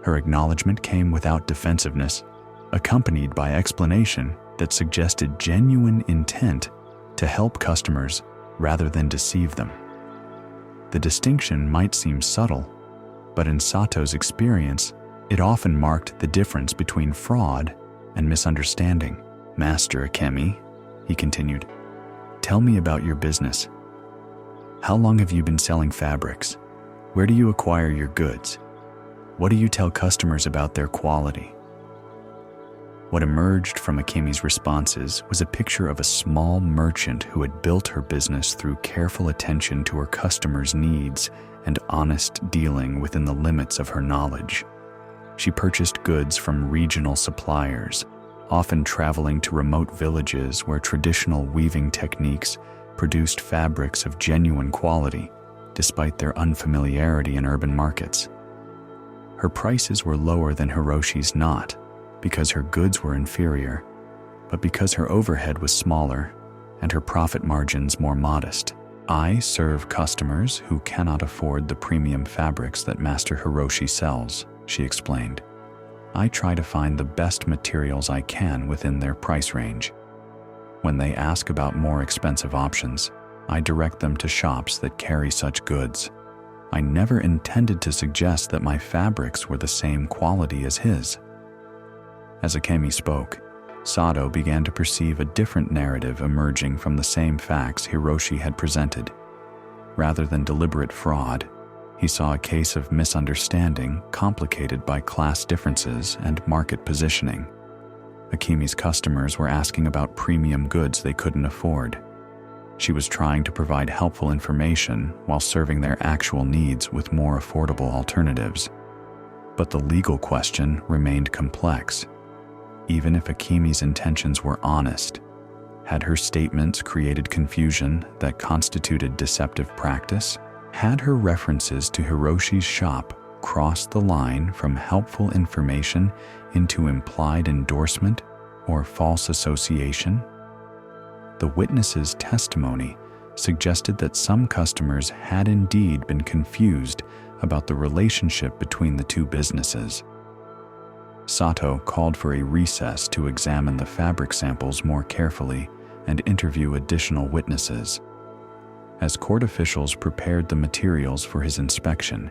Her acknowledgement came without defensiveness, accompanied by explanation that suggested genuine intent to help customers rather than deceive them. The distinction might seem subtle, but in Sato's experience, it often marked the difference between fraud and misunderstanding. "Master Akemi," he continued, "tell me about your business. How long have you been selling fabrics? Where do you acquire your goods? What do you tell customers about their quality?" What emerged from Akemi's responses was a picture of a small merchant who had built her business through careful attention to her customers' needs and honest dealing within the limits of her knowledge. She purchased goods from regional suppliers, often traveling to remote villages where traditional weaving techniques produced fabrics of genuine quality, despite their unfamiliarity in urban markets. Her prices were lower than Hiroshi's, not because her goods were inferior, but because her overhead was smaller and her profit margins more modest. "I serve customers who cannot afford the premium fabrics that Master Hiroshi sells," she explained. "I try to find the best materials I can within their price range. When they ask about more expensive options, I direct them to shops that carry such goods. I never intended to suggest that my fabrics were the same quality as his." As Akemi spoke, Sato began to perceive a different narrative emerging from the same facts Hiroshi had presented. Rather than deliberate fraud, he saw a case of misunderstanding complicated by class differences and market positioning. Akemi's customers were asking about premium goods they couldn't afford. She was trying to provide helpful information while serving their actual needs with more affordable alternatives. But the legal question remained complex. Even if Akemi's intentions were honest, had her statements created confusion that constituted deceptive practice? Had her references to Hiroshi's shop crossed the line from helpful information into implied endorsement or false association? The witness's testimony suggested that some customers had indeed been confused about the relationship between the two businesses. Sato called for a recess to examine the fabric samples more carefully and interview additional witnesses. As court officials prepared the materials for his inspection,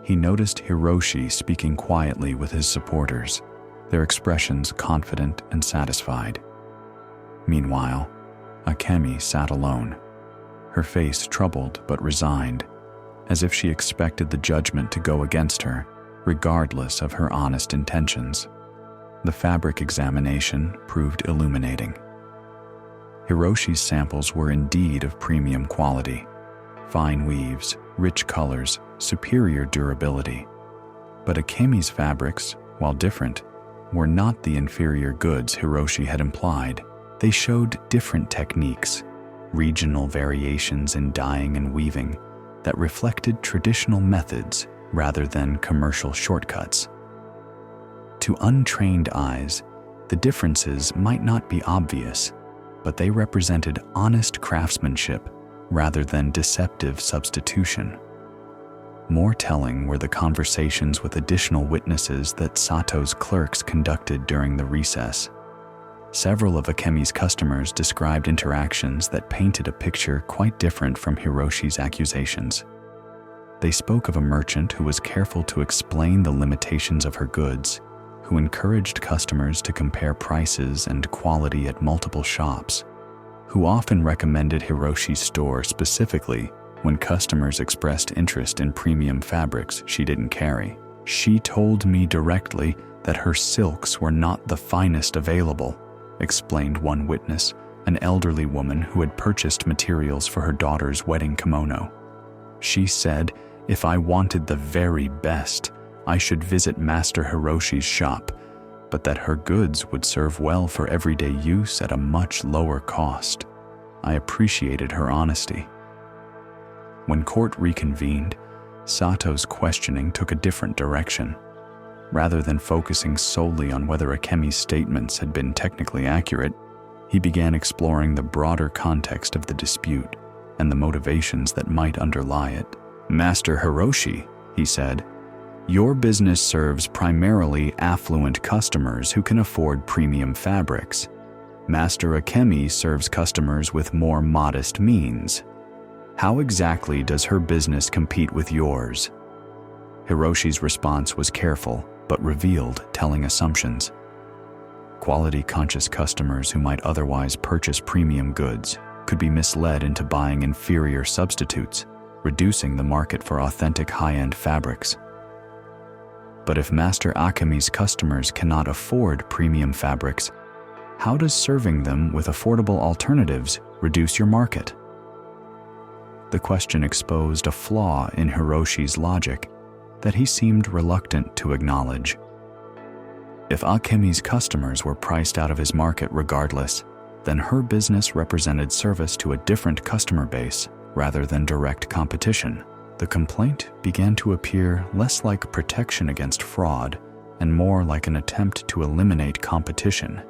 he noticed Hiroshi speaking quietly with his supporters, their expressions confident and satisfied. Meanwhile, Akemi sat alone, her face troubled but resigned, as if she expected the judgment to go against her, regardless of her honest intentions. The fabric examination proved illuminating. Hiroshi's samples were indeed of premium quality: fine weaves, rich colors, superior durability. But Akemi's fabrics, while different, were not the inferior goods Hiroshi had implied. They showed different techniques, regional variations in dyeing and weaving that reflected traditional methods rather than commercial shortcuts. To untrained eyes, the differences might not be obvious, but they represented honest craftsmanship rather than deceptive substitution. More telling were the conversations with additional witnesses that Sato's clerks conducted during the recess. Several of Akemi's customers described interactions that painted a picture quite different from Hiroshi's accusations. They spoke of a merchant who was careful to explain the limitations of her goods, who encouraged customers to compare prices and quality at multiple shops, who often recommended Hiroshi's store specifically when customers expressed interest in premium fabrics she didn't carry. "She told me directly that her silks were not the finest available," explained one witness, an elderly woman who had purchased materials for her daughter's wedding kimono. "She said if I wanted the very best, I should visit Master Hiroshi's shop, but that her goods would serve well for everyday use at a much lower cost. I appreciated her honesty." When court reconvened, Sato's questioning took a different direction. Rather than focusing solely on whether Akemi's statements had been technically accurate, he began exploring the broader context of the dispute and the motivations that might underlie it. "Master Hiroshi," he said, "your business serves primarily affluent customers who can afford premium fabrics. Master Akemi serves customers with more modest means. How exactly does her business compete with yours?" Hiroshi's response was careful, but revealed telling assumptions. Quality-conscious customers who might otherwise purchase premium goods could be misled into buying inferior substitutes, reducing the market for authentic high-end fabrics. But if Master Akemi's customers cannot afford premium fabrics, how does serving them with affordable alternatives reduce your market? The question exposed a flaw in Hiroshi's logic that he seemed reluctant to acknowledge. If Akemi's customers were priced out of his market regardless, then her business represented service to a different customer base rather than direct competition. The complaint began to appear less like protection against fraud and more like an attempt to eliminate competition,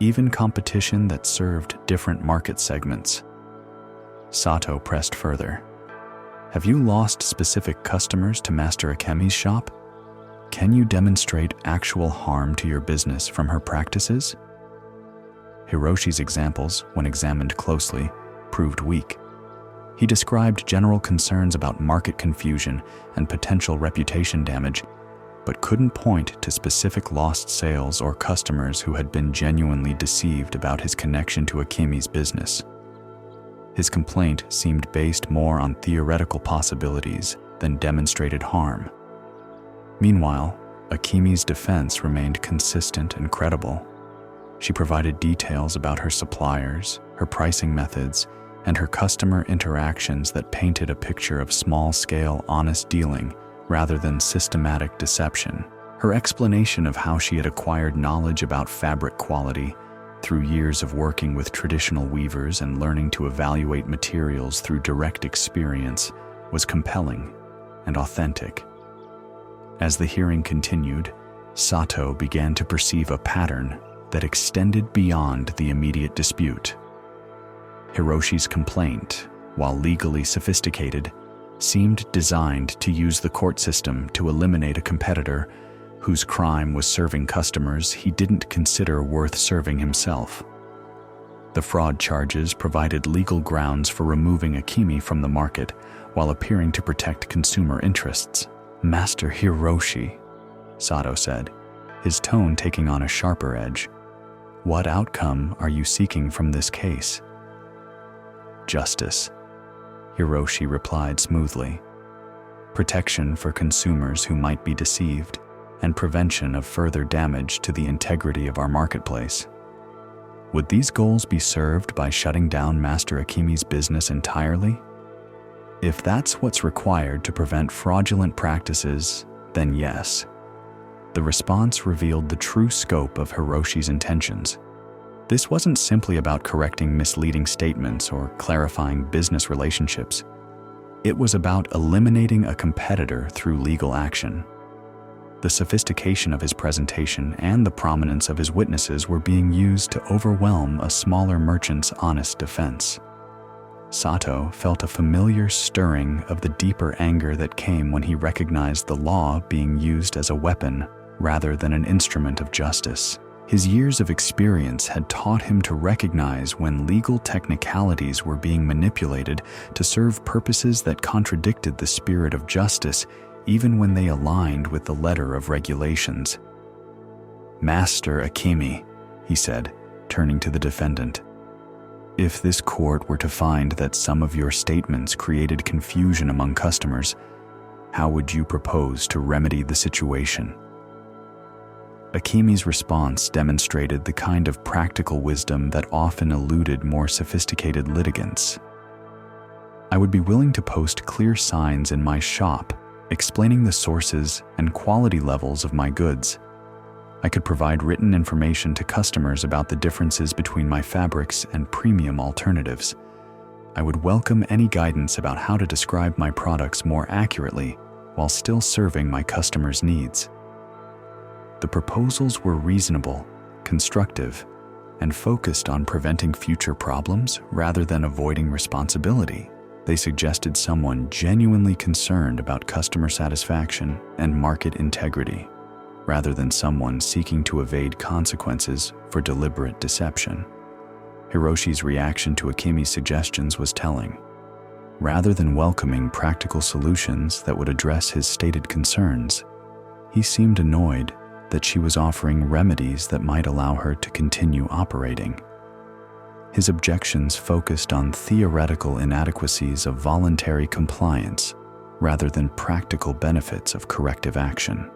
even competition that served different market segments. Sato pressed further. "Have you lost specific customers to Master Akemi's shop? Can you demonstrate actual harm to your business from her practices?" Hiroshi's examples, when examined closely, proved weak. He described general concerns about market confusion and potential reputation damage, but couldn't point to specific lost sales or customers who had been genuinely deceived about his connection to Akemi's business. His complaint seemed based more on theoretical possibilities than demonstrated harm. Meanwhile, Akemi's defense remained consistent and credible. She provided details about her suppliers, her pricing methods, and her customer interactions that painted a picture of small-scale, honest dealing rather than systematic deception. Her explanation of how she had acquired knowledge about fabric quality through years of working with traditional weavers and learning to evaluate materials through direct experience was compelling and authentic. As the hearing continued, Sato began to perceive a pattern that extended beyond the immediate dispute. Hiroshi's complaint, while legally sophisticated, seemed designed to use the court system to eliminate a competitor whose crime was serving customers he didn't consider worth serving himself. The fraud charges provided legal grounds for removing Akemi from the market while appearing to protect consumer interests. "Master Hiroshi," Sato said, his tone taking on a sharper edge, "what outcome are you seeking from this case?" "Justice," Hiroshi replied smoothly. "Protection for consumers who might be deceived, and prevention of further damage to the integrity of our marketplace. Would these goals be served by shutting down Master Akemi's business entirely? If that's what's required to prevent fraudulent practices, then yes." The response revealed the true scope of Hiroshi's intentions. This wasn't simply about correcting misleading statements or clarifying business relationships. It was about eliminating a competitor through legal action. The sophistication of his presentation and the prominence of his witnesses were being used to overwhelm a smaller merchant's honest defense. Sato felt a familiar stirring of the deeper anger that came when he recognized the law being used as a weapon rather than an instrument of justice. His years of experience had taught him to recognize when legal technicalities were being manipulated to serve purposes that contradicted the spirit of justice, even when they aligned with the letter of regulations. "Master Akemi," he said, turning to the defendant, "if this court were to find that some of your statements created confusion among customers, how would you propose to remedy the situation?" Akemi's response demonstrated the kind of practical wisdom that often eluded more sophisticated litigants. "I would be willing to post clear signs in my shop explaining the sources and quality levels of my goods. I could provide written information to customers about the differences between my fabrics and premium alternatives. I would welcome any guidance about how to describe my products more accurately while still serving my customers' needs." The proposals were reasonable, constructive, and focused on preventing future problems rather than avoiding responsibility. They suggested someone genuinely concerned about customer satisfaction and market integrity, rather than someone seeking to evade consequences for deliberate deception. Hiroshi's reaction to Akemi's suggestions was telling. Rather than welcoming practical solutions that would address his stated concerns, he seemed annoyed that she was offering remedies that might allow her to continue operating. His objections focused on theoretical inadequacies of voluntary compliance rather than practical benefits of corrective action.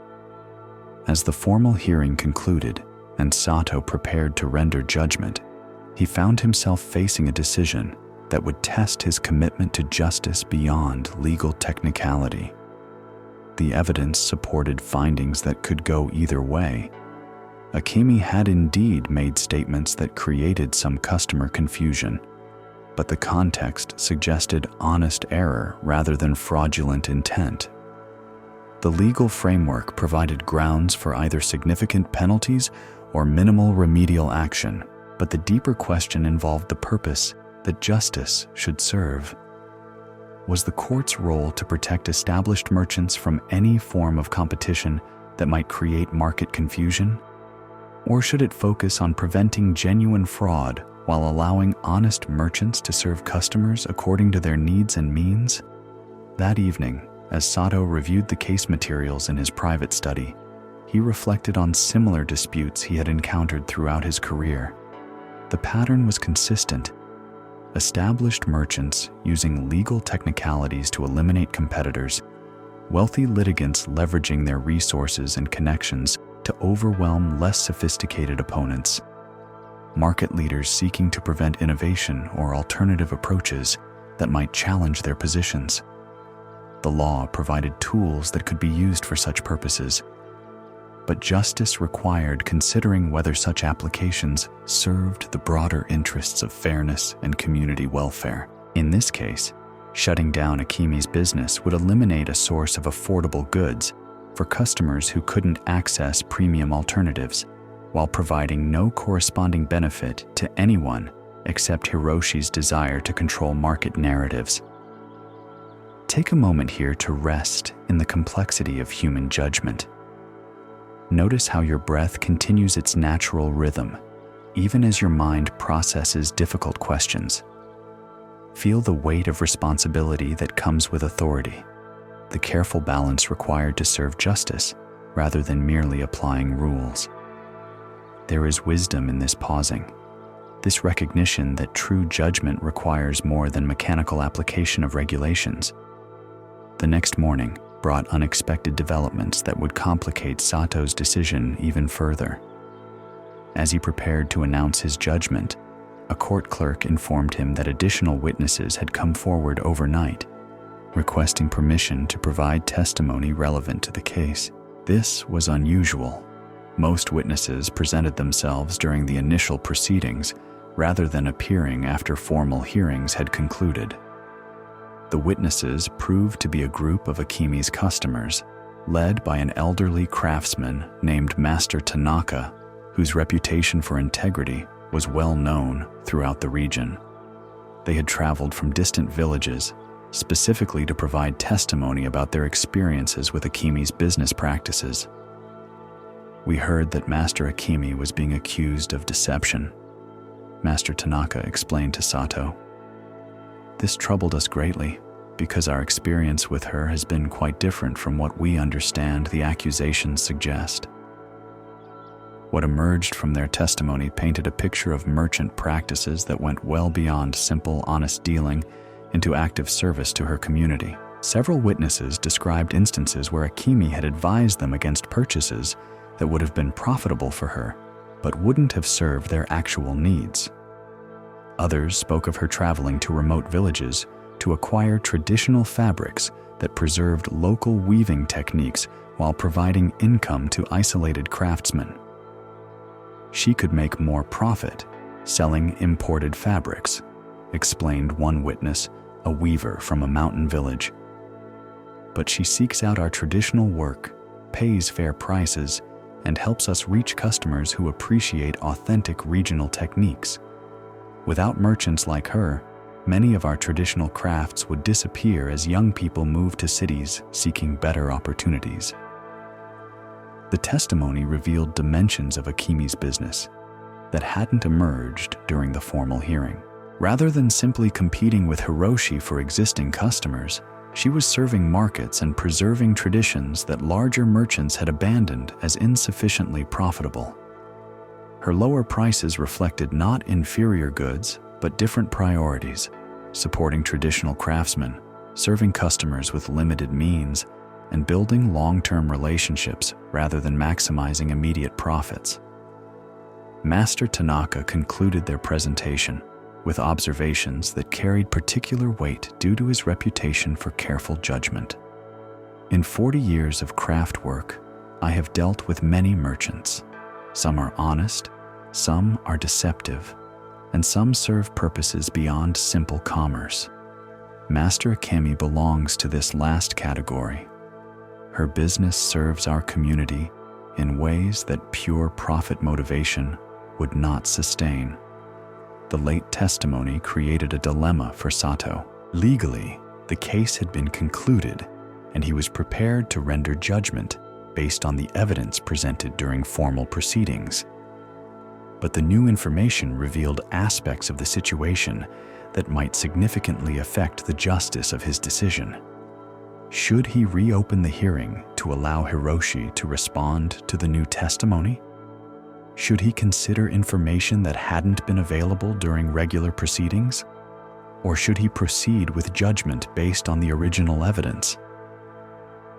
As the formal hearing concluded and Sato prepared to render judgment, he found himself facing a decision that would test his commitment to justice beyond legal technicality. The evidence supported findings that could go either way. Akemi had indeed made statements that created some customer confusion, but the context suggested honest error rather than fraudulent intent. The legal framework provided grounds for either significant penalties or minimal remedial action, but the deeper question involved the purpose that justice should serve. Was the court's role to protect established merchants from any form of competition that might create market confusion? Or should it focus on preventing genuine fraud while allowing honest merchants to serve customers according to their needs and means? That evening, as Sato reviewed the case materials in his private study, he reflected on similar disputes he had encountered throughout his career. The pattern was consistent. Established merchants using legal technicalities to eliminate competitors, wealthy litigants leveraging their resources and connections to overwhelm less sophisticated opponents, market leaders seeking to prevent innovation or alternative approaches that might challenge their positions. The law provided tools that could be used for such purposes, but justice required considering whether such applications served the broader interests of fairness and community welfare. In this case, shutting down Akemi's business would eliminate a source of affordable goods for customers who couldn't access premium alternatives, while providing no corresponding benefit to anyone except Hiroshi's desire to control market narratives. Take a moment here to rest in the complexity of human judgment. Notice how your breath continues its natural rhythm, even as your mind processes difficult questions. Feel the weight of responsibility that comes with authority, the careful balance required to serve justice rather than merely applying rules. There is wisdom in this pausing, this recognition that true judgment requires more than mechanical application of regulations. The next morning brought unexpected developments that would complicate Sato's decision even further. As he prepared to announce his judgment, a court clerk informed him that additional witnesses had come forward overnight, requesting permission to provide testimony relevant to the case. This was unusual. Most witnesses presented themselves during the initial proceedings rather than appearing after formal hearings had concluded. The witnesses proved to be a group of Akimi's customers, led by an elderly craftsman named Master Tanaka, whose reputation for integrity was well known throughout the region. They had traveled from distant villages, specifically to provide testimony about their experiences with Akimi's business practices. We heard that Master Akimi was being accused of deception, Master Tanaka explained to Sato. This troubled us greatly because our experience with her has been quite different from what we understand the accusations suggest. What emerged from their testimony painted a picture of merchant practices that went well beyond simple, honest dealing into active service to her community. Several witnesses described instances where Akimi had advised them against purchases that would have been profitable for her, but wouldn't have served their actual needs. Others spoke of her traveling to remote villages to acquire traditional fabrics that preserved local weaving techniques while providing income to isolated craftsmen. She could make more profit selling imported fabrics, explained one witness, a weaver from a mountain village. But she seeks out our traditional work, pays fair prices, and helps us reach customers who appreciate authentic regional techniques. Without merchants like her, many of our traditional crafts would disappear as young people move to cities seeking better opportunities. The testimony revealed dimensions of Akimi's business that hadn't emerged during the formal hearing. Rather than simply competing with Hiroshi for existing customers, she was serving markets and preserving traditions that larger merchants had abandoned as insufficiently profitable. Her lower prices reflected not inferior goods, but different priorities, supporting traditional craftsmen, serving customers with limited means, and building long-term relationships rather than maximizing immediate profits. Master Tanaka concluded their presentation with observations that carried particular weight due to his reputation for careful judgment. In 40 years of craft work, I have dealt with many merchants. Some are honest, some are deceptive, and some serve purposes beyond simple commerce. Master Akemi belongs to this last category. Her business serves our community in ways that pure profit motivation would not sustain. The late testimony created a dilemma for Sato. Legally, the case had been concluded, and he was prepared to render judgment based on the evidence presented during formal proceedings. But the new information revealed aspects of the situation that might significantly affect the justice of his decision. Should he reopen the hearing to allow Hiroshi to respond to the new testimony? Should he consider information that hadn't been available during regular proceedings? Or should he proceed with judgment based on the original evidence?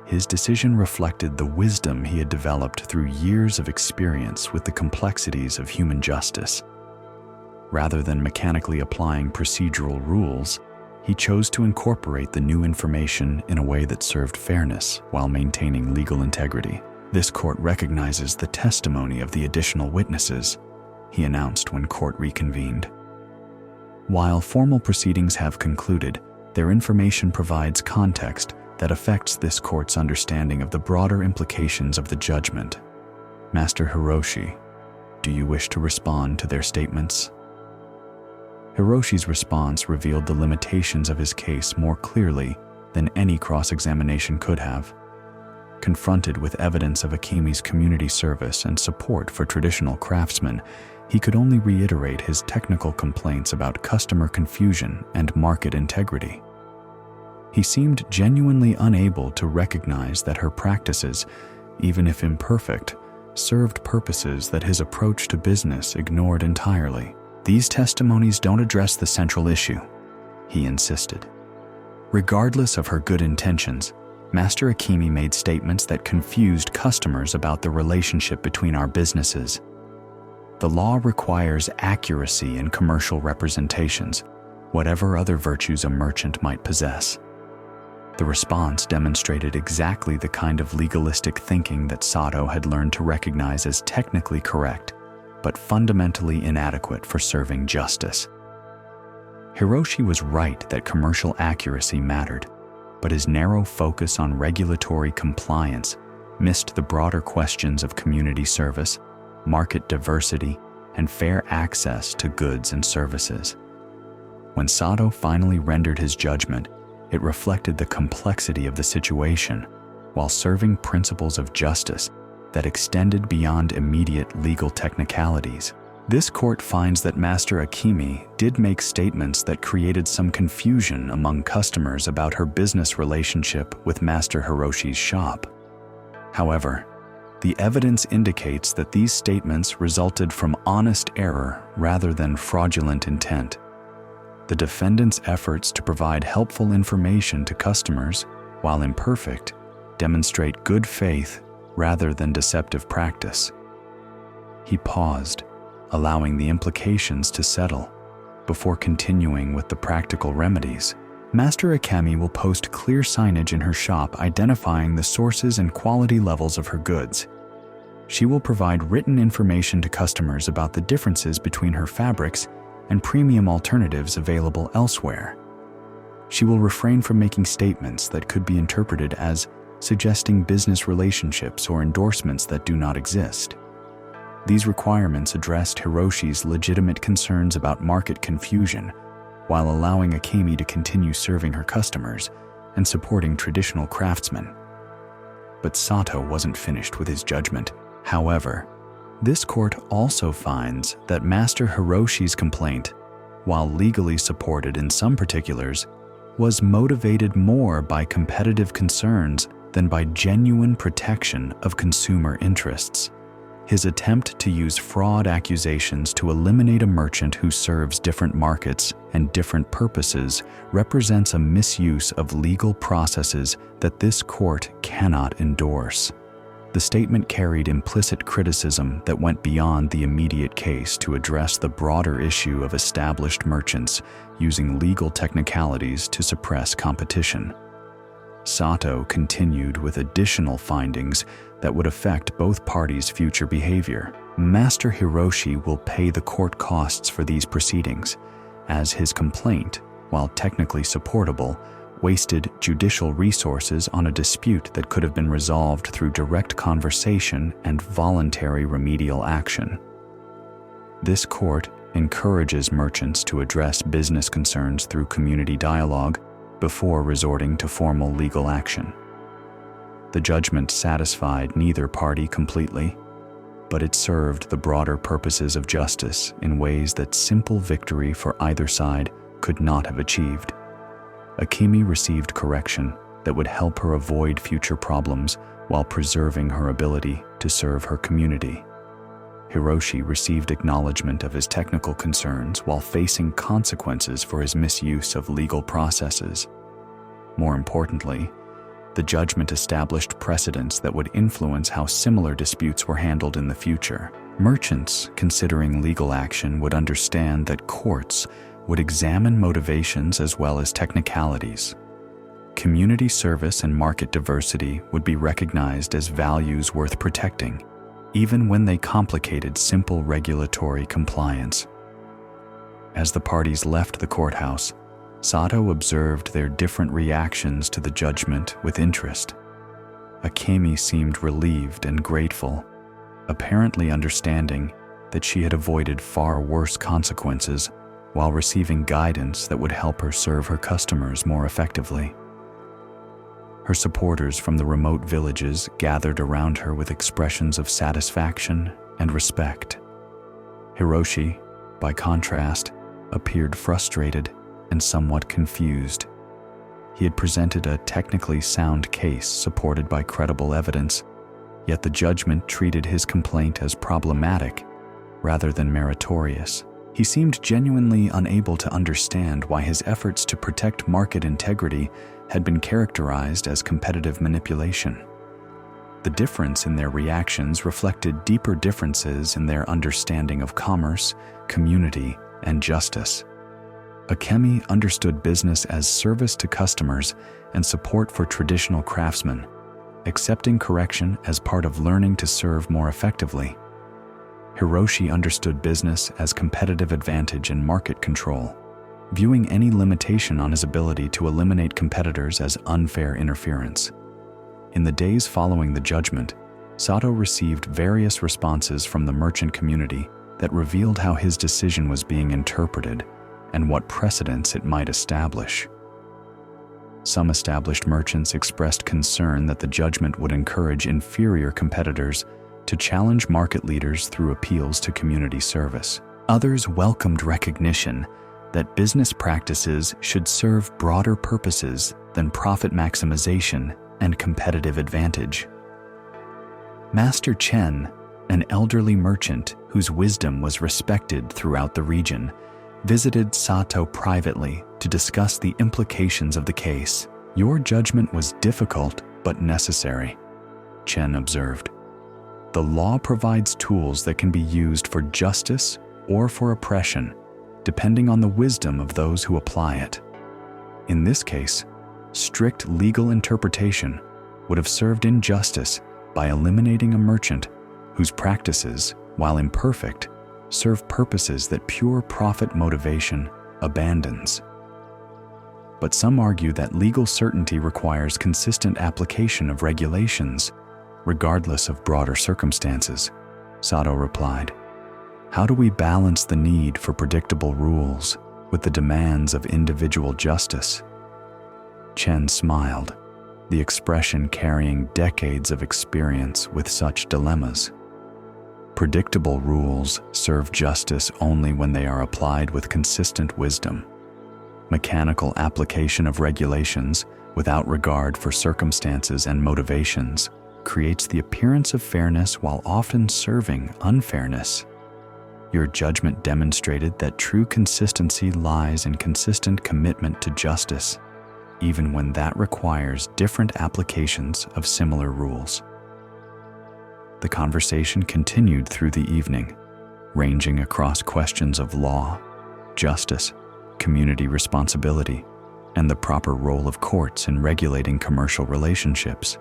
His decision reflected the wisdom he had developed through years of experience with the complexities of human justice. Rather than mechanically applying procedural rules, he chose to incorporate the new information in a way that served fairness while maintaining legal integrity. This court recognizes the testimony of the additional witnesses, he announced when court reconvened. While formal proceedings have concluded, their information provides context that affects this court's understanding of the broader implications of the judgment. Master Hiroshi, do you wish to respond to their statements? Hiroshi's response revealed the limitations of his case more clearly than any cross-examination could have. Confronted with evidence of Akemi's community service and support for traditional craftsmen, he could only reiterate his technical complaints about customer confusion and market integrity. He seemed genuinely unable to recognize that her practices, even if imperfect, served purposes that his approach to business ignored entirely. "These testimonies don't address the central issue," he insisted. Regardless of her good intentions, Master Akemi made statements that confused customers about the relationship between our businesses. The law requires accuracy in commercial representations, whatever other virtues a merchant might possess. The response demonstrated exactly the kind of legalistic thinking that Sato had learned to recognize as technically correct, but fundamentally inadequate for serving justice. Hiroshi was right that commercial accuracy mattered, but his narrow focus on regulatory compliance missed the broader questions of community service, market diversity, and fair access to goods and services. When Sato finally rendered his judgment, it reflected the complexity of the situation while serving principles of justice that extended beyond immediate legal technicalities. This court finds that Master Akemi did make statements that created some confusion among customers about her business relationship with Master Hiroshi's shop. However, the evidence indicates that these statements resulted from honest error rather than fraudulent intent. The defendant's efforts to provide helpful information to customers, while imperfect, demonstrate good faith rather than deceptive practice. He paused, allowing the implications to settle, before continuing with the practical remedies. Master Akemi will post clear signage in her shop identifying the sources and quality levels of her goods. She will provide written information to customers about the differences between her fabrics and premium alternatives available elsewhere. She will refrain from making statements that could be interpreted as suggesting business relationships or endorsements that do not exist. These requirements addressed Hiroshi's legitimate concerns about market confusion, while allowing Akemi to continue serving her customers and supporting traditional craftsmen. But Sato wasn't finished with his judgment. However, this court also finds that Master Hiroshi's complaint, while legally supported in some particulars, was motivated more by competitive concerns than by genuine protection of consumer interests. His attempt to use fraud accusations to eliminate a merchant who serves different markets and different purposes represents a misuse of legal processes that this court cannot endorse. The statement carried implicit criticism that went beyond the immediate case to address the broader issue of established merchants using legal technicalities to suppress competition. Sato continued with additional findings that would affect both parties' future behavior. Master Hiroshi will pay the court costs for these proceedings, as his complaint, while technically supportable, wasted judicial resources on a dispute that could have been resolved through direct conversation and voluntary remedial action. This court encourages merchants to address business concerns through community dialogue before resorting to formal legal action. The judgment satisfied neither party completely, but it served the broader purposes of justice in ways that simple victory for either side could not have achieved. Akemi received correction that would help her avoid future problems while preserving her ability to serve her community. Hiroshi received acknowledgement of his technical concerns while facing consequences for his misuse of legal processes. More importantly, the judgment established precedents that would influence how similar disputes were handled in the future. Merchants considering legal action would understand that courts would examine motivations as well as technicalities. Community service and market diversity would be recognized as values worth protecting, even when they complicated simple regulatory compliance. As the parties left the courthouse, Sato observed their different reactions to the judgment with interest. Akemi seemed relieved and grateful, apparently understanding that she had avoided far worse consequences while receiving guidance that would help her serve her customers more effectively. Her supporters from the remote villages gathered around her with expressions of satisfaction and respect. Hiroshi, by contrast, appeared frustrated and somewhat confused. He had presented a technically sound case supported by credible evidence, yet the judgment treated his complaint as problematic rather than meritorious. He seemed genuinely unable to understand why his efforts to protect market integrity had been characterized as competitive manipulation. The difference in their reactions reflected deeper differences in their understanding of commerce, community, and justice. Akemi understood business as service to customers and support for traditional craftsmen, accepting correction as part of learning to serve more effectively. Hiroshi understood business as competitive advantage and market control, viewing any limitation on his ability to eliminate competitors as unfair interference. In the days following the judgment, Sato received various responses from the merchant community that revealed how his decision was being interpreted and what precedents it might establish. Some established merchants expressed concern that the judgment would encourage inferior competitors to challenge market leaders through appeals to community service. Others welcomed recognition that business practices should serve broader purposes than profit maximization and competitive advantage. Master Chen, an elderly merchant whose wisdom was respected throughout the region, visited Sato privately to discuss the implications of the case. "Your judgment was difficult but necessary," Chen observed. "The law provides tools that can be used for justice or for oppression, depending on the wisdom of those who apply it. In this case, strict legal interpretation would have served injustice by eliminating a merchant whose practices, while imperfect, serve purposes that pure profit motivation abandons. But some argue that legal certainty requires consistent application of regulations, regardless of broader circumstances," Sato replied. "How do we balance the need for predictable rules with the demands of individual justice?" Chen smiled, the expression carrying decades of experience with such dilemmas. "Predictable rules serve justice only when they are applied with consistent wisdom. Mechanical application of regulations without regard for circumstances and motivations creates the appearance of fairness while often serving unfairness. Your judgment demonstrated that true consistency lies in consistent commitment to justice, even when that requires different applications of similar rules." The conversation continued through the evening, ranging across questions of law, justice, community responsibility, and the proper role of courts in regulating commercial relationships.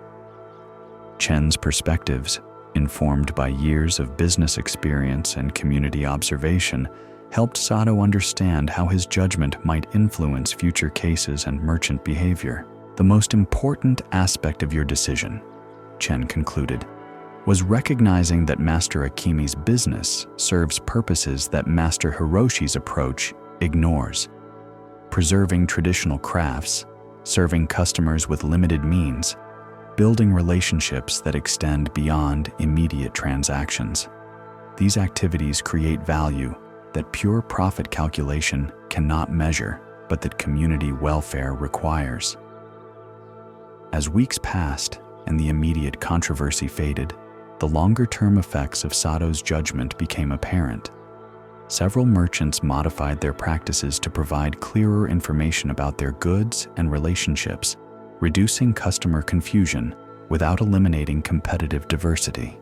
Chen's perspectives, informed by years of business experience and community observation, helped Sato understand how his judgment might influence future cases and merchant behavior. "The most important aspect of your decision," Chen concluded, "was recognizing that Master Akemi's business serves purposes that Master Hiroshi's approach ignores. Preserving traditional crafts, serving customers with limited means, building relationships that extend beyond immediate transactions. These activities create value that pure profit calculation cannot measure, but that community welfare requires." As weeks passed and the immediate controversy faded, the longer-term effects of Sato's judgment became apparent. Several merchants modified their practices to provide clearer information about their goods and relationships, reducing customer confusion without eliminating competitive diversity.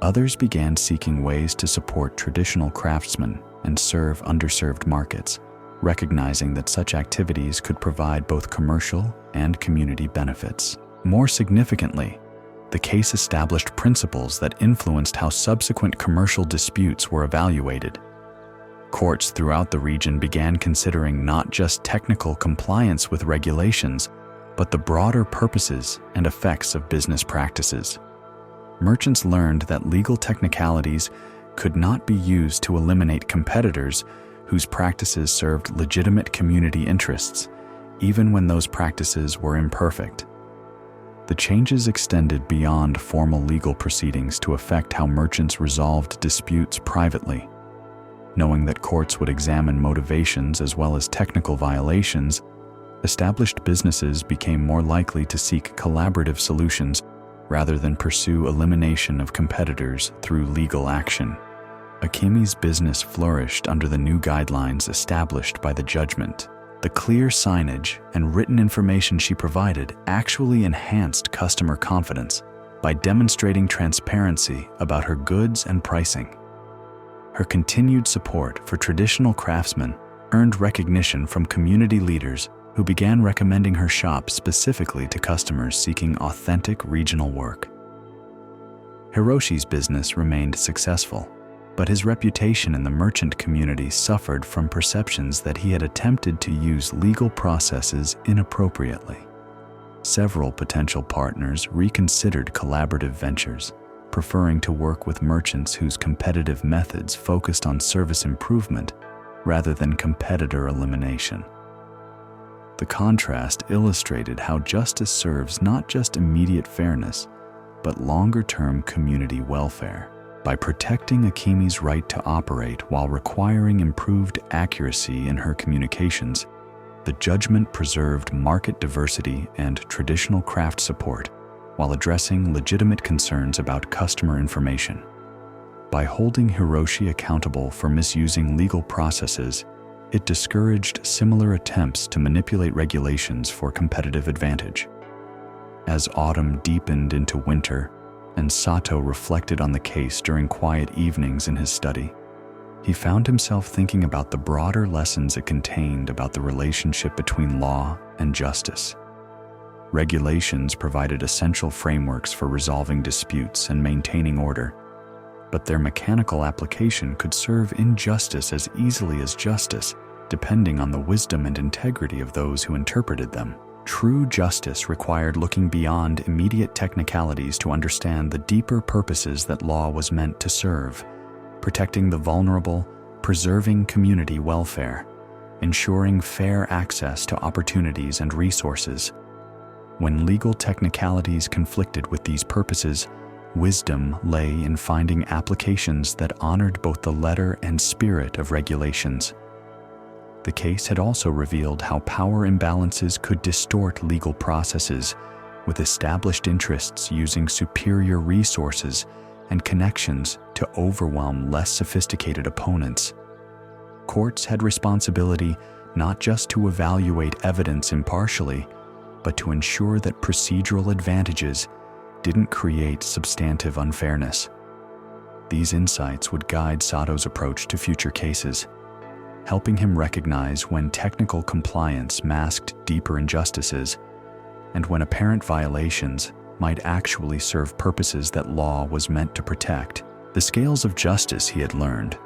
Others began seeking ways to support traditional craftsmen and serve underserved markets, recognizing that such activities could provide both commercial and community benefits. More significantly, the case established principles that influenced how subsequent commercial disputes were evaluated. Courts throughout the region began considering not just technical compliance with regulations, but the broader purposes and effects of business practices. Merchants learned that legal technicalities could not be used to eliminate competitors whose practices served legitimate community interests, even when those practices were imperfect. The changes extended beyond formal legal proceedings to affect how merchants resolved disputes privately. Knowing that courts would examine motivations as well as technical violations, established businesses became more likely to seek collaborative solutions rather than pursue elimination of competitors through legal action. Akemi's business flourished under the new guidelines established by the judgment. The clear signage and written information she provided actually enhanced customer confidence by demonstrating transparency about her goods and pricing. Her continued support for traditional craftsmen earned recognition from community leaders who began recommending her shop specifically to customers seeking authentic regional work. Hiroshi's business remained successful, but his reputation in the merchant community suffered from perceptions that he had attempted to use legal processes inappropriately. Several potential partners reconsidered collaborative ventures, preferring to work with merchants whose competitive methods focused on service improvement rather than competitor elimination. The contrast illustrated how justice serves not just immediate fairness, but longer-term community welfare. By protecting Akemi's right to operate while requiring improved accuracy in her communications, the judgment preserved market diversity and traditional craft support while addressing legitimate concerns about customer information. By holding Hiroshi accountable for misusing legal processes, it discouraged similar attempts to manipulate regulations for competitive advantage. As autumn deepened into winter, and Sato reflected on the case during quiet evenings in his study, he found himself thinking about the broader lessons it contained about the relationship between law and justice. Regulations provided essential frameworks for resolving disputes and maintaining order, but their mechanical application could serve injustice as easily as justice, depending on the wisdom and integrity of those who interpreted them. True justice required looking beyond immediate technicalities to understand the deeper purposes that law was meant to serve, protecting the vulnerable, preserving community welfare, ensuring fair access to opportunities and resources. When legal technicalities conflicted with these purposes, wisdom lay in finding applications that honored both the letter and spirit of regulations. The case had also revealed how power imbalances could distort legal processes, with established interests using superior resources and connections to overwhelm less sophisticated opponents. Courts had responsibility not just to evaluate evidence impartially, but to ensure that procedural advantages didn't create substantive unfairness. These insights would guide Sato's approach to future cases, helping him recognize when technical compliance masked deeper injustices and when apparent violations might actually serve purposes that law was meant to protect. The scales of justice, he had learned,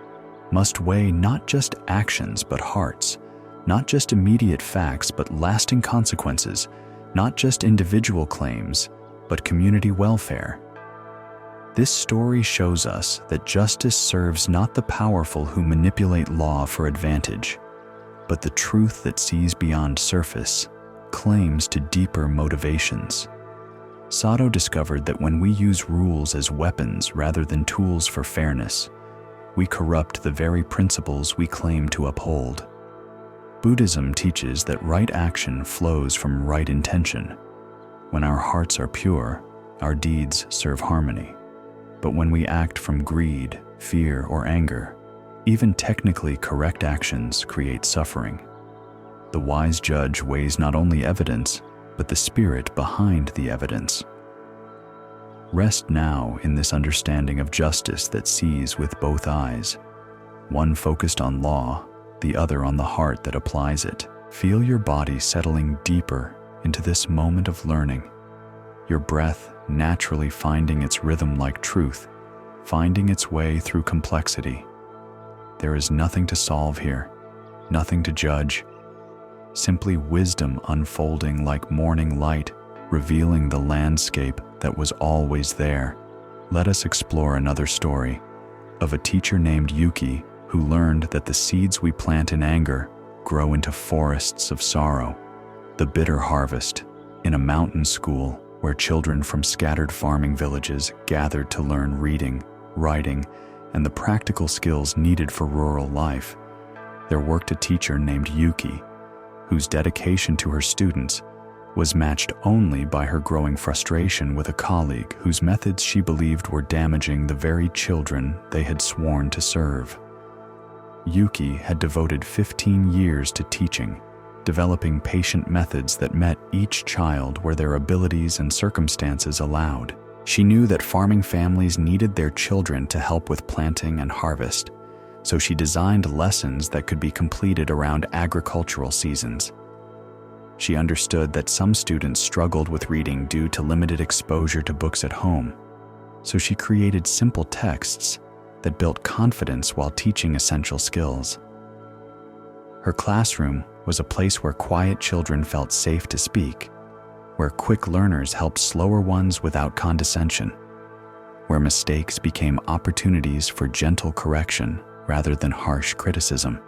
must weigh not just actions but hearts, not just immediate facts but lasting consequences, not just individual claims but community welfare. This story shows us that justice serves not the powerful who manipulate law for advantage, but the truth that sees beyond surface, claims to deeper motivations. Sato discovered that when we use rules as weapons rather than tools for fairness, we corrupt the very principles we claim to uphold. Buddhism teaches that right action flows from right intention. When our hearts are pure, our deeds serve harmony. But when we act from greed, fear, or anger, even technically correct actions create suffering. The wise judge weighs not only evidence, but the spirit behind the evidence. Rest now in this understanding of justice that sees with both eyes, one focused on law, the other on the heart that applies it. Feel your body settling deeper into this moment of learning, your breath naturally finding its rhythm like truth, finding its way through complexity. There is nothing to solve here, nothing to judge, simply wisdom unfolding like morning light, revealing the landscape that was always there. Let us explore another story of a teacher named Yuki who learned that the seeds we plant in anger grow into forests of sorrow. The bitter harvest. In a mountain school, where children from scattered farming villages gathered to learn reading, writing, and the practical skills needed for rural life, there worked a teacher named Yuki, whose dedication to her students was matched only by her growing frustration with a colleague whose methods she believed were damaging the very children they had sworn to serve. Yuki had devoted 15 years to teaching, developing patient methods that met each child where their abilities and circumstances allowed. She knew that farming families needed their children to help with planting and harvest, so she designed lessons that could be completed around agricultural seasons. She understood that some students struggled with reading due to limited exposure to books at home, so she created simple texts that built confidence while teaching essential skills. Her classroom was a place where quiet children felt safe to speak, where quick learners helped slower ones without condescension, where mistakes became opportunities for gentle correction rather than harsh criticism.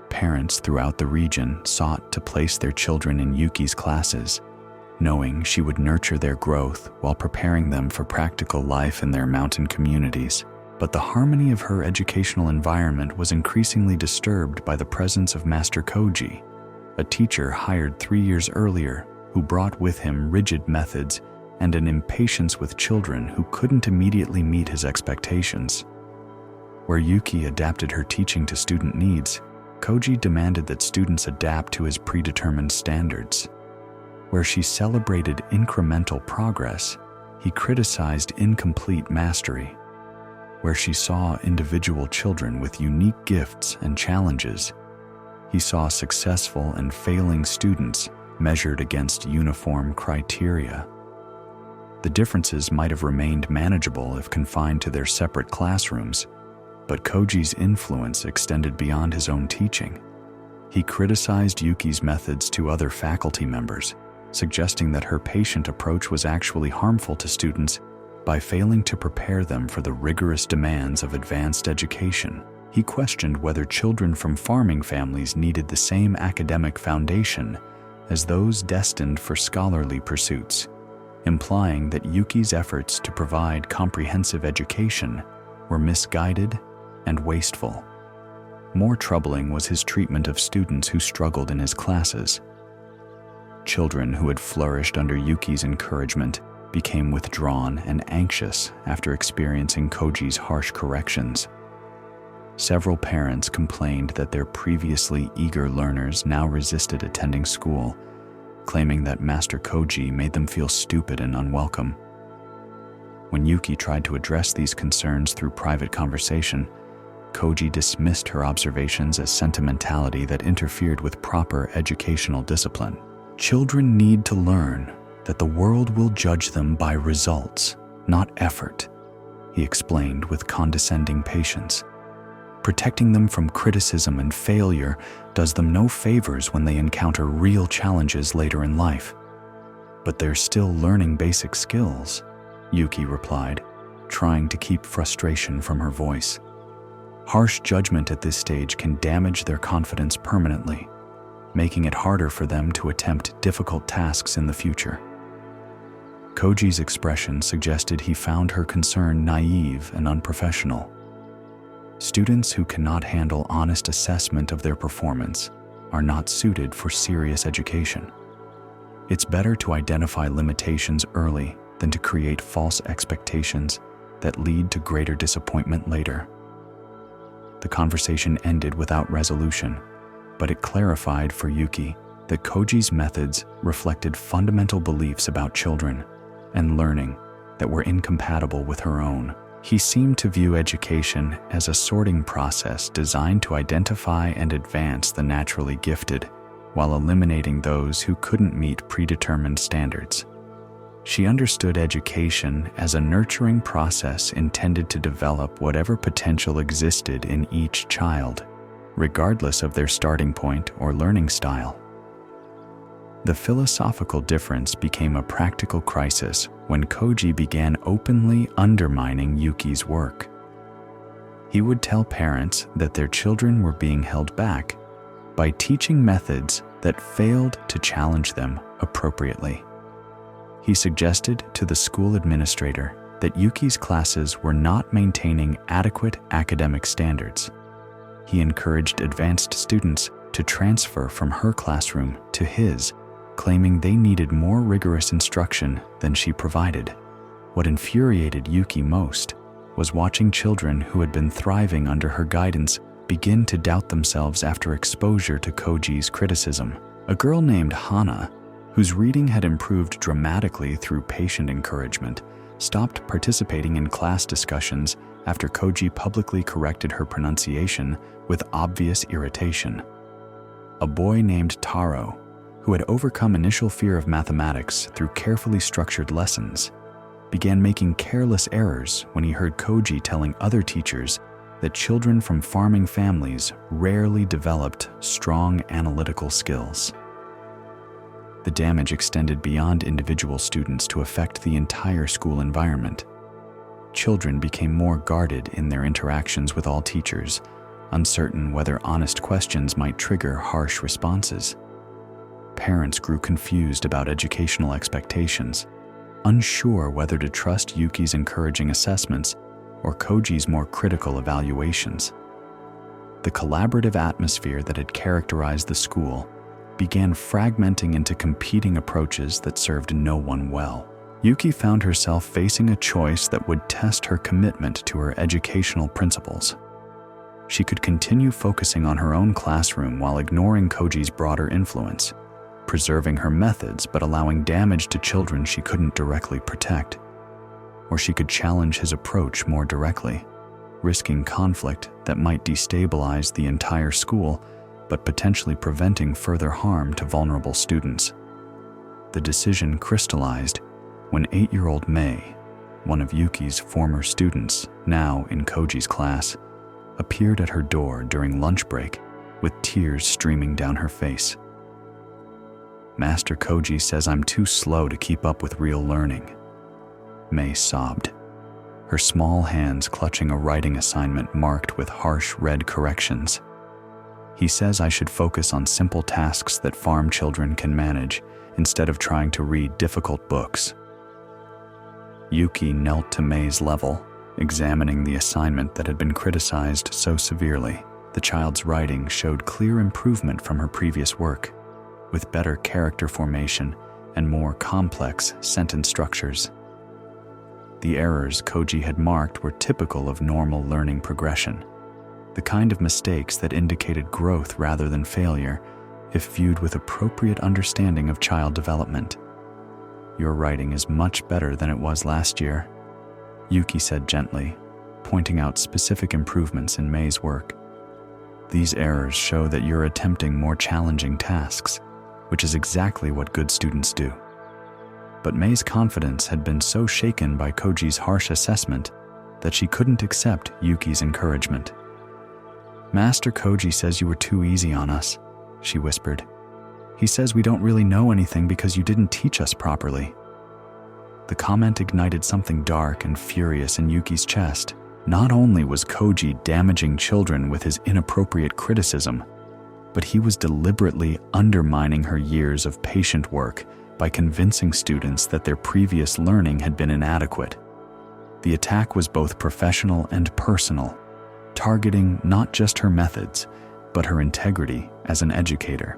Parents throughout the region sought to place their children in Yuki's classes, knowing she would nurture their growth while preparing them for practical life in their mountain communities. But the harmony of her educational environment was increasingly disturbed by the presence of Master Koji, a teacher hired 3 years earlier who brought with him rigid methods and an impatience with children who couldn't immediately meet his expectations. Where Yuki adapted her teaching to student needs, Koji demanded that students adapt to his predetermined standards. Where she celebrated incremental progress, he criticized incomplete mastery. Where she saw individual children with unique gifts and challenges, he saw successful and failing students measured against uniform criteria. The differences might have remained manageable if confined to their separate classrooms, but Koji's influence extended beyond his own teaching. He criticized Yuki's methods to other faculty members, suggesting that her patient approach was actually harmful to students by failing to prepare them for the rigorous demands of advanced education. He questioned whether children from farming families needed the same academic foundation as those destined for scholarly pursuits, implying that Yuki's efforts to provide comprehensive education were misguided and wasteful. More troubling was his treatment of students who struggled in his classes. Children who had flourished under Yuki's encouragement became withdrawn and anxious after experiencing Koji's harsh corrections. Several parents complained that their previously eager learners now resisted attending school, claiming that Master Koji made them feel stupid and unwelcome. When Yuki tried to address these concerns through private conversation, Koji dismissed her observations as sentimentality that interfered with proper educational discipline. Children need to learn that the world will judge them by results, not effort, he explained with condescending patience. Protecting them from criticism and failure does them no favors when they encounter real challenges later in life. But they're still learning basic skills, Yuki replied, trying to keep frustration from her voice. Harsh judgment at this stage can damage their confidence permanently, making it harder for them to attempt difficult tasks in the future. Koji's expression suggested he found her concern naive and unprofessional. Students who cannot handle honest assessment of their performance are not suited for serious education. It's better to identify limitations early than to create false expectations that lead to greater disappointment later. The conversation ended without resolution, but it clarified for Yuki that Koji's methods reflected fundamental beliefs about children and learning that were incompatible with her own. He seemed to view education as a sorting process designed to identify and advance the naturally gifted, while eliminating those who couldn't meet predetermined standards. She understood education as a nurturing process intended to develop whatever potential existed in each child, regardless of their starting point or learning style. The philosophical difference became a practical crisis when Koji began openly undermining Yuki's work. He would tell parents that their children were being held back by teaching methods that failed to challenge them appropriately. He suggested to the school administrator that Yuki's classes were not maintaining adequate academic standards. He encouraged advanced students to transfer from her classroom to his, claiming they needed more rigorous instruction than she provided. What infuriated Yuki most was watching children who had been thriving under her guidance begin to doubt themselves after exposure to Koji's criticism. A girl named Hana, whose reading had improved dramatically through patient encouragement, stopped participating in class discussions after Koji publicly corrected her pronunciation with obvious irritation. A boy named Taro, who had overcome initial fear of mathematics through carefully structured lessons, began making careless errors when he heard Koji telling other teachers that children from farming families rarely developed strong analytical skills. The damage extended beyond individual students to affect the entire school environment. Children became more guarded in their interactions with all teachers, uncertain whether honest questions might trigger harsh responses. Parents grew confused about educational expectations, unsure whether to trust Yuki's encouraging assessments or Koji's more critical evaluations. The collaborative atmosphere that had characterized the school began fragmenting into competing approaches that served no one well. Yuki found herself facing a choice that would test her commitment to her educational principles. She could continue focusing on her own classroom while ignoring Koji's broader influence, preserving her methods but allowing damage to children she couldn't directly protect. Or she could challenge his approach more directly, risking conflict that might destabilize the entire school but potentially preventing further harm to vulnerable students. The decision crystallized when 8-year-old Mei, one of Yuki's former students, now in Koji's class, appeared at her door during lunch break with tears streaming down her face. "Master Koji says I'm too slow to keep up with real learning," Mei sobbed, her small hands clutching a writing assignment marked with harsh red corrections. "He says I should focus on simple tasks that farm children can manage instead of trying to read difficult books." Yuki knelt to Mei's level, examining the assignment that had been criticized so severely. The child's writing showed clear improvement from her previous work, with better character formation and more complex sentence structures. The errors Koji had marked were typical of normal learning progression, the kind of mistakes that indicated growth rather than failure if viewed with appropriate understanding of child development. "Your writing is much better than it was last year," Yuki said gently, pointing out specific improvements in Mei's work. "These errors show that you're attempting more challenging tasks, which is exactly what good students do." But Mei's confidence had been so shaken by Koji's harsh assessment that she couldn't accept Yuki's encouragement. "Master Koji says you were too easy on us," she whispered. "He says we don't really know anything because you didn't teach us properly." The comment ignited something dark and furious in Yuki's chest. Not only was Koji damaging children with his inappropriate criticism, but he was deliberately undermining her years of patient work by convincing students that their previous learning had been inadequate. The attack was both professional and personal, targeting not just her methods, but her integrity as an educator.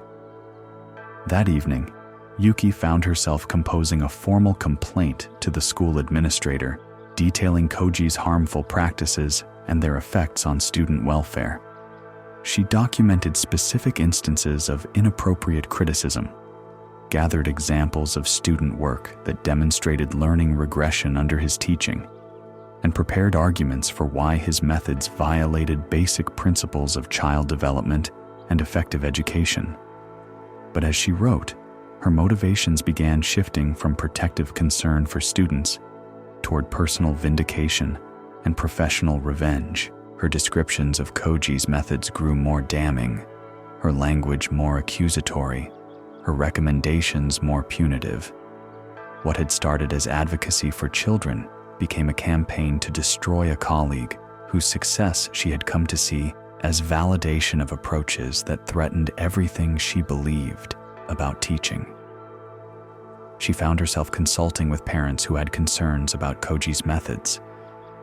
That evening, Yuki found herself composing a formal complaint to the school administrator, detailing Koji's harmful practices and their effects on student welfare. She documented specific instances of inappropriate criticism, gathered examples of student work that demonstrated learning regression under his teaching, and prepared arguments for why his methods violated basic principles of child development and effective education. But as she wrote, her motivations began shifting from protective concern for students toward personal vindication and professional revenge. Her descriptions of Koji's methods grew more damning, her language more accusatory, her recommendations more punitive. What had started as advocacy for children became a campaign to destroy a colleague whose success she had come to see as validation of approaches that threatened everything she believed about teaching. She found herself consulting with parents who had concerns about Koji's methods,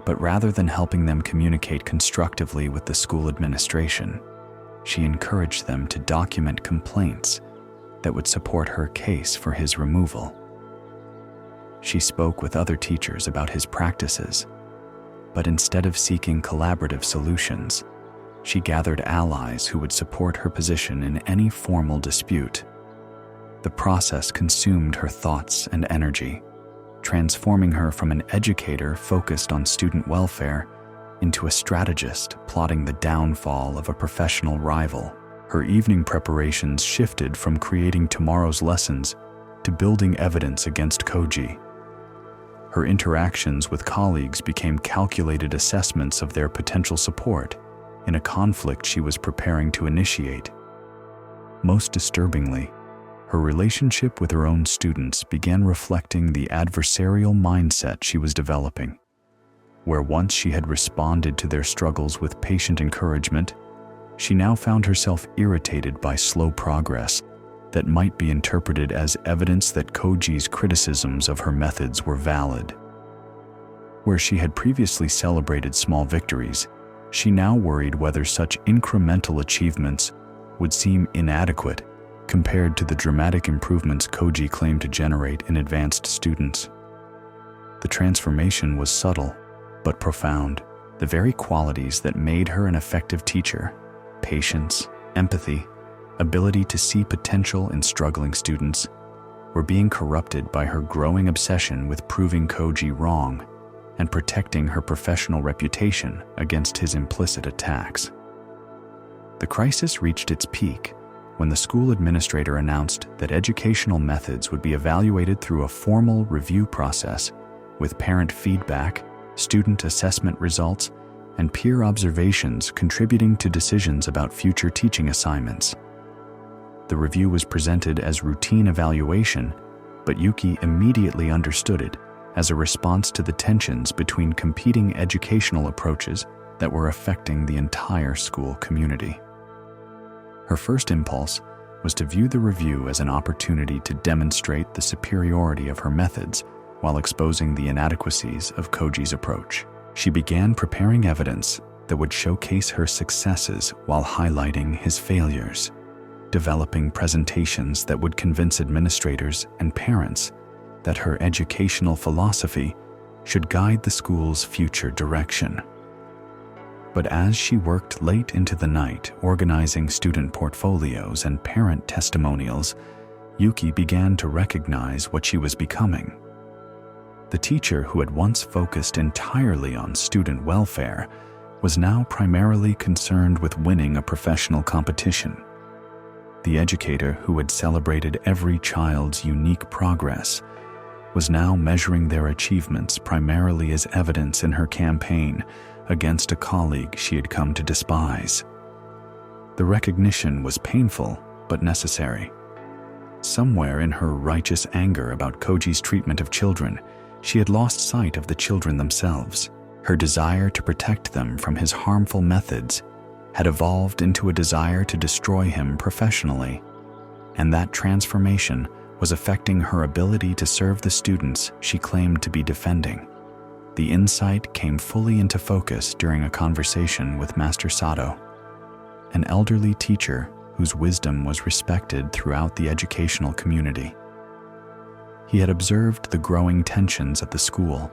but rather than helping them communicate constructively with the school administration, she encouraged them to document complaints that would support her case for his removal. She spoke with other teachers about his practices, but instead of seeking collaborative solutions, she gathered allies who would support her position in any formal dispute. The process consumed her thoughts and energy, transforming her from an educator focused on student welfare into a strategist plotting the downfall of a professional rival. Her evening preparations shifted from creating tomorrow's lessons to building evidence against Koji. Her interactions with colleagues became calculated assessments of their potential support in a conflict she was preparing to initiate. Most disturbingly, her relationship with her own students began reflecting the adversarial mindset she was developing. Where once she had responded to their struggles with patient encouragement, she now found herself irritated by slow progress that might be interpreted as evidence that Koji's criticisms of her methods were valid. Where she had previously celebrated small victories, she now worried whether such incremental achievements would seem inadequate compared to the dramatic improvements Koji claimed to generate in advanced students. The transformation was subtle but profound. The very qualities that made her an effective teacher, patience, empathy, ability to see potential in struggling students, were being corrupted by her growing obsession with proving Koji wrong and protecting her professional reputation against his implicit attacks. The crisis reached its peak when the school administrator announced that educational methods would be evaluated through a formal review process with parent feedback, student assessment results, and peer observations contributing to decisions about future teaching assignments. The review was presented as routine evaluation, but Yuki immediately understood it as a response to the tensions between competing educational approaches that were affecting the entire school community. Her first impulse was to view the review as an opportunity to demonstrate the superiority of her methods while exposing the inadequacies of Koji's approach. She began preparing evidence that would showcase her successes while highlighting his failures, developing presentations that would convince administrators and parents that her educational philosophy should guide the school's future direction. But as she worked late into the night organizing student portfolios and parent testimonials, Yuki began to recognize what she was becoming. The teacher who had once focused entirely on student welfare was now primarily concerned with winning a professional competition. The educator who had celebrated every child's unique progress was now measuring their achievements primarily as evidence in her campaign against a colleague she had come to despise. The recognition was painful but necessary. Somewhere in her righteous anger about Koji's treatment of children, she had lost sight of the children themselves. Her desire to protect them from his harmful methods had evolved into a desire to destroy him professionally, and that transformation was affecting her ability to serve the students she claimed to be defending. The insight came fully into focus during a conversation with Master Sato, an elderly teacher whose wisdom was respected throughout the educational community. He had observed the growing tensions at the school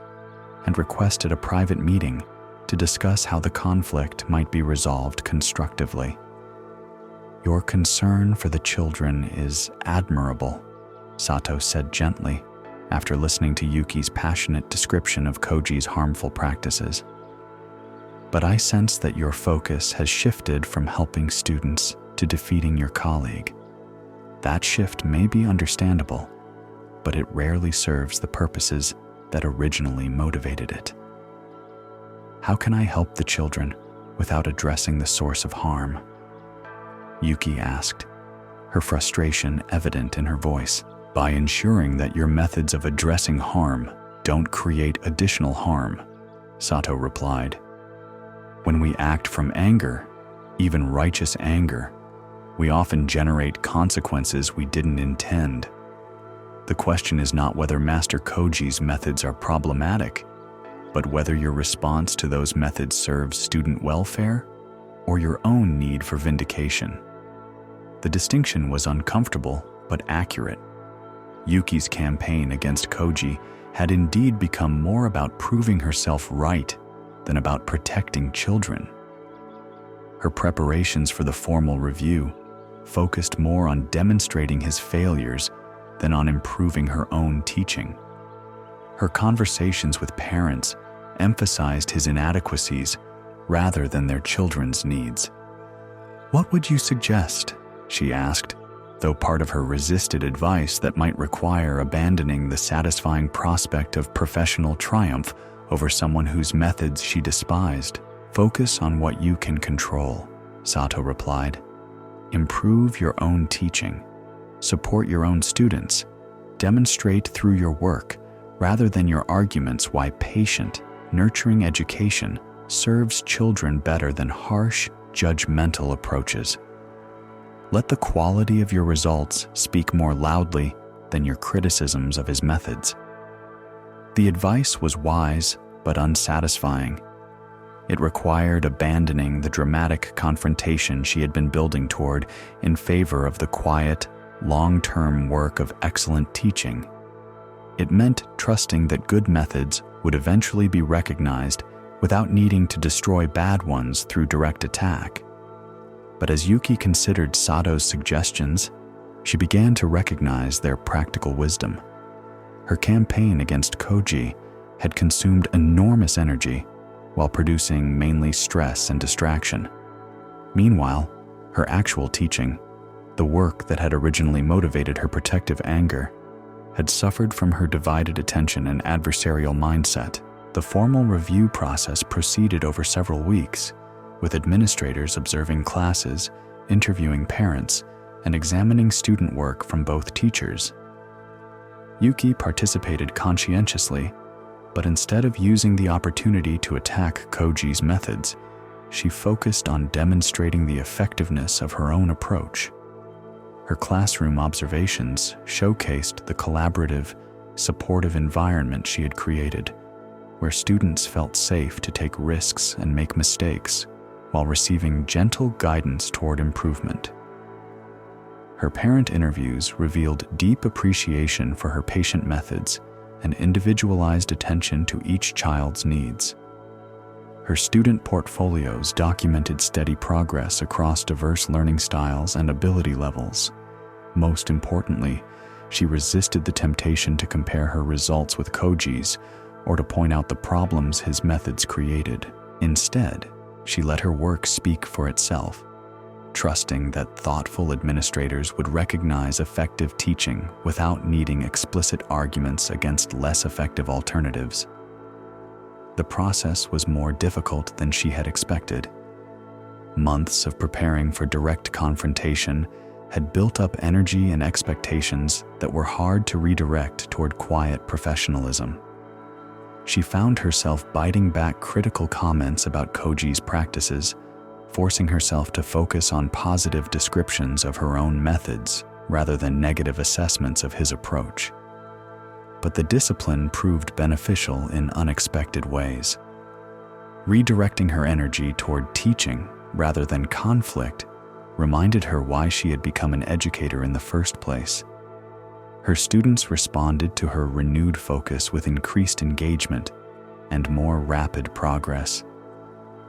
and requested a private meeting to discuss how the conflict might be resolved constructively. "Your concern for the children is admirable," Sato said gently after listening to Yuki's passionate description of Koji's harmful practices. "But I sense that your focus has shifted from helping students to defeating your colleague. That shift may be understandable, but it rarely serves the purposes that originally motivated it." "How can I help the children without addressing the source of harm?" Yuki asked, her frustration evident in her voice. "By ensuring that your methods of addressing harm don't create additional harm," Sato replied. "When we act from anger, even righteous anger, we often generate consequences we didn't intend. The question is not whether Master Koji's methods are problematic, but whether your response to those methods serves student welfare or your own need for vindication. The distinction was uncomfortable but accurate. Yuki's campaign against Koji had indeed become more about proving herself right than about protecting children. Her preparations for the formal review focused more on demonstrating his failures than on improving her own teaching. Her conversations with parents emphasized his inadequacies rather than their children's needs. "What would you suggest?" she asked, though part of her resisted advice that might require abandoning the satisfying prospect of professional triumph over someone whose methods she despised. "Focus on what you can control," Sato replied. "Improve your own teaching. Support your own students. Demonstrate through your work, rather than your arguments, why patient, nurturing education serves children better than harsh, judgmental approaches. Let the quality of your results speak more loudly than your criticisms of his methods." The advice was wise but unsatisfying. It required abandoning the dramatic confrontation she had been building toward in favor of the quiet, long-term work of excellent teaching. It meant trusting that good methods would eventually be recognized without needing to destroy bad ones through direct attack. But as Yuki considered Sato's suggestions, she began to recognize their practical wisdom. Her campaign against Koji had consumed enormous energy while producing mainly stress and distraction. Meanwhile, her actual teaching, the work that had originally motivated her protective anger, had suffered from her divided attention and adversarial mindset. The formal review process proceeded over several weeks, with administrators observing classes, interviewing parents, and examining student work from both teachers. Yuki participated conscientiously, but instead of using the opportunity to attack Koji's methods, she focused on demonstrating the effectiveness of her own approach. Her classroom observations showcased the collaborative, supportive environment she had created, where students felt safe to take risks and make mistakes, while receiving gentle guidance toward improvement. Her parent interviews revealed deep appreciation for her patient methods and individualized attention to each child's needs. Her student portfolios documented steady progress across diverse learning styles and ability levels. Most importantly, she resisted the temptation to compare her results with Koji's or to point out the problems his methods created. Instead, she let her work speak for itself, trusting that thoughtful administrators would recognize effective teaching without needing explicit arguments against less effective alternatives. The process was more difficult than she had expected. Months of preparing for direct confrontation had built up energy and expectations that were hard to redirect toward quiet professionalism. She found herself biting back critical comments about Koji's practices, forcing herself to focus on positive descriptions of her own methods rather than negative assessments of his approach. But the discipline proved beneficial in unexpected ways. Redirecting her energy toward teaching rather than conflict reminded her why she had become an educator in the first place. Her students responded to her renewed focus with increased engagement and more rapid progress.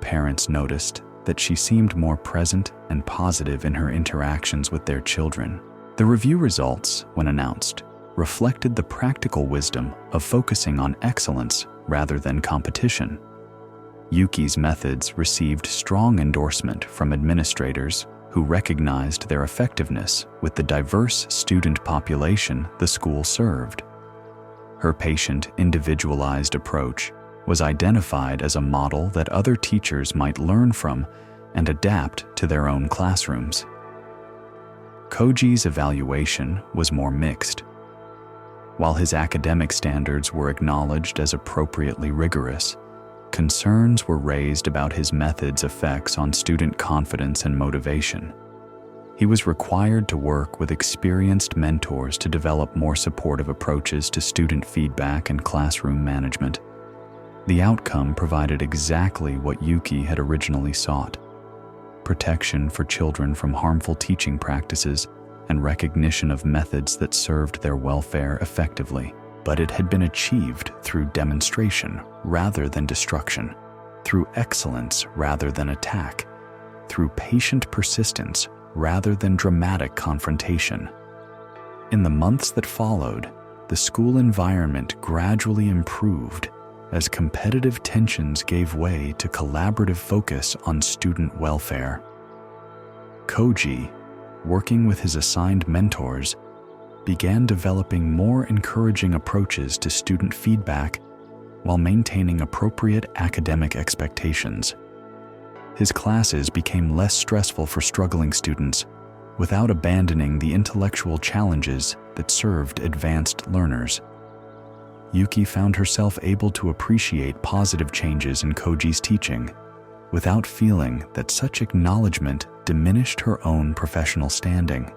Parents noticed that she seemed more present and positive in her interactions with their children. The review results, when announced, reflected the practical wisdom of focusing on excellence rather than competition. Yuki's methods received strong endorsement from administrators who recognized their effectiveness with the diverse student population the school served. Her patient, individualized approach was identified as a model that other teachers might learn from and adapt to their own classrooms. Koji's evaluation was more mixed. While his academic standards were acknowledged as appropriately rigorous, concerns were raised about his methods' effects on student confidence and motivation. He was required to work with experienced mentors to develop more supportive approaches to student feedback and classroom management. The outcome provided exactly what Yuki had originally sought: protection for children from harmful teaching practices and recognition of methods that served their welfare effectively. But it had been achieved through demonstration rather than destruction, through excellence rather than attack, through patient persistence rather than dramatic confrontation. In the months that followed, the school environment gradually improved as competitive tensions gave way to collaborative focus on student welfare. Koji, working with his assigned mentors, began developing more encouraging approaches to student feedback while maintaining appropriate academic expectations. His classes became less stressful for struggling students without abandoning the intellectual challenges that served advanced learners. Yuki found herself able to appreciate positive changes in Koji's teaching without feeling that such acknowledgement diminished her own professional standing.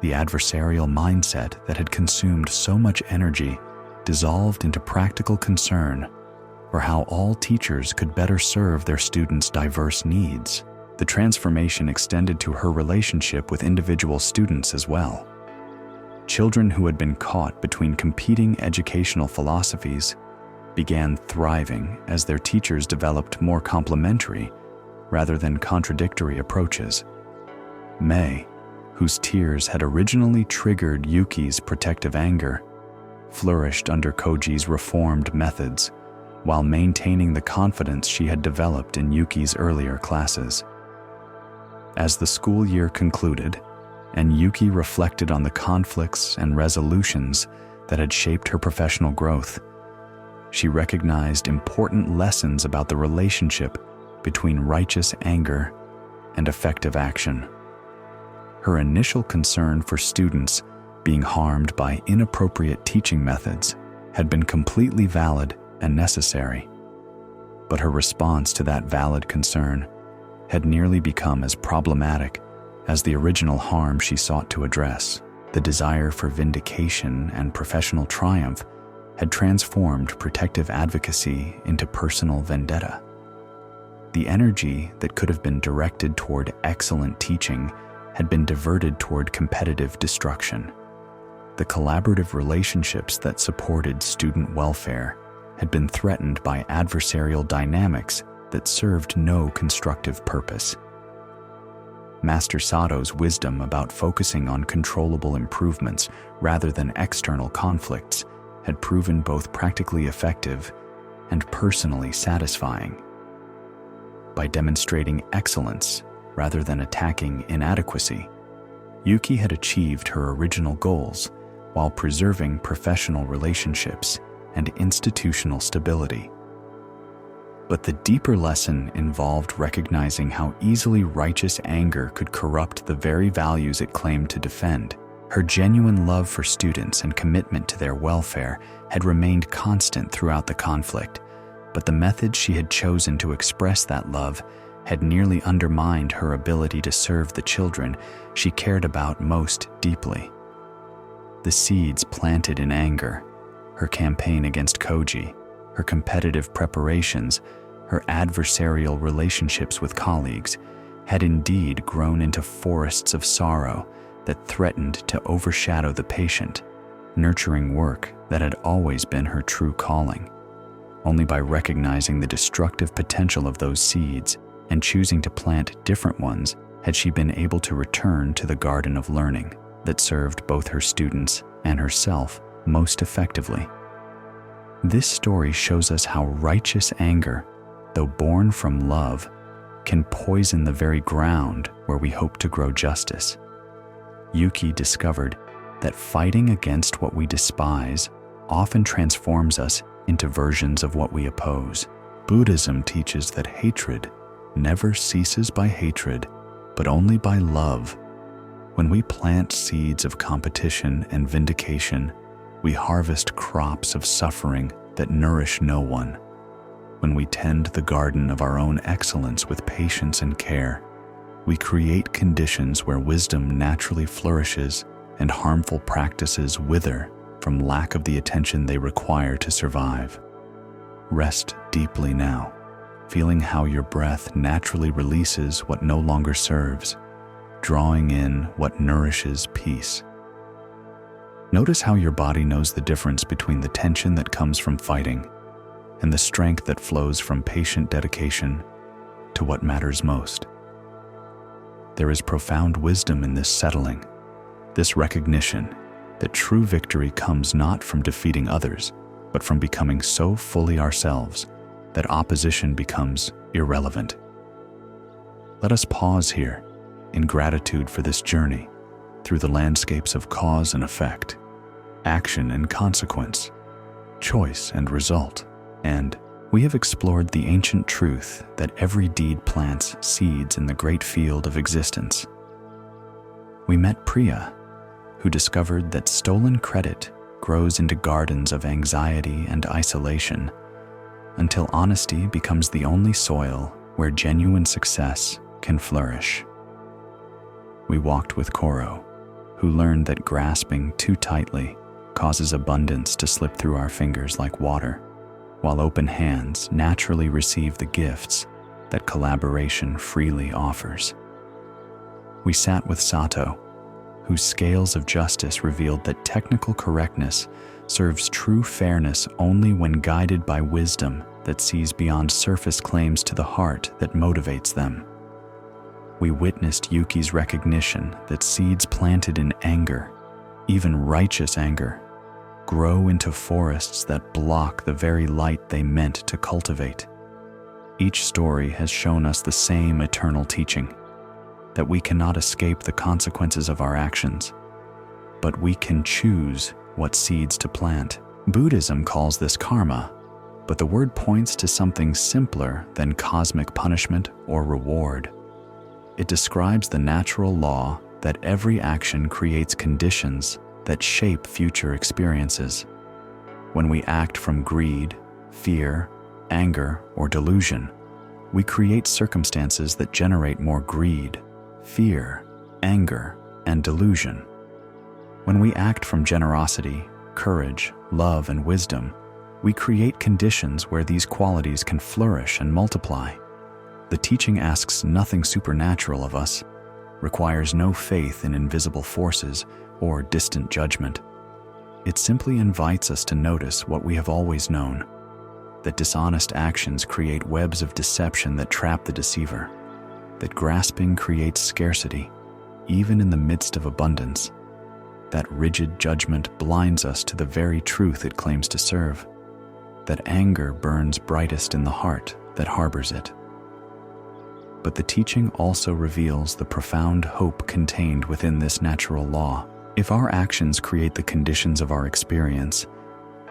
The adversarial mindset that had consumed so much energy dissolved into practical concern for how all teachers could better serve their students' diverse needs. The transformation extended to her relationship with individual students as well. Children who had been caught between competing educational philosophies began thriving as their teachers developed more complementary rather than contradictory approaches. Mei, whose tears had originally triggered Yuki's protective anger, flourished under Koji's reformed methods while maintaining the confidence she had developed in Yuki's earlier classes. As the school year concluded, and Yuki reflected on the conflicts and resolutions that had shaped her professional growth, she recognized important lessons about the relationship between righteous anger and effective action. Her initial concern for students being harmed by inappropriate teaching methods had been completely valid and necessary, but her response to that valid concern had nearly become as problematic as the original harm she sought to address. The desire for vindication and professional triumph had transformed protective advocacy into personal vendetta. The energy that could have been directed toward excellent teaching had been diverted toward competitive destruction. The collaborative relationships that supported student welfare had been threatened by adversarial dynamics that served no constructive purpose. Master Sato's wisdom about focusing on controllable improvements rather than external conflicts had proven both practically effective and personally satisfying. By demonstrating excellence rather than attacking inadequacy, Yuki had achieved her original goals while preserving professional relationships and institutional stability. But the deeper lesson involved recognizing how easily righteous anger could corrupt the very values it claimed to defend. Her genuine love for students and commitment to their welfare had remained constant throughout the conflict, but the method she had chosen to express that love had nearly undermined her ability to serve the children she cared about most deeply. The seeds planted in anger, her campaign against Koji, her competitive preparations, her adversarial relationships with colleagues, had indeed grown into forests of sorrow that threatened to overshadow the patient, nurturing work that had always been her true calling. Only by recognizing the destructive potential of those seeds and choosing to plant different ones had she been able to return to the garden of learning that served both her students and herself most effectively. This story shows us how righteous anger, though born from love, can poison the very ground where we hope to grow justice. Yuki discovered that fighting against what we despise often transforms us into versions of what we oppose. Buddhism teaches that hatred never ceases by hatred, but only by love. When we plant seeds of competition and vindication, we harvest crops of suffering that nourish no one. When we tend the garden of our own excellence with patience and care, we create conditions where wisdom naturally flourishes and harmful practices wither from lack of the attention they require to survive. Rest deeply now, feeling how your breath naturally releases what no longer serves, drawing in what nourishes peace. Notice how your body knows the difference between the tension that comes from fighting and the strength that flows from patient dedication to what matters most. There is profound wisdom in this settling, this recognition that true victory comes not from defeating others, but from becoming so fully ourselves that opposition becomes irrelevant. Let us pause here in gratitude for this journey through the landscapes of cause and effect, action and consequence, choice and result, and we have explored the ancient truth that every deed plants seeds in the great field of existence. We met Priya, who discovered that stolen credit grows into gardens of anxiety and isolation until honesty becomes the only soil where genuine success can flourish. We walked with Koro, who learned that grasping too tightly causes abundance to slip through our fingers like water, while open hands naturally receive the gifts that collaboration freely offers. We sat with Sato, whose scales of justice revealed that technical correctness serves true fairness only when guided by wisdom that sees beyond surface claims to the heart that motivates them. We witnessed Yuki's recognition that seeds planted in anger, even righteous anger, grow into forests that block the very light they meant to cultivate. Each story has shown us the same eternal teaching, that we cannot escape the consequences of our actions, but we can choose what seeds to plant. Buddhism calls this karma, but the word points to something simpler than cosmic punishment or reward. It describes the natural law that every action creates conditions that shape future experiences. When we act from greed, fear, anger, or delusion, we create circumstances that generate more greed, fear, anger, and delusion. When we act from generosity, courage, love, and wisdom, we create conditions where these qualities can flourish and multiply. The teaching asks nothing supernatural of us, requires no faith in invisible forces or distant judgment. It simply invites us to notice what we have always known, that dishonest actions create webs of deception that trap the deceiver, that grasping creates scarcity, even in the midst of abundance, that rigid judgment blinds us to the very truth it claims to serve, that anger burns brightest in the heart that harbors it. But the teaching also reveals the profound hope contained within this natural law. If our actions create the conditions of our experience,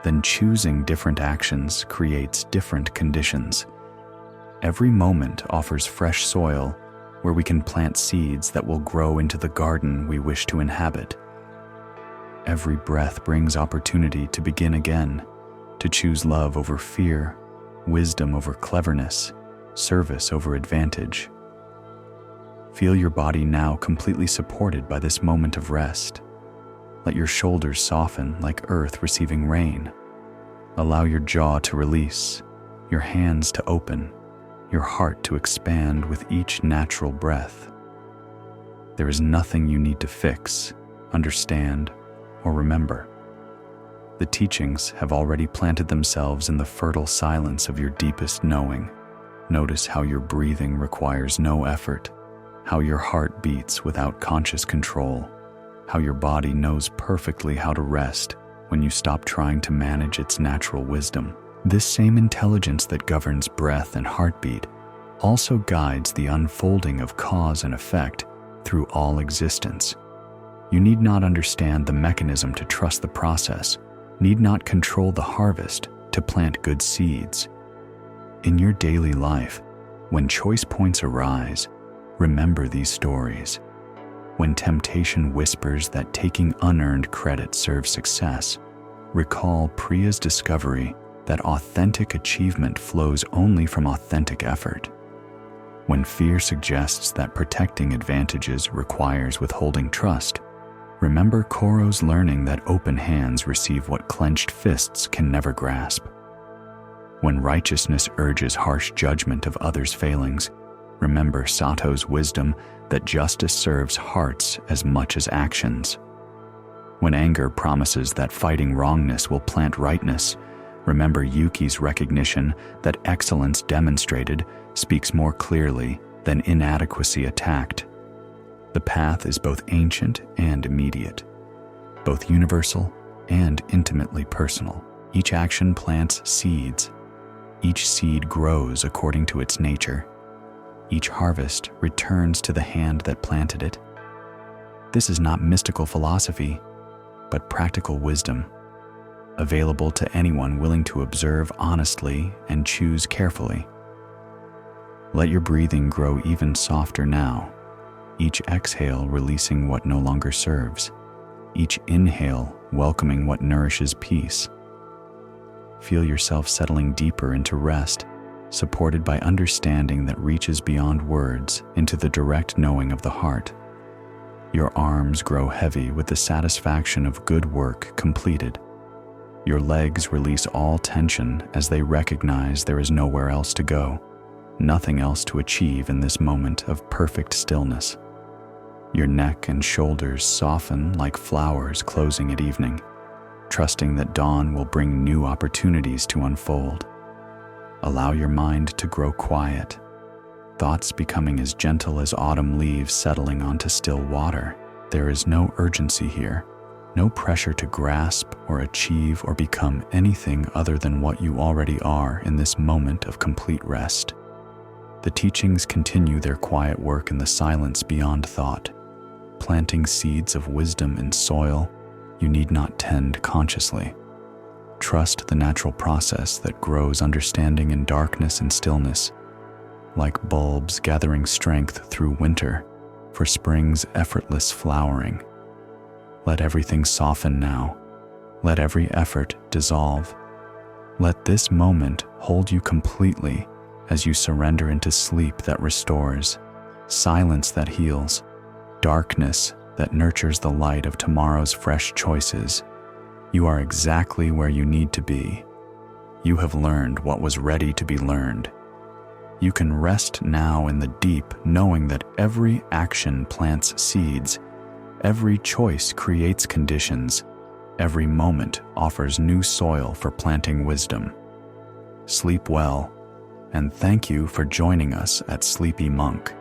then choosing different actions creates different conditions. Every moment offers fresh soil where we can plant seeds that will grow into the garden we wish to inhabit. Every breath brings opportunity to begin again, to choose love over fear, wisdom over cleverness, service over advantage. Feel your body now completely supported by this moment of rest. Let your shoulders soften like earth receiving rain. Allow your jaw to release, your hands to open, your heart to expand with each natural breath. There is nothing you need to fix, understand, or remember. The teachings have already planted themselves in the fertile silence of your deepest knowing. Notice how your breathing requires no effort, how your heart beats without conscious control, how your body knows perfectly how to rest when you stop trying to manage its natural wisdom. This same intelligence that governs breath and heartbeat also guides the unfolding of cause and effect through all existence. You need not understand the mechanism to trust the process, need not control the harvest to plant good seeds. In your daily life, when choice points arise, remember these stories. When temptation whispers that taking unearned credit serves success, recall Priya's discovery that authentic achievement flows only from authentic effort. When fear suggests that protecting advantages requires withholding trust, remember Koro's learning that open hands receive what clenched fists can never grasp. When righteousness urges harsh judgment of others' failings, remember Sato's wisdom that justice serves hearts as much as actions. When anger promises that fighting wrongness will plant rightness, remember Yuki's recognition that excellence demonstrated speaks more clearly than inadequacy attacked. The path is both ancient and immediate, both universal and intimately personal. Each action plants seeds. Each seed grows according to its nature. Each harvest returns to the hand that planted it. This is not mystical philosophy, but practical wisdom, available to anyone willing to observe honestly and choose carefully. Let your breathing grow even softer now, each exhale releasing what no longer serves, each inhale welcoming what nourishes peace. Feel yourself settling deeper into rest, supported by understanding that reaches beyond words into the direct knowing of the heart. Your arms grow heavy with the satisfaction of good work completed. Your legs release all tension as they recognize there is nowhere else to go, nothing else to achieve in this moment of perfect stillness. Your neck and shoulders soften like flowers closing at evening, trusting that dawn will bring new opportunities to unfold. Allow your mind to grow quiet, thoughts becoming as gentle as autumn leaves settling onto still water. There is no urgency here, no pressure to grasp or achieve or become anything other than what you already are in this moment of complete rest. The teachings continue their quiet work in the silence beyond thought, planting seeds of wisdom in soil you need not tend consciously. Trust the natural process that grows understanding in darkness and stillness, like bulbs gathering strength through winter for spring's effortless flowering. Let everything soften now. Let every effort dissolve. Let this moment hold you completely as you surrender into sleep that restores, silence that heals, darkness that nurtures the light of tomorrow's fresh choices. You are exactly where you need to be. You have learned what was ready to be learned. You can rest now in the deep, knowing that every action plants seeds, every choice creates conditions, every moment offers new soil for planting wisdom. Sleep well, and thank you for joining us at Sleepy Monk.